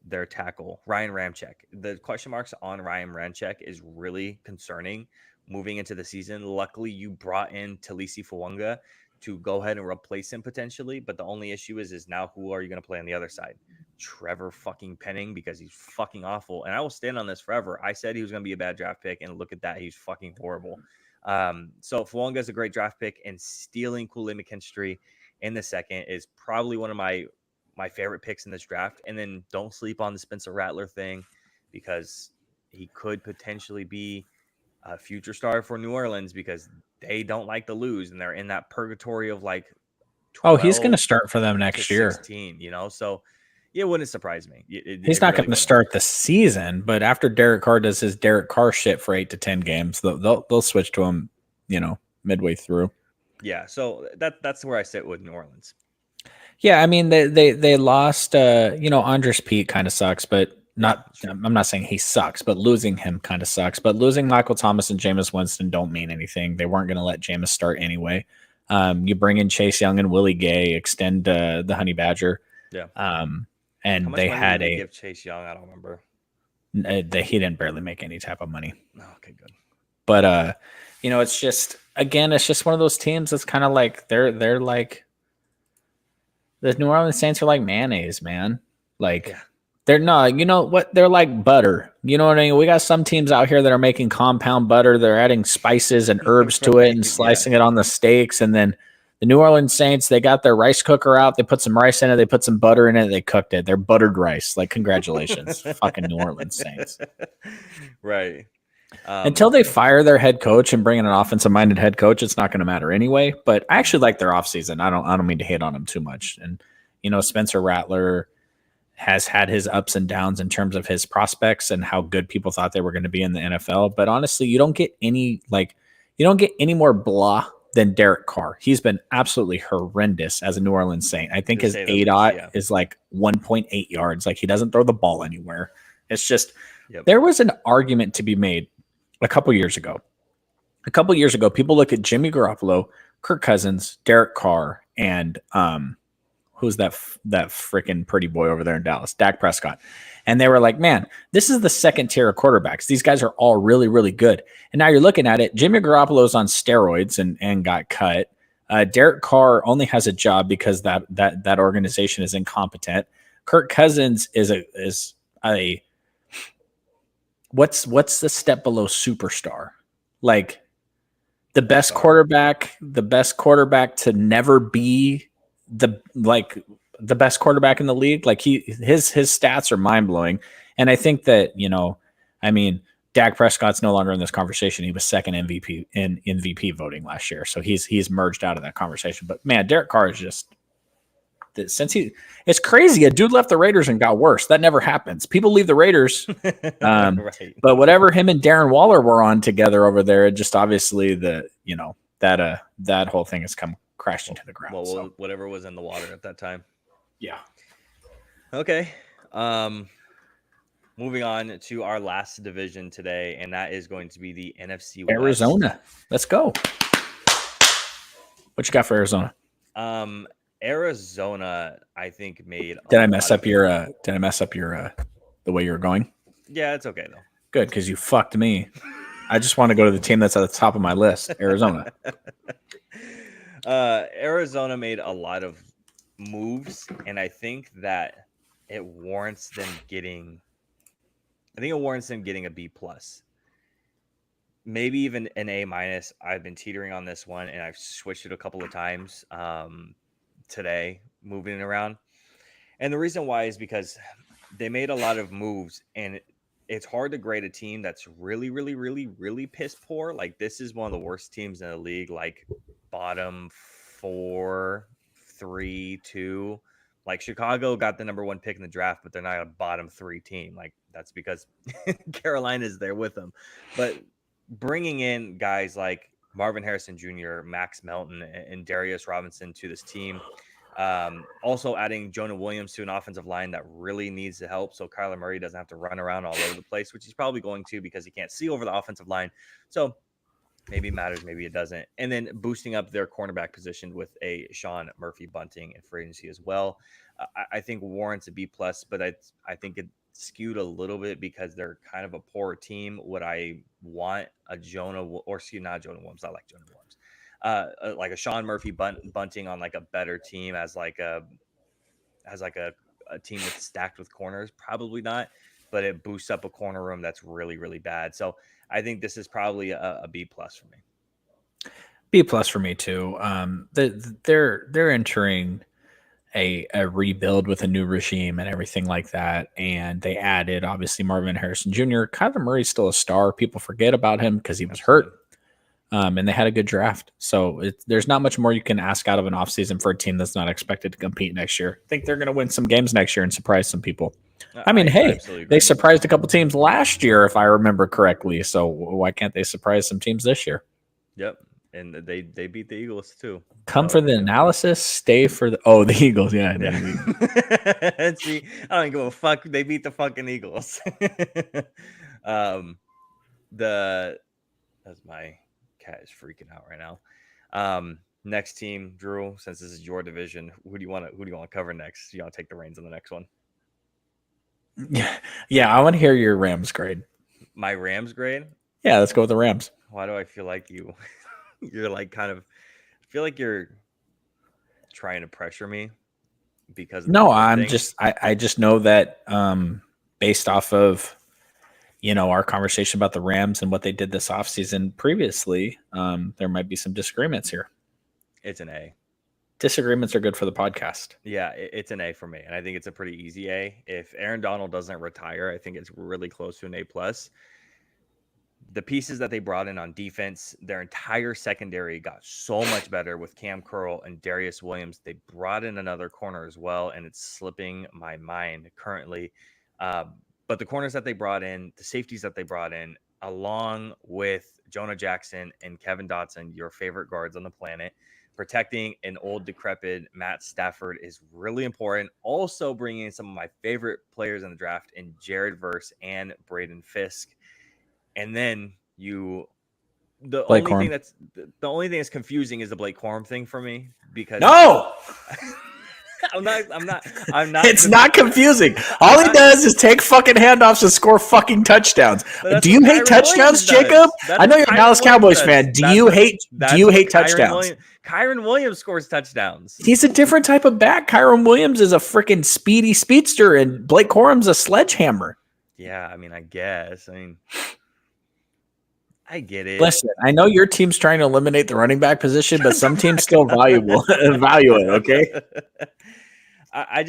Speaker 1: their tackle, Ryan Ramczyk. The question marks on Ryan Ramczyk is really concerning moving into the season. Luckily, you brought in Talisi Fuanga to go ahead and replace him potentially. But the only issue is now who are you going to play on the other side? Trevor fucking Penning, because he's fucking awful. And I will stand on this forever. I said he was going to be a bad draft pick, and look at that. He's fucking horrible. So Fuanga is a great draft pick, and stealing Kool-Aid McKinstry in the second is probably one of my favorite picks in this draft. And then don't sleep on the Spencer Rattler thing, because he could potentially be a future star for New Orleans, because they don't like to lose, and they're in that purgatory of like
Speaker 2: 12 he's going to start for them next year.
Speaker 1: 16, so it wouldn't surprise me.
Speaker 2: He's not going to start the season, but after Derek Carr does his Derek Carr shit for 8 to 10 games, they'll switch to him, midway through.
Speaker 1: Yeah, so that's where I sit with New Orleans.
Speaker 2: Yeah, I mean they lost. Andres Pete kind of sucks, but not. Sure. I'm not saying he sucks, but losing him kind of sucks. But losing Michael Thomas and Jameis Winston don't mean anything. They weren't going to let Jameis start anyway. You bring in Chase Young and Willie Gay, extend the Honey Badger.
Speaker 1: Yeah.
Speaker 2: And they had
Speaker 1: a give Chase Young. I don't remember.
Speaker 2: He didn't barely make any type of money.
Speaker 1: Oh, okay, good.
Speaker 2: But it's just one of those teams that's kind of like they're like the New Orleans Saints are like mayonnaise, man. Like they're not. You know what? They're like butter. You know what I mean? We got some teams out here that are making compound butter. They're adding spices and herbs to it and slicing it on the steaks, and then The New Orleans Saints, they got their rice cooker out. They put some rice in it. They put some butter in it. They cooked it. They're buttered rice. Like, congratulations, fucking New Orleans Saints.
Speaker 1: Right.
Speaker 2: Until they fire their head coach and bring in an offensive-minded head coach, it's not going to matter anyway. But I actually like their offseason. I don't mean to hate on them too much. And Spencer Rattler has had his ups and downs in terms of his prospects and how good people thought they were going to be in the NFL. But honestly, you don't get any more blah than Derek Carr. He's been absolutely horrendous as a New Orleans Saint. I think his ADOT is like 1.8 yards. Like, he doesn't throw the ball anywhere. It's just there was an argument to be made a couple years ago. People look at Jimmy Garoppolo, Kirk Cousins, Derek Carr, and who's that freaking pretty boy over there in Dallas, Dak Prescott. And they were like, man, this is the second tier of quarterbacks. These guys are all really, really good. And now you're looking at it. Jimmy Garoppolo's on steroids and got cut. Derek Carr only has a job because that organization is incompetent. Kirk Cousins is a what's the step below superstar? Like, the best quarterback to never be the best quarterback in the league. Like, his stats are mind blowing. And I think that, Dak Prescott's no longer in this conversation. He was second MVP in MVP voting last year. So he's merged out of that conversation. But man, Derek Carr is just, it's crazy. A dude left the Raiders and got worse. That never happens. People leave the Raiders.
Speaker 1: Right.
Speaker 2: But whatever him and Darren Waller were on together over there, it just obviously that whole thing has come crashed into the ground.
Speaker 1: Well, whatever was in the water at that time.
Speaker 2: Yeah.
Speaker 1: Okay. Moving on to our last division today, and that is going to be the NFC West.
Speaker 2: Arizona. Let's go. What you got for Arizona?
Speaker 1: Arizona, I think, made.
Speaker 2: Did I mess up your the way you were going?
Speaker 1: Yeah, it's okay though.
Speaker 2: Good, because you fucked me. I just want to go to the team that's at the top of my list, Arizona.
Speaker 1: Arizona made a lot of moves, and I think that it warrants them getting. I think it warrants them getting a B plus, maybe even an A minus. I've been teetering on this one, and I've switched it a couple of times today, moving it around. And the reason why is because they made a lot of moves, and it's hard to grade a team that's really, really, really, really piss poor. Like, this is one of the worst teams in the league, like bottom 4, 3, 2. Like, Chicago got the number 1 pick in the draft, but they're not a bottom 3 team. Like, that's because Carolina's there with them. But bringing in guys like Marvin Harrison Jr., Max Melton, and Darius Robinson to this team. Also adding Jonah Williams to an offensive line that really needs the help, so Kyler Murray doesn't have to run around all over the place, which he's probably going to because he can't see over the offensive line. So maybe it matters, maybe it doesn't. And then boosting up their cornerback position with a Sean Murphy Bunting in free agency as well. I think warrants a B plus, but I think it skewed a little bit because they're kind of a poor team. Would I want a not Jonah Williams? I like Jonah Williams. Like a Sean Murphy Bunting on like a better team as a team that's stacked with corners? Probably not, but it boosts up a corner room that's really, really bad. So I think this is probably a B plus for me.
Speaker 2: B plus for me too. They're entering a rebuild with a new regime and everything like that. And they added obviously Marvin Harrison Jr. Kyler Murray's still a star. People forget about him because he was hurt. And they had a good draft. So there's not much more you can ask out of an offseason for a team that's not expected to compete next year. I think they're going to win some games next year and surprise some people. I mean, they surprised a couple teams last year, if I remember correctly. So why can't they surprise some teams this year?
Speaker 1: Yep. And they beat the Eagles too.
Speaker 2: Come for the analysis, stay for the Eagles. Yeah.
Speaker 1: See, I don't give a fuck. They beat the fucking Eagles. That's my cat is freaking out right now. Next team, Drew, since this is your division, who do you want to cover next? You want to take the reins on the next one?
Speaker 2: Yeah, I want to hear your Rams grade.
Speaker 1: My Rams grade?
Speaker 2: Yeah, let's go with the Rams.
Speaker 1: Why do I feel like you're like kind of, I feel like you're trying to pressure me because of
Speaker 2: I just know that based off of our conversation about the Rams and what they did this offseason previously, there might be some disagreements here.
Speaker 1: It's an A.
Speaker 2: Disagreements are good for the podcast.
Speaker 1: Yeah, it's an A for me, and I think it's a pretty easy A. If Aaron Donald doesn't retire, I think it's really close to an A plus. The pieces that they brought in on defense, their entire secondary got so much better with Cam Curl and Darius Williams. They brought in another corner as well, and it's slipping my mind currently. But the corners that they brought in, the safeties that they brought in, along with Jonah Jackson and Kevin Dotson, your favorite guards on the planet, protecting an old decrepit Matt Stafford is really important. Also bringing in some of my favorite players in the draft in Jared Verse and Braden Fisk. And then the
Speaker 2: Blake
Speaker 1: only
Speaker 2: Corum.
Speaker 1: thing that's confusing is the Blake Corum thing for me, because
Speaker 2: No,
Speaker 1: I'm not.
Speaker 2: it's not confusing. All he does is take fucking handoffs and score fucking touchdowns.
Speaker 1: That's
Speaker 2: Do you
Speaker 1: what
Speaker 2: hate
Speaker 1: Kyren
Speaker 2: touchdowns,
Speaker 1: Williams does.
Speaker 2: Jacob?
Speaker 1: That's
Speaker 2: I know
Speaker 1: what
Speaker 2: you're a
Speaker 1: Kyren
Speaker 2: Dallas
Speaker 1: Williams
Speaker 2: Cowboys
Speaker 1: does.
Speaker 2: fan. Do
Speaker 1: That's
Speaker 2: you
Speaker 1: what-
Speaker 2: hate
Speaker 1: that's what
Speaker 2: touchdowns?
Speaker 1: Kyren Williams scores touchdowns.
Speaker 2: He's a different type of back. Kyron Williams is a freaking speedy speedster, and Blake Corum's a sledgehammer.
Speaker 1: Yeah, I mean, I guess. I get it.
Speaker 2: Listen, I know your team's trying to eliminate the running back position, but some teams still value it. Okay.
Speaker 1: I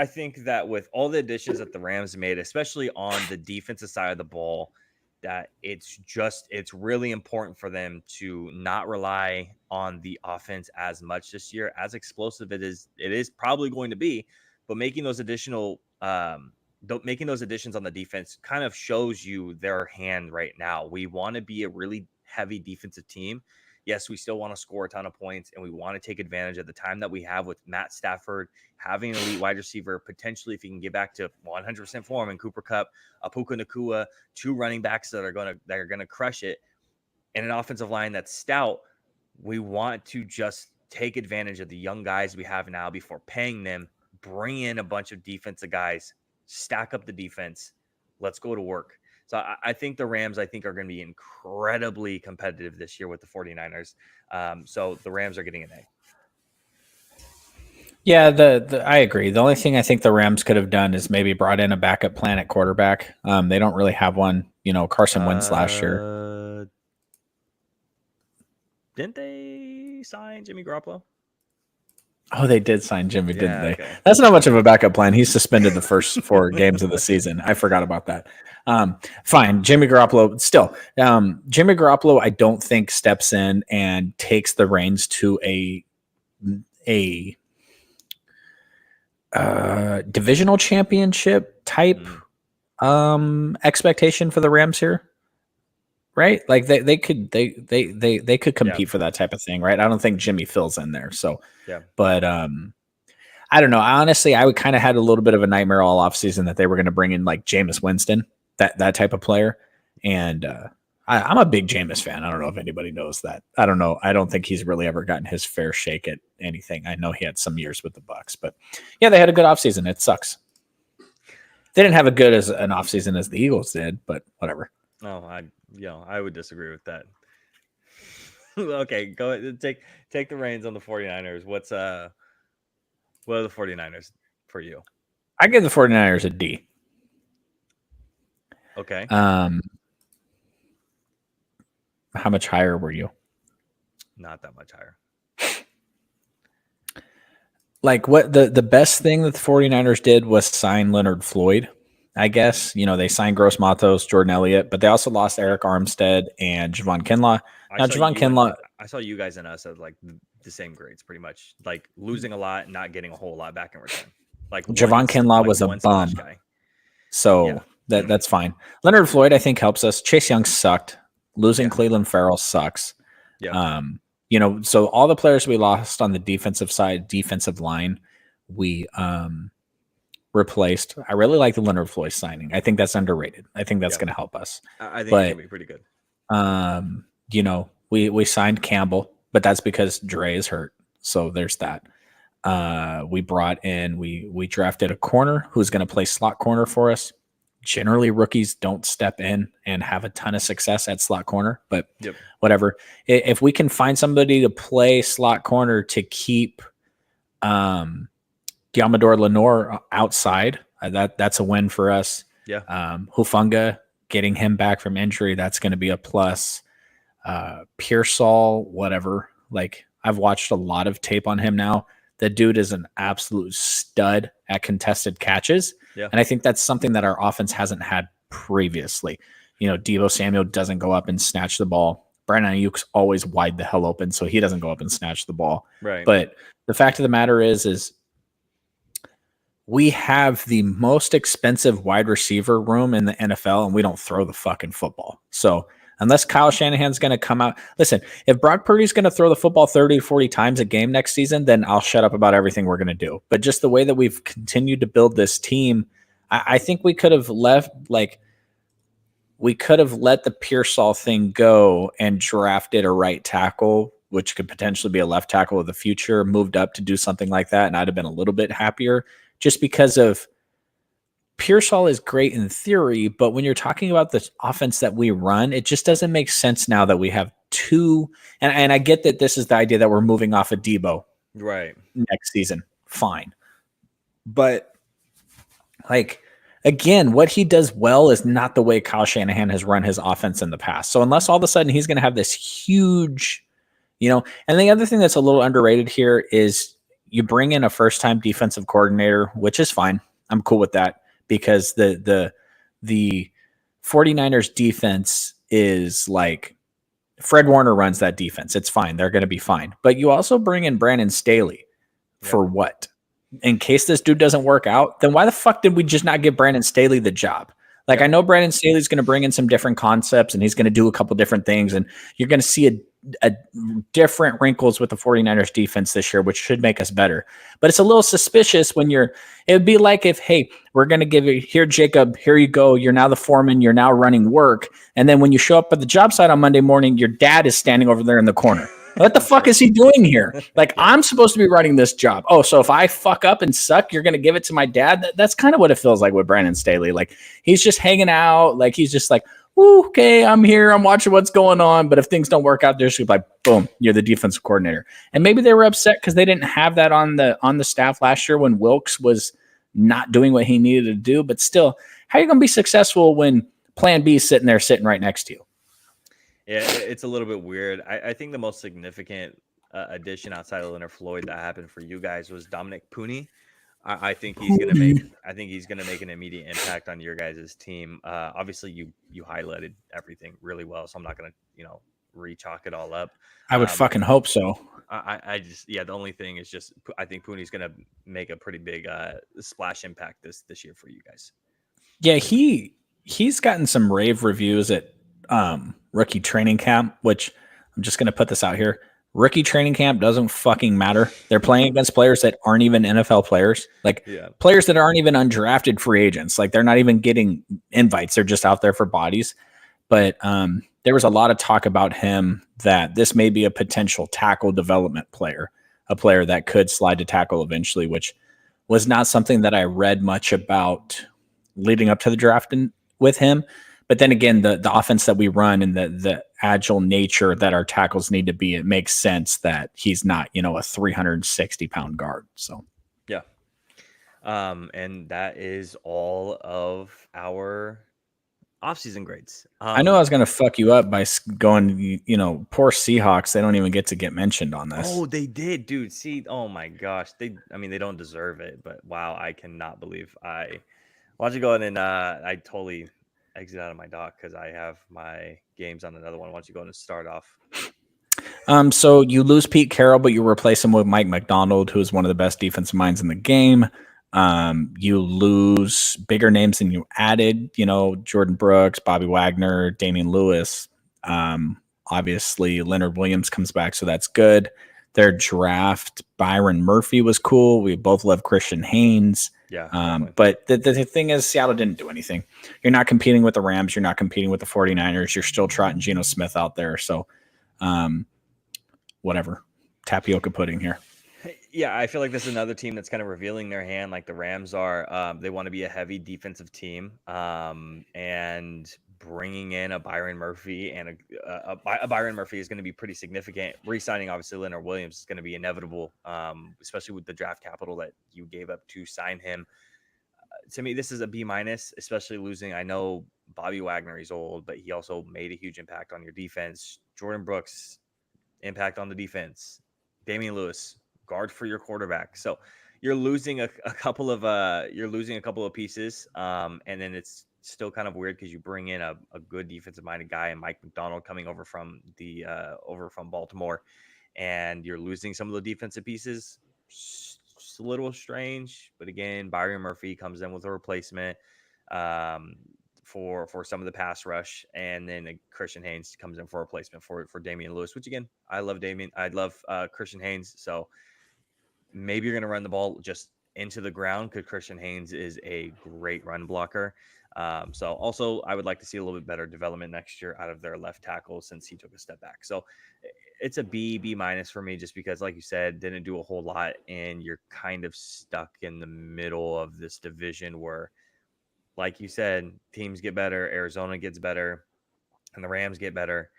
Speaker 1: think that with all the additions that the Rams made, especially on the defensive side of the ball, that it's really important for them to not rely on the offense as much this year. As explosive it is probably going to be, but making those additions on the defense kind of shows you their hand right now. We want to be a really heavy defensive team. Yes, we still want to score a ton of points, and we want to take advantage of the time that we have with Matt Stafford, having an elite wide receiver, potentially if he can get back to 100% form, and Cooper Kupp, Puka Nacua, two running backs that are gonna crush it, and an offensive line that's stout. We want to just take advantage of the young guys we have now before paying them, bring in a bunch of defensive guys, stack up the defense. Let's go to work. So I think the Rams, are going to be incredibly competitive this year with the 49ers. So the Rams are getting an A.
Speaker 2: Yeah, I agree. The only thing I think the Rams could have done is maybe brought in a backup plan at quarterback. They don't really have one. Carson Wentz last year.
Speaker 1: Didn't they sign Jimmy Garoppolo?
Speaker 2: Oh, they did sign Jimmy, didn't they?
Speaker 1: Okay.
Speaker 2: That's not much of a backup plan. He's suspended the first 4 games of the season. I forgot about that. Fine. Jimmy Garoppolo, still. Jimmy Garoppolo, I don't think steps in and takes the reins to a divisional championship type expectation for the Rams here. Right? Like they could compete for that type of thing, right? I don't think Jimmy fills in there. So,
Speaker 1: yeah. But
Speaker 2: I don't know. Honestly, I would kind of had a little bit of a nightmare all offseason that they were going to bring in like Jameis Winston, that type of player. And I'm a big Jameis fan. I don't know if anybody knows that. I don't know. I don't think he's really ever gotten his fair shake at anything. I know he had some years with the Bucs, but yeah, they had a good offseason. It sucks. They didn't have a good as an offseason as the Eagles did, but whatever.
Speaker 1: No, I would disagree with that. Okay, go ahead, take the reins on the 49ers. What are the 49ers for you?
Speaker 2: I give the 49ers a D.
Speaker 1: Okay.
Speaker 2: How much higher were you?
Speaker 1: Not that much higher.
Speaker 2: Like what the best thing that the 49ers did was sign Leonard Floyd. I guess, they signed Gross Matos, Jordan Elliott, but they also lost Eric Armstead and Javon Kinlaw. Now, Javon Kinlaw,
Speaker 1: I saw you guys and us as like the same grades, pretty much, like losing a lot, not getting a whole lot back in return. Like
Speaker 2: Javon Kinlaw was a bum, so that's fine. Leonard Floyd, I think, helps us. Chase Young sucked. Losing Cleveland Farrell sucks.
Speaker 1: Yeah.
Speaker 2: So all the players we lost on the defensive side, defensive line, we replaced. I really like the Leonard Floyd signing. I think that's underrated. I think that's going to help us.
Speaker 1: I think it's going to be pretty good.
Speaker 2: We signed Campbell, but that's because Dre is hurt. So there's that. We brought in, we drafted a corner who's going to play slot corner for us. Generally, rookies don't step in and have a ton of success at slot corner, but whatever. If we can find somebody to play slot corner to keep Diamador Lenore outside, that's a win for us.
Speaker 1: Yeah.
Speaker 2: Hufanga, getting him back from injury, that's going to be a plus. Pearsall, whatever. Like, I've watched a lot of tape on him now. The dude is an absolute stud at contested catches.
Speaker 1: Yeah.
Speaker 2: And I think that's something that our offense hasn't had previously. Deebo Samuel doesn't go up and snatch the ball. Brandon Ayuk's always wide the hell open, so he doesn't go up and snatch the ball.
Speaker 1: Right.
Speaker 2: But the fact of the matter is we have the most expensive wide receiver room in the NFL, and we don't throw the fucking football. So unless Kyle Shanahan's going to come out, listen, if Brock Purdy's going to throw the football 30 to 40 times a game next season, then I'll shut up about everything we're going to do. But just the way that we've continued to build this team, I think we could have let the Pearsall thing go and drafted a right tackle, which could potentially be a left tackle of the future, moved up to do something like that, and I'd have been a little bit happier just because of Pearsall is great in theory, but when you're talking about the offense that we run, it just doesn't make sense now that we have two. And I get that this is the idea that we're moving off of Deebo
Speaker 1: right
Speaker 2: next season. Fine. But again, what he does well is not the way Kyle Shanahan has run his offense in the past. So unless all of a sudden he's going to have this huge, and the other thing that's a little underrated here is you bring in a first-time defensive coordinator, which is fine. I'm cool with that because the 49ers defense is like Fred Warner runs that defense. It's fine. They're going to be fine. But you also bring in Brandon Staley for what? In case this dude doesn't work out, then why the fuck did we just not give Brandon Staley the job? I know Brandon Staley's going to bring in some different concepts and he's going to do a couple different things and you're going to see a different wrinkles with the 49ers defense this year, which should make us better. But it's a little suspicious when it would be like if, hey, we're going to give you here, Jacob, here you go. You're now the foreman. You're now running work. And then when you show up at the job site on Monday morning, your dad is standing over there in the corner. What the fuck is he doing here? I'm supposed to be running this job. Oh, so if I fuck up and suck, you're going to give it to my dad? That's kind of what it feels like with Brandon Staley. He's just hanging out. He's just like, ooh, okay, I'm here. I'm watching what's going on. But if things don't work out, they're just like, boom, you're the defensive coordinator. And maybe they were upset because they didn't have that on the staff last year when Wilkes was not doing what he needed to do. But still, how are you going to be successful when Plan B is sitting right next to you?
Speaker 1: Yeah, it's a little bit weird. I think the most significant addition outside of Leonard Floyd that happened for you guys was Dominic Puni. I think he's gonna make an immediate impact on your guys' team. Obviously, you highlighted everything really well, so I'm not gonna re-chalk it all up.
Speaker 2: I would fucking hope so.
Speaker 1: I just the only thing is just I think Puni's gonna make a pretty big splash impact this year for you guys.
Speaker 2: Yeah, he's gotten some rave reviews at rookie training camp, which I'm just gonna put this out here. Rookie training camp doesn't fucking matter. They're playing against players that aren't even NFL players, players that aren't even undrafted free agents. They're not even getting invites. They're just out there for bodies. But there was a lot of talk about him that this may be a potential tackle development player, a player that could slide to tackle eventually, which was not something that I read much about leading up to the draft with him. But then again, the offense that we run and the agile nature that our tackles need to be, it makes sense that he's not, a 360-pound guard. So,
Speaker 1: yeah. And that is all of our offseason grades.
Speaker 2: I know I was going to fuck you up by going, poor Seahawks. They don't even get mentioned on this.
Speaker 1: Oh, they did, dude. See, oh my gosh. They don't deserve it, but wow, I cannot believe why don't you go ahead and I totally exit out of my dock because I have my games on another one. Why don't you go and start off?
Speaker 2: So you lose Pete Carroll, but you replace him with Mike McDonald, who is one of the best defensive minds in the game. You lose bigger names than you added, Jordan Brooks, Bobby Wagner, Damian Lewis. Obviously Leonard Williams comes back, so that's good. Their draft, Byron Murphy was cool. We both love Christian Haynes.
Speaker 1: Yeah.
Speaker 2: But the thing is, Seattle didn't do anything. You're not competing with the Rams. You're not competing with the 49ers. You're still trotting Geno Smith out there. So, whatever. Tapioca pudding here.
Speaker 1: Yeah, I feel like this is another team that's kind of revealing their hand like the Rams are. They want to be a heavy defensive team. And bringing in a Byron Murphy and a Byron Murphy is going to be pretty significant. Re-signing, obviously, Leonard Williams is going to be inevitable, especially with the draft capital that you gave up to sign him. To me, this is a B-, especially losing. I know Bobby Wagner is old, but he also made a huge impact on your defense. Jordan Brooks, impact on the defense. Damian Lewis, guard for your quarterback. So you're losing a couple of pieces, and then it's still kind of weird because you bring in a good defensive minded guy and Mike McDonald coming over from Baltimore, and you're losing some of the defensive pieces. It's a little strange, but again, Byron Murphy comes in with a replacement. For some of the pass rush, and then Christian Haynes comes in for a replacement for Damian Lewis, which again, I love Christian Haynes. So maybe you're going to run the ball just into the ground because Christian Haynes is a great run blocker. So also I would like to see a little bit better development next year out of their left tackle since he took a step back. So it's a B minus for me, just because, like you said, didn't do a whole lot, and you're kind of stuck in the middle of this division where, like you said, teams get better, Arizona gets better, and the Rams get better,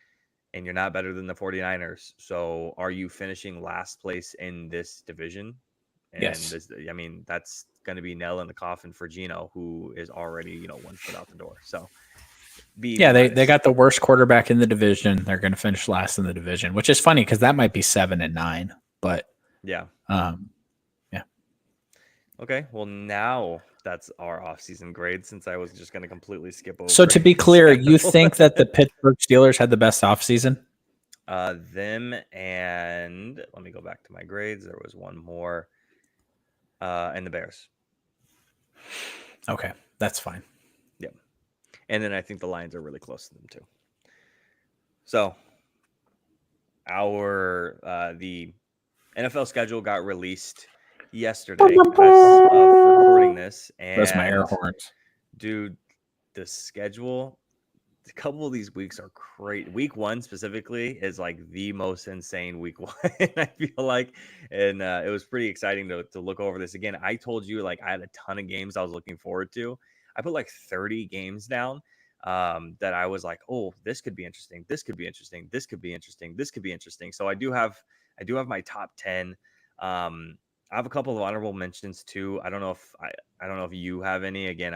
Speaker 1: and you're not better than the 49ers. So are you finishing last place in this division? And
Speaker 2: Yes.
Speaker 1: that's going to be nail in the coffin for Geno, who is already, 1 foot out the door. So
Speaker 2: they got the worst quarterback in the division. They're going to finish last in the division, which is funny because that might be 7-9. But
Speaker 1: yeah. Okay, well, now that's our offseason grade, since I was just going to completely skip over.
Speaker 2: So to be clear, you think that the Pittsburgh Steelers had the best offseason?
Speaker 1: Them, and let me go back to my grades. There was one more, and the Bears.
Speaker 2: Okay, that's fine.
Speaker 1: Yeah, and then I think the Lions are really close to them too. So the NFL schedule got released yesterday as of recording this, and
Speaker 2: that's my air horns.
Speaker 1: Dude, the schedule, a couple of these weeks are great. Week 1 specifically is like the most insane week 1, I feel like, and it was pretty exciting to look over this again. I told you, like, I had a ton of games I was looking forward to. I put like 30 games down that I was like, oh, this could be interesting, this could be interesting, this could be interesting, this could be interesting. So I do have my top 10. I have a couple of honorable mentions too. I don't know if you have any. Again,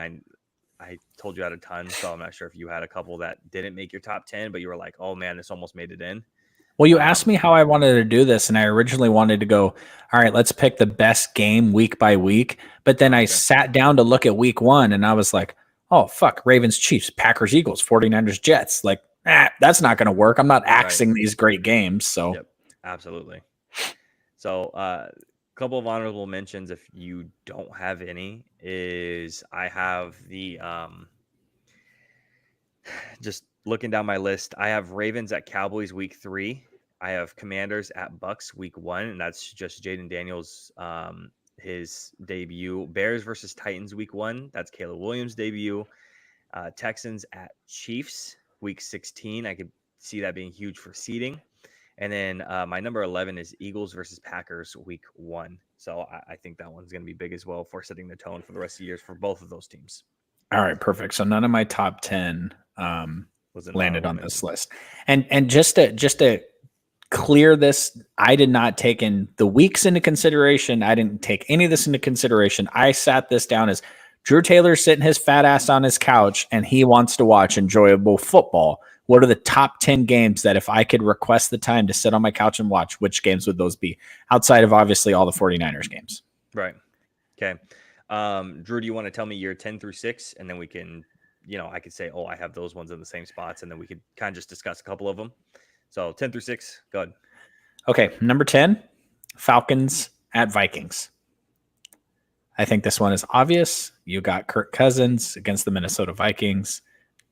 Speaker 1: I told you I had a ton, so I'm not sure if you had a couple that didn't make your top 10, but you were like, oh man, this almost made it in.
Speaker 2: Well, you asked me how I wanted to do this, and I originally wanted to go, all right, let's pick the best game week by week. But then I sat down to look at week 1, and I was like, oh, fuck, Ravens, Chiefs, Packers, Eagles, 49ers, Jets. Like, that's not going to work. I'm not axing these great games. So,
Speaker 1: yep, absolutely. So, couple of honorable mentions, if you don't have any, is I have the just looking down my list, I have Ravens at Cowboys week 3. I have Commanders at Bucks week 1, and that's just Jaden Daniels his debut. Bears versus Titans week 1, that's Caleb Williams' debut. Texans at Chiefs week 16. I could see that being huge for seeding. And then my number 11 is Eagles versus Packers week 1. So I think that one's going to be big as well for setting the tone for the rest of the years for both of those teams.
Speaker 2: All right, perfect. So none of my top 10 landed on this list. And just to clear this, I did not take in the weeks into consideration. I didn't take any of this into consideration. I sat this down as Drew Taylor sitting his fat ass on his couch, and he wants to watch enjoyable football. What are the top 10 games that if I could request the time to sit on my couch and watch, which games would those be? Outside of obviously all the 49ers games.
Speaker 1: Right. Okay. Drew, do you want to tell me your 10 through 6? And then we can, I could say, oh, I have those ones in the same spots. And then we could kind of just discuss a couple of them. So 10 through 6, go ahead.
Speaker 2: Okay. Number 10, Falcons at Vikings. I think this one is obvious. You got Kirk Cousins against the Minnesota Vikings.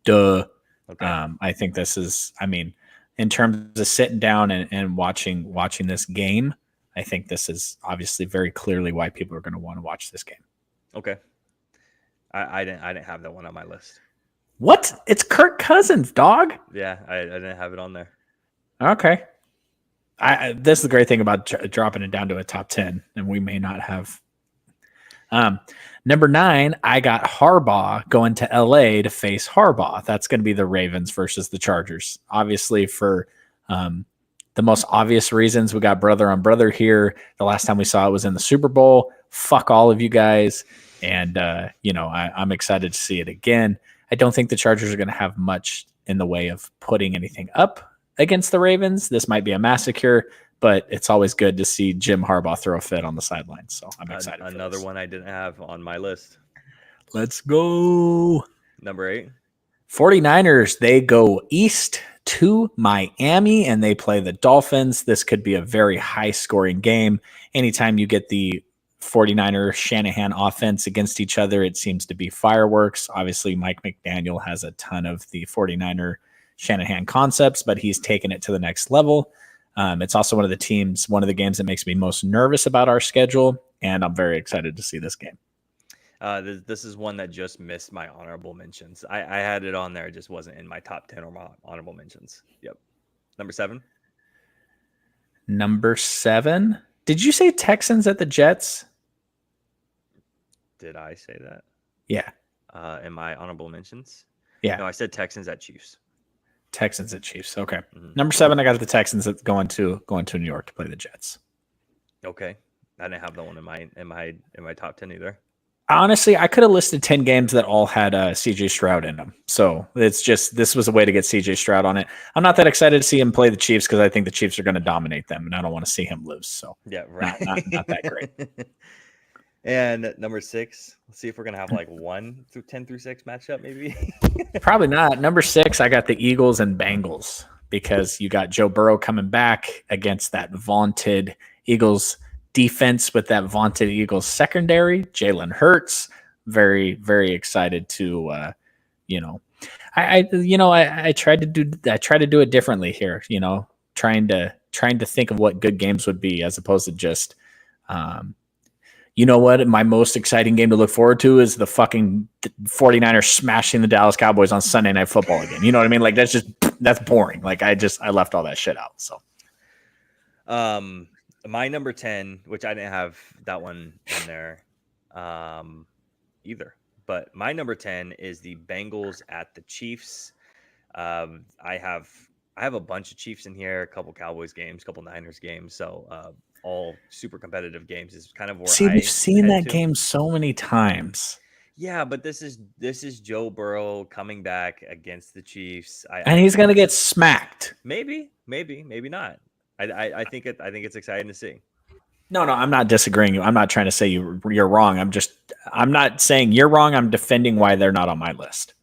Speaker 2: Duh. Okay. I think this is, in terms of sitting down and watching this game, I think this is obviously very clearly why people are going to want to watch this game.
Speaker 1: Okay. I didn't have that one on my list.
Speaker 2: What? It's Kirk Cousins, dog.
Speaker 1: Yeah, I didn't have it on there.
Speaker 2: Okay. This is the great thing about dropping it down to a top 10, and we may not have. Number 9, I got Harbaugh going to LA to face Harbaugh. That's going to be the Ravens versus the Chargers. Obviously, for the most obvious reasons, we got brother on brother here. The last time we saw it was in the Super Bowl. Fuck all of you guys. And, I'm excited to see it again. I don't think the Chargers are going to have much in the way of putting anything up against the Ravens. This might be a massacre. but it's always good to see Jim Harbaugh throw a fit on the sidelines. So I'm excited.
Speaker 1: Another one I didn't have on my list.
Speaker 2: Let's go.
Speaker 1: Number 8.
Speaker 2: 49ers, they go east to Miami and they play the Dolphins. This could be a very high scoring game. Anytime you get the 49er Shanahan offense against each other, it seems to be fireworks. Obviously, Mike McDaniel has a ton of the 49er Shanahan concepts, but he's taken it to the next level. It's also one of the games that makes me most nervous about our schedule, and I'm very excited to see this game.
Speaker 1: This is one that just missed my honorable mentions. I had it on there. It just wasn't in my top 10 or my honorable mentions. Yep. Number 7.
Speaker 2: Number 7. Did you say Texans at the Jets?
Speaker 1: Did I say that?
Speaker 2: Yeah.
Speaker 1: In my honorable mentions?
Speaker 2: Yeah.
Speaker 1: No, I said Texans at Chiefs.
Speaker 2: Texans at Chiefs. Okay. Mm-hmm. Number 7, I got the Texans going to New York to play the Jets.
Speaker 1: Okay. I didn't have that one in my top 10 either.
Speaker 2: Honestly, I could have listed 10 games that all had CJ Stroud in them. So it's just, this was a way to get CJ Stroud on it. I'm not that excited to see him play the Chiefs because I think the Chiefs are going to dominate them and I don't want to see him lose. So
Speaker 1: yeah, right.
Speaker 2: Not that great.
Speaker 1: And number 6, let's see if we're going to have like 1 through 10 through 6 matchup maybe.
Speaker 2: Probably not. Number 6, I got the Eagles and Bengals because you got Joe Burrow coming back against that vaunted Eagles defense with that vaunted Eagles secondary. Jalen Hurts, very, very excited to, I tried to do it differently here, trying to think of what good games would be as opposed to just, what my most exciting game to look forward to is the fucking 49ers smashing the Dallas Cowboys on Sunday Night Football again. You know what I mean? Like that's boring. Like I left all that shit out. So,
Speaker 1: my number 10, which I didn't have that one in there either, but my number 10 is the Bengals at the Chiefs. I have a bunch of Chiefs in here, a couple Cowboys games, a couple Niners games, so all super competitive games is kind of where
Speaker 2: we've seen that game so many times.
Speaker 1: Yeah, but this is Joe Burrow coming back against the Chiefs,
Speaker 2: and he's gonna get smacked.
Speaker 1: Maybe not. I think it's exciting to see.
Speaker 2: No, I'm not disagreeing. I'm not trying to say you're wrong. I'm not saying you're wrong. I'm defending why they're not on my list.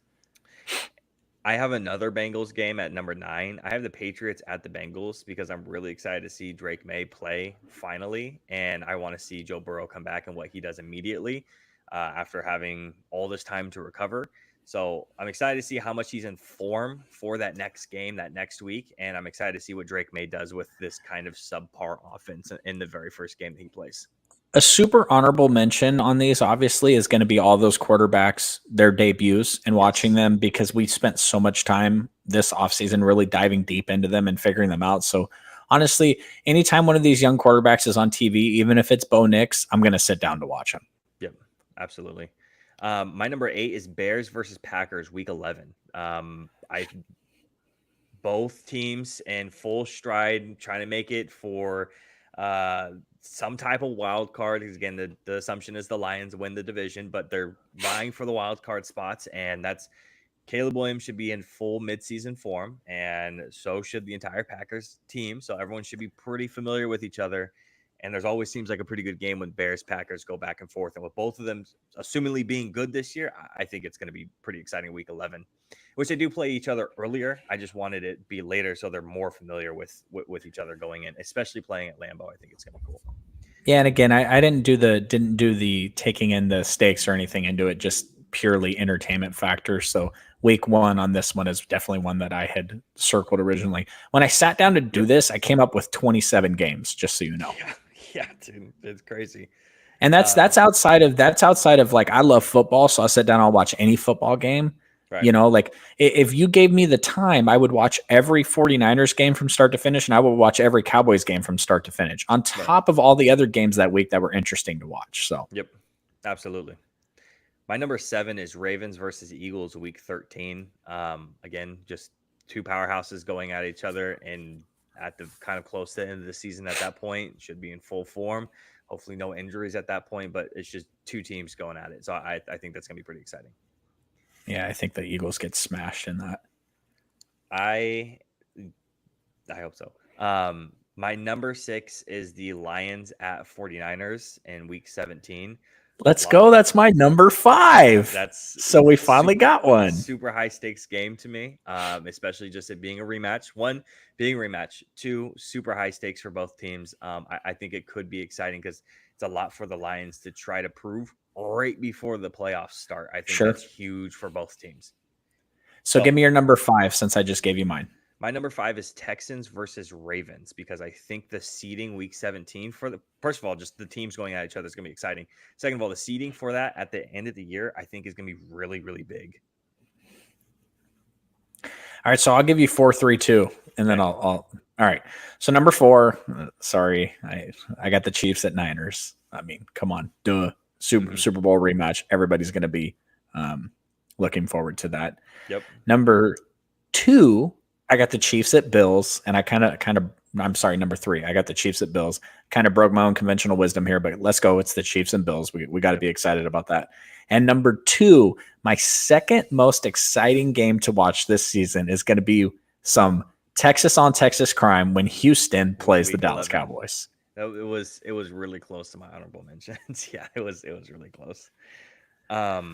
Speaker 1: I have another Bengals game at number 9. I have the Patriots at the Bengals because I'm really excited to see Drake May play finally, and I want to see Joe Burrow come back and what he does immediately after having all this time to recover. So I'm excited to see how much he's in form for that next game, that next week. And I'm excited to see what Drake May does with this kind of subpar offense in the very first game that he plays.
Speaker 2: A super honorable mention on these, obviously, is going to be all those quarterbacks, their debuts, and watching them because we spent so much time this offseason really diving deep into them and figuring them out. So honestly, anytime one of these young quarterbacks is on TV, even if it's Bo Nix, I'm going to sit down to watch him.
Speaker 1: Yep, absolutely. My number 8 is Bears versus Packers, week 11. Both teams in full stride, trying to make it for some type of wild card. Because again, the assumption is the Lions win the division, but they're vying for the wild card spots, and that's Caleb Williams should be in full midseason form, and so should the entire Packers team. So everyone should be pretty familiar with each other. And there's always seems like a pretty good game when Bears Packers go back and forth. And with both of them assumingly being good this year, I think it's going to be pretty exciting week 11, which they do play each other earlier. I just wanted it to be later so they're more familiar with each other going in, especially playing at Lambeau. I think it's going to be cool.
Speaker 2: Yeah, and again, I didn't do the taking in the stakes or anything into it, just purely entertainment factor. So week 1 on this one is definitely one that I had circled originally. When I sat down to do this, I came up with 27 games, just so you know.
Speaker 1: Yeah, dude, it's crazy.
Speaker 2: And that's outside of like, I love football. So I'll sit down, I'll watch any football game. Right. Like if you gave me the time, I would watch every 49ers game from start to finish, and I would watch every Cowboys game from start to finish on top of all the other games that week that were interesting to watch. So,
Speaker 1: yep, absolutely. My number 7 is Ravens versus Eagles, week 13. Again, just two powerhouses going at each other, and at the kind of close to the end of the season at that point, should be in full form. Hopefully no injuries at that point, but it's just two teams going at it. So I think that's going to be pretty exciting.
Speaker 2: Yeah, I think the Eagles get smashed in that.
Speaker 1: I hope so. My number 6 is the Lions at 49ers in week 17.
Speaker 2: Let's go. That's my number 5.
Speaker 1: That's
Speaker 2: So we finally got one.
Speaker 1: Super high stakes game to me, especially just it being a rematch. One, being a rematch. Two, super high stakes for both teams. I think it could be exciting because it's a lot for the Lions to try to prove right before the playoffs start. I think that's huge for both teams.
Speaker 2: So give me your number 5 since I just gave you mine.
Speaker 1: My number 5 is Texans versus Ravens because I think the seeding week 17 for the first of all, just the teams going at each other is going to be exciting. Second of all, the seeding for that at the end of the year, I think is going to be really, really big.
Speaker 2: All right, so I'll give you 4-3-2, and then I'll all right. So number 4, sorry, I got the Chiefs at Niners. I mean, come on, duh, Super Bowl rematch. Everybody's going to be looking forward to that.
Speaker 1: Yep.
Speaker 2: Number 2. I got the Chiefs at Bills, and I kind of, I'm sorry, number 3. I got the Chiefs at Bills. Kind of broke my own conventional wisdom here, but let's go. It's the Chiefs and Bills. We got to be excited about that. And number 2, my second most exciting game to watch this season is going to be some Texas on Texas crime when Houston plays the Dallas Cowboys.
Speaker 1: It was really close to my honorable mentions. Yeah, it was really close. Yeah,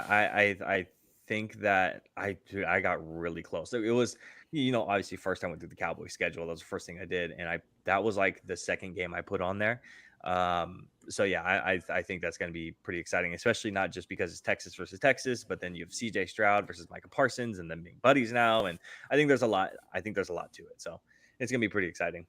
Speaker 1: I think that I got really close. It was, obviously first I went through the Cowboys schedule. That was the first thing I did. And that was like the second game I put on there. So yeah, I think that's going to be pretty exciting, especially not just because it's Texas versus Texas, but then you have CJ Stroud versus Micah Parsons and them being buddies now. And I think there's a lot to it. So it's going to be pretty exciting.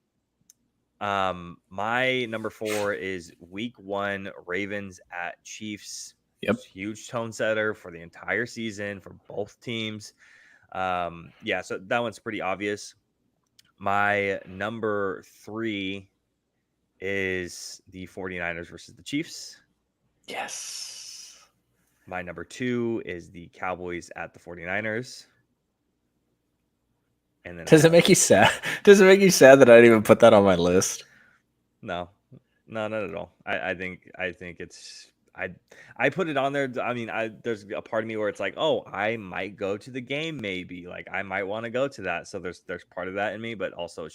Speaker 1: My number 4 is week 1 Ravens at Chiefs.
Speaker 2: Yep.
Speaker 1: Huge tone setter for the entire season for both teams. Yeah, so that one's pretty obvious. My number 3 is the 49ers versus the Chiefs.
Speaker 2: Yes.
Speaker 1: My number 2 is the Cowboys at the 49ers. And then
Speaker 2: Does it make you sad? Does it make you sad that I didn't even put that on my list?
Speaker 1: No, not at all. I think it's I put it on there. I mean, there's a part of me where it's like, oh, I might go to the game, maybe. Like I might want to go to that. So there's part of that in me, but also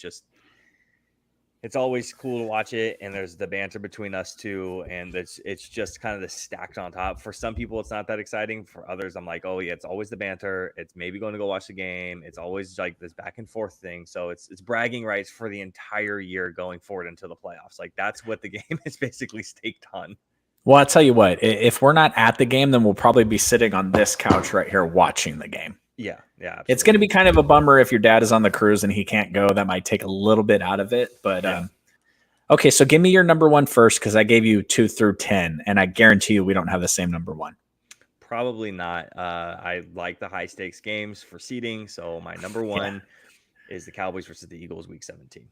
Speaker 1: it's always cool to watch it, and there's the banter between us two, and it's just kind of the stacked on top. For some people, it's not that exciting. For others, I'm like, oh yeah, it's always the banter. It's maybe going to go watch the game. It's always like this back and forth thing. So it's bragging rights for the entire year going forward until the playoffs. Like that's what the game is basically staked on.
Speaker 2: Well, I'll tell you what, if we're not at the game, then we'll probably be sitting on this couch right here watching the game.
Speaker 1: Yeah. Absolutely.
Speaker 2: It's going to be kind of a bummer if your dad is on the cruise and he can't go. That might take a little bit out of it. But okay, so give me your number 1 first because I gave you 2 through 10, and I guarantee you we don't have the same number 1.
Speaker 1: Probably not. I like the high stakes games for seeding, so my number 1 is the Cowboys versus the Eagles week 17.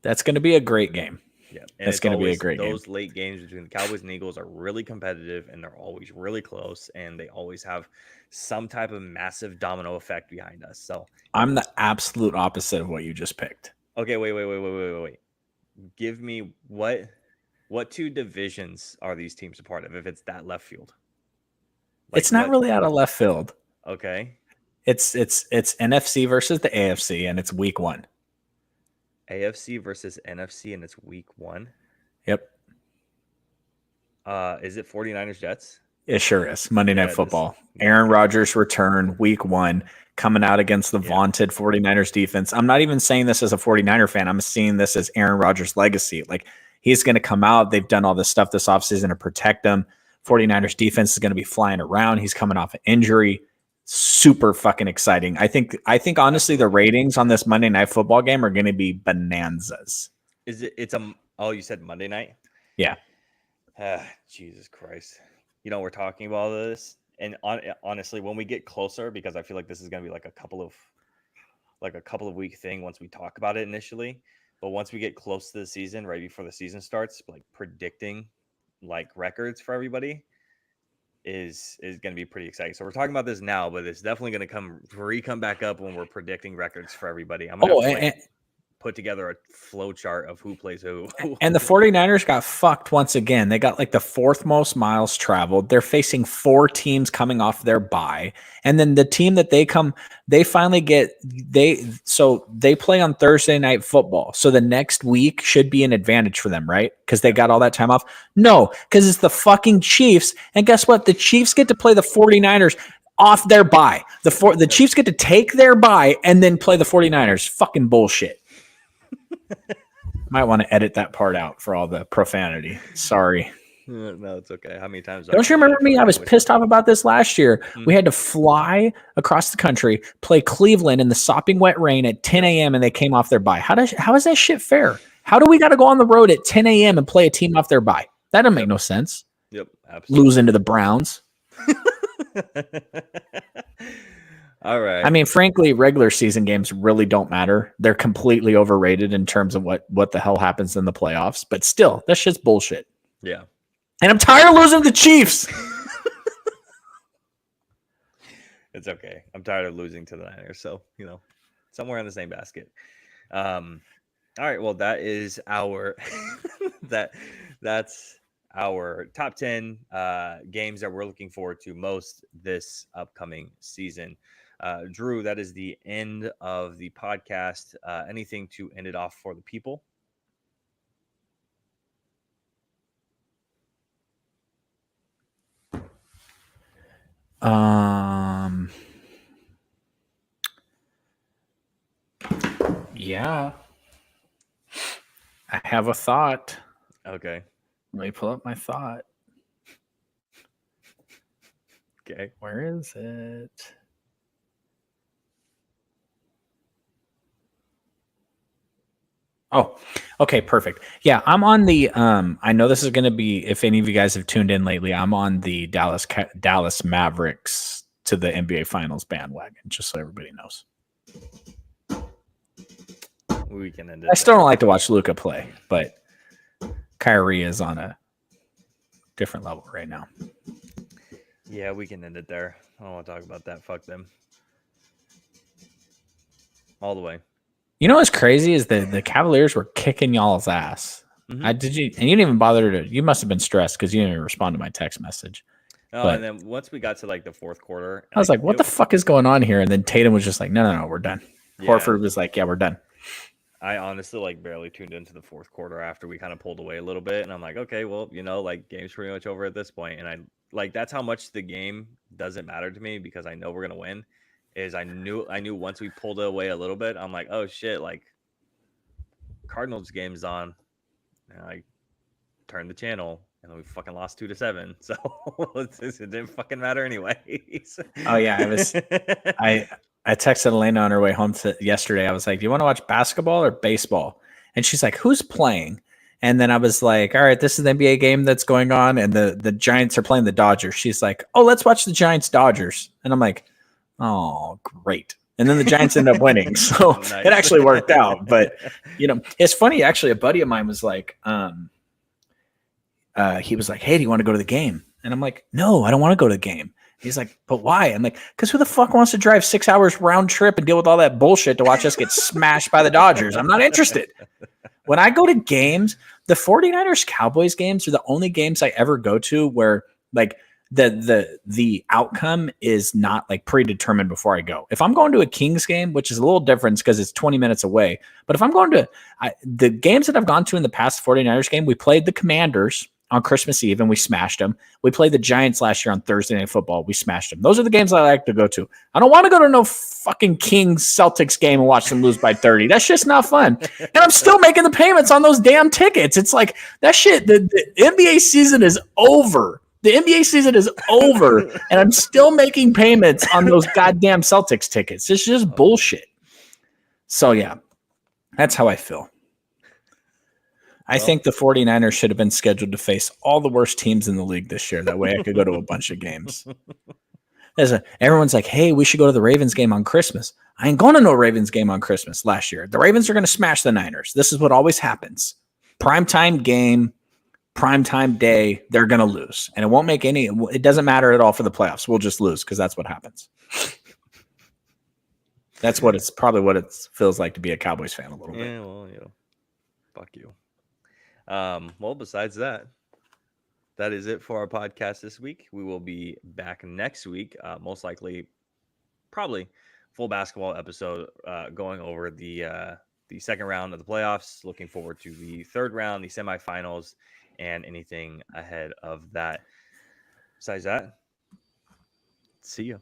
Speaker 2: That's going to be a great game.
Speaker 1: Yeah,
Speaker 2: and it's going to be a great game.
Speaker 1: Those late games between the Cowboys and Eagles are really competitive, and they're always really close, and they always have some type of massive domino effect behind us. So
Speaker 2: I'm the absolute opposite of what you just picked.
Speaker 1: Okay, wait. Give me what 2 divisions are these teams a part of? If it's that left field,
Speaker 2: it's not really out of left field.
Speaker 1: Okay,
Speaker 2: it's NFC versus the AFC, and it's week 1.
Speaker 1: AFC versus NFC, and it's week 1.
Speaker 2: Yep.
Speaker 1: Is it 49ers Jets?
Speaker 2: It sure is. Monday Night Football. Aaron Rodgers return week 1, coming out against the vaunted 49ers defense. I'm not even saying this as a 49er fan. I'm seeing this as Aaron Rodgers' legacy. Like he's going to come out. They've done all this stuff this offseason to protect him. 49ers defense is going to be flying around. He's coming off an injury. Super fucking exciting. I think honestly the ratings on this Monday Night Football game are going to be bonanzas.
Speaker 1: You said Monday night?
Speaker 2: Yeah.
Speaker 1: Jesus Christ. We're talking about this, and honestly, when we get closer, because I feel like this is going to be like a couple of week thing once we talk about it initially, but once we get close to the season, right before the season starts, like predicting like records for everybody is going to be pretty exciting. So we're talking about this now, but it's definitely going to come back up when we're predicting records for everybody. put together a flow chart of who plays who.
Speaker 2: And the 49ers got fucked once again. They got like the fourth most miles traveled. They're facing 4 teams coming off their bye. And then the team that they play on Thursday Night Football. So the next week should be an advantage for them, right? Because they got all that time off. No, because it's the fucking Chiefs. And guess what? The Chiefs get to play the 49ers off their bye. The Chiefs get to take their bye and then play the 49ers. Fucking bullshit. Might want to edit that part out for all the profanity. Sorry.
Speaker 1: No, it's okay. How many times?
Speaker 2: Don't you remember me? I was pissed off about this last year. We had to fly across the country, play Cleveland in the sopping wet rain at 10 a.m. and they came off their bye. How is that shit fair? How do we got to go on the road at 10 a.m. and play a team off their bye? That doesn't make no sense.
Speaker 1: Yep, absolutely.
Speaker 2: Losing to the Browns.
Speaker 1: All right.
Speaker 2: I mean, frankly, regular season games really don't matter. They're completely overrated in terms of what the hell happens in the playoffs. But still, that shit's bullshit.
Speaker 1: Yeah.
Speaker 2: And I'm tired of losing to the Chiefs.
Speaker 1: It's okay. I'm tired of losing to the Niners. So, somewhere in the same basket. All right. Well, that is our that's our top 10 games that we're looking forward to most this upcoming season. Drew, that is the end of the podcast. Anything to end it off for the people?
Speaker 2: Yeah. I have a thought.
Speaker 1: Okay.
Speaker 2: Let me pull up my thought.
Speaker 1: Okay.
Speaker 2: Where is it? Oh, okay, perfect. Yeah, I'm on the I know this is going to be, if any of you guys have tuned in lately, I'm on the Dallas Mavericks to the NBA Finals bandwagon, just so everybody knows.
Speaker 1: We can end it.
Speaker 2: I still don't like to watch Luka play, but Kyrie is on a different level right now.
Speaker 1: Yeah, we can end it there. I don't want to talk about that. Fuck them. All the way.
Speaker 2: You know what's crazy is the Cavaliers were kicking y'all's ass.
Speaker 1: Mm-hmm.
Speaker 2: And you didn't even bother to. You must have been stressed because you didn't even respond to my text message.
Speaker 1: Oh, and then once we got to like the fourth quarter,
Speaker 2: I was like, "What the fuck is going on here?" And then Tatum was just like, "No, we're done." Yeah. Horford was like, "Yeah, we're done."
Speaker 1: I honestly like barely tuned into the fourth quarter after we kind of pulled away a little bit, and I'm like, okay, well, like game's pretty much over at this point, and I like that's how much the game doesn't matter to me because I know we're gonna win. Is I knew once we pulled away a little bit, I'm like, oh shit, like Cardinals game's on, and I turned the channel, and then we fucking lost 2-7, so it didn't fucking matter anyways.
Speaker 2: Oh yeah, I texted Elena on her way home yesterday. I was like, do you want to watch basketball or baseball? And she's like, who's playing? And then I was like, all right, this is the NBA game that's going on, and the Giants are playing the Dodgers. She's like, oh, let's watch the Giants-Dodgers. And I'm like, oh, great. And then the Giants end up winning. So nice. It actually worked out. But, it's funny, actually, a buddy of mine was like, he was like, hey, do you want to go to the game? And I'm like, no, I don't want to go to the game. He's like, but why? I'm like, because who the fuck wants to drive 6 hours round trip and deal with all that bullshit to watch us get smashed by the Dodgers? I'm not interested. When I go to games, the 49ers Cowboys games are the only games I ever go to where like the outcome is not like predetermined before I go. If I'm going to a Kings game, which is a little different because it's 20 minutes away, but if I'm going to the games that I've gone to in the past 49ers game, we played the Commanders on Christmas Eve and we smashed them. We played the Giants last year on Thursday Night Football. We smashed them. Those are the games I like to go to. I don't want to go to no fucking Kings Celtics game and watch them lose by 30. That's just not fun. And I'm still making the payments on those damn tickets. It's like that shit. The NBA season is over. The NBA season is over, and I'm still making payments on those goddamn Celtics tickets. It's just bullshit. So, yeah, that's how I feel. I think the 49ers should have been scheduled to face all the worst teams in the league this year. That way I could go to a bunch of games. Everyone's like, hey, we should go to the Ravens game on Christmas. I ain't going to no Ravens game on Christmas last year. The Ravens are going to smash the Niners. This is what always happens. Primetime game, primetime day, they're going to lose. And it doesn't matter at all for the playoffs. We'll just lose because that's what happens. That's what it's probably what it feels like to be a Cowboys fan a little bit.
Speaker 1: Yeah, well, fuck you. Well, besides that, that is it for our podcast this week. We will be back next week, most likely, probably full basketball episode, going over the second round of the playoffs. Looking forward to the third round, the semifinals, and anything ahead of that. Besides that, see you.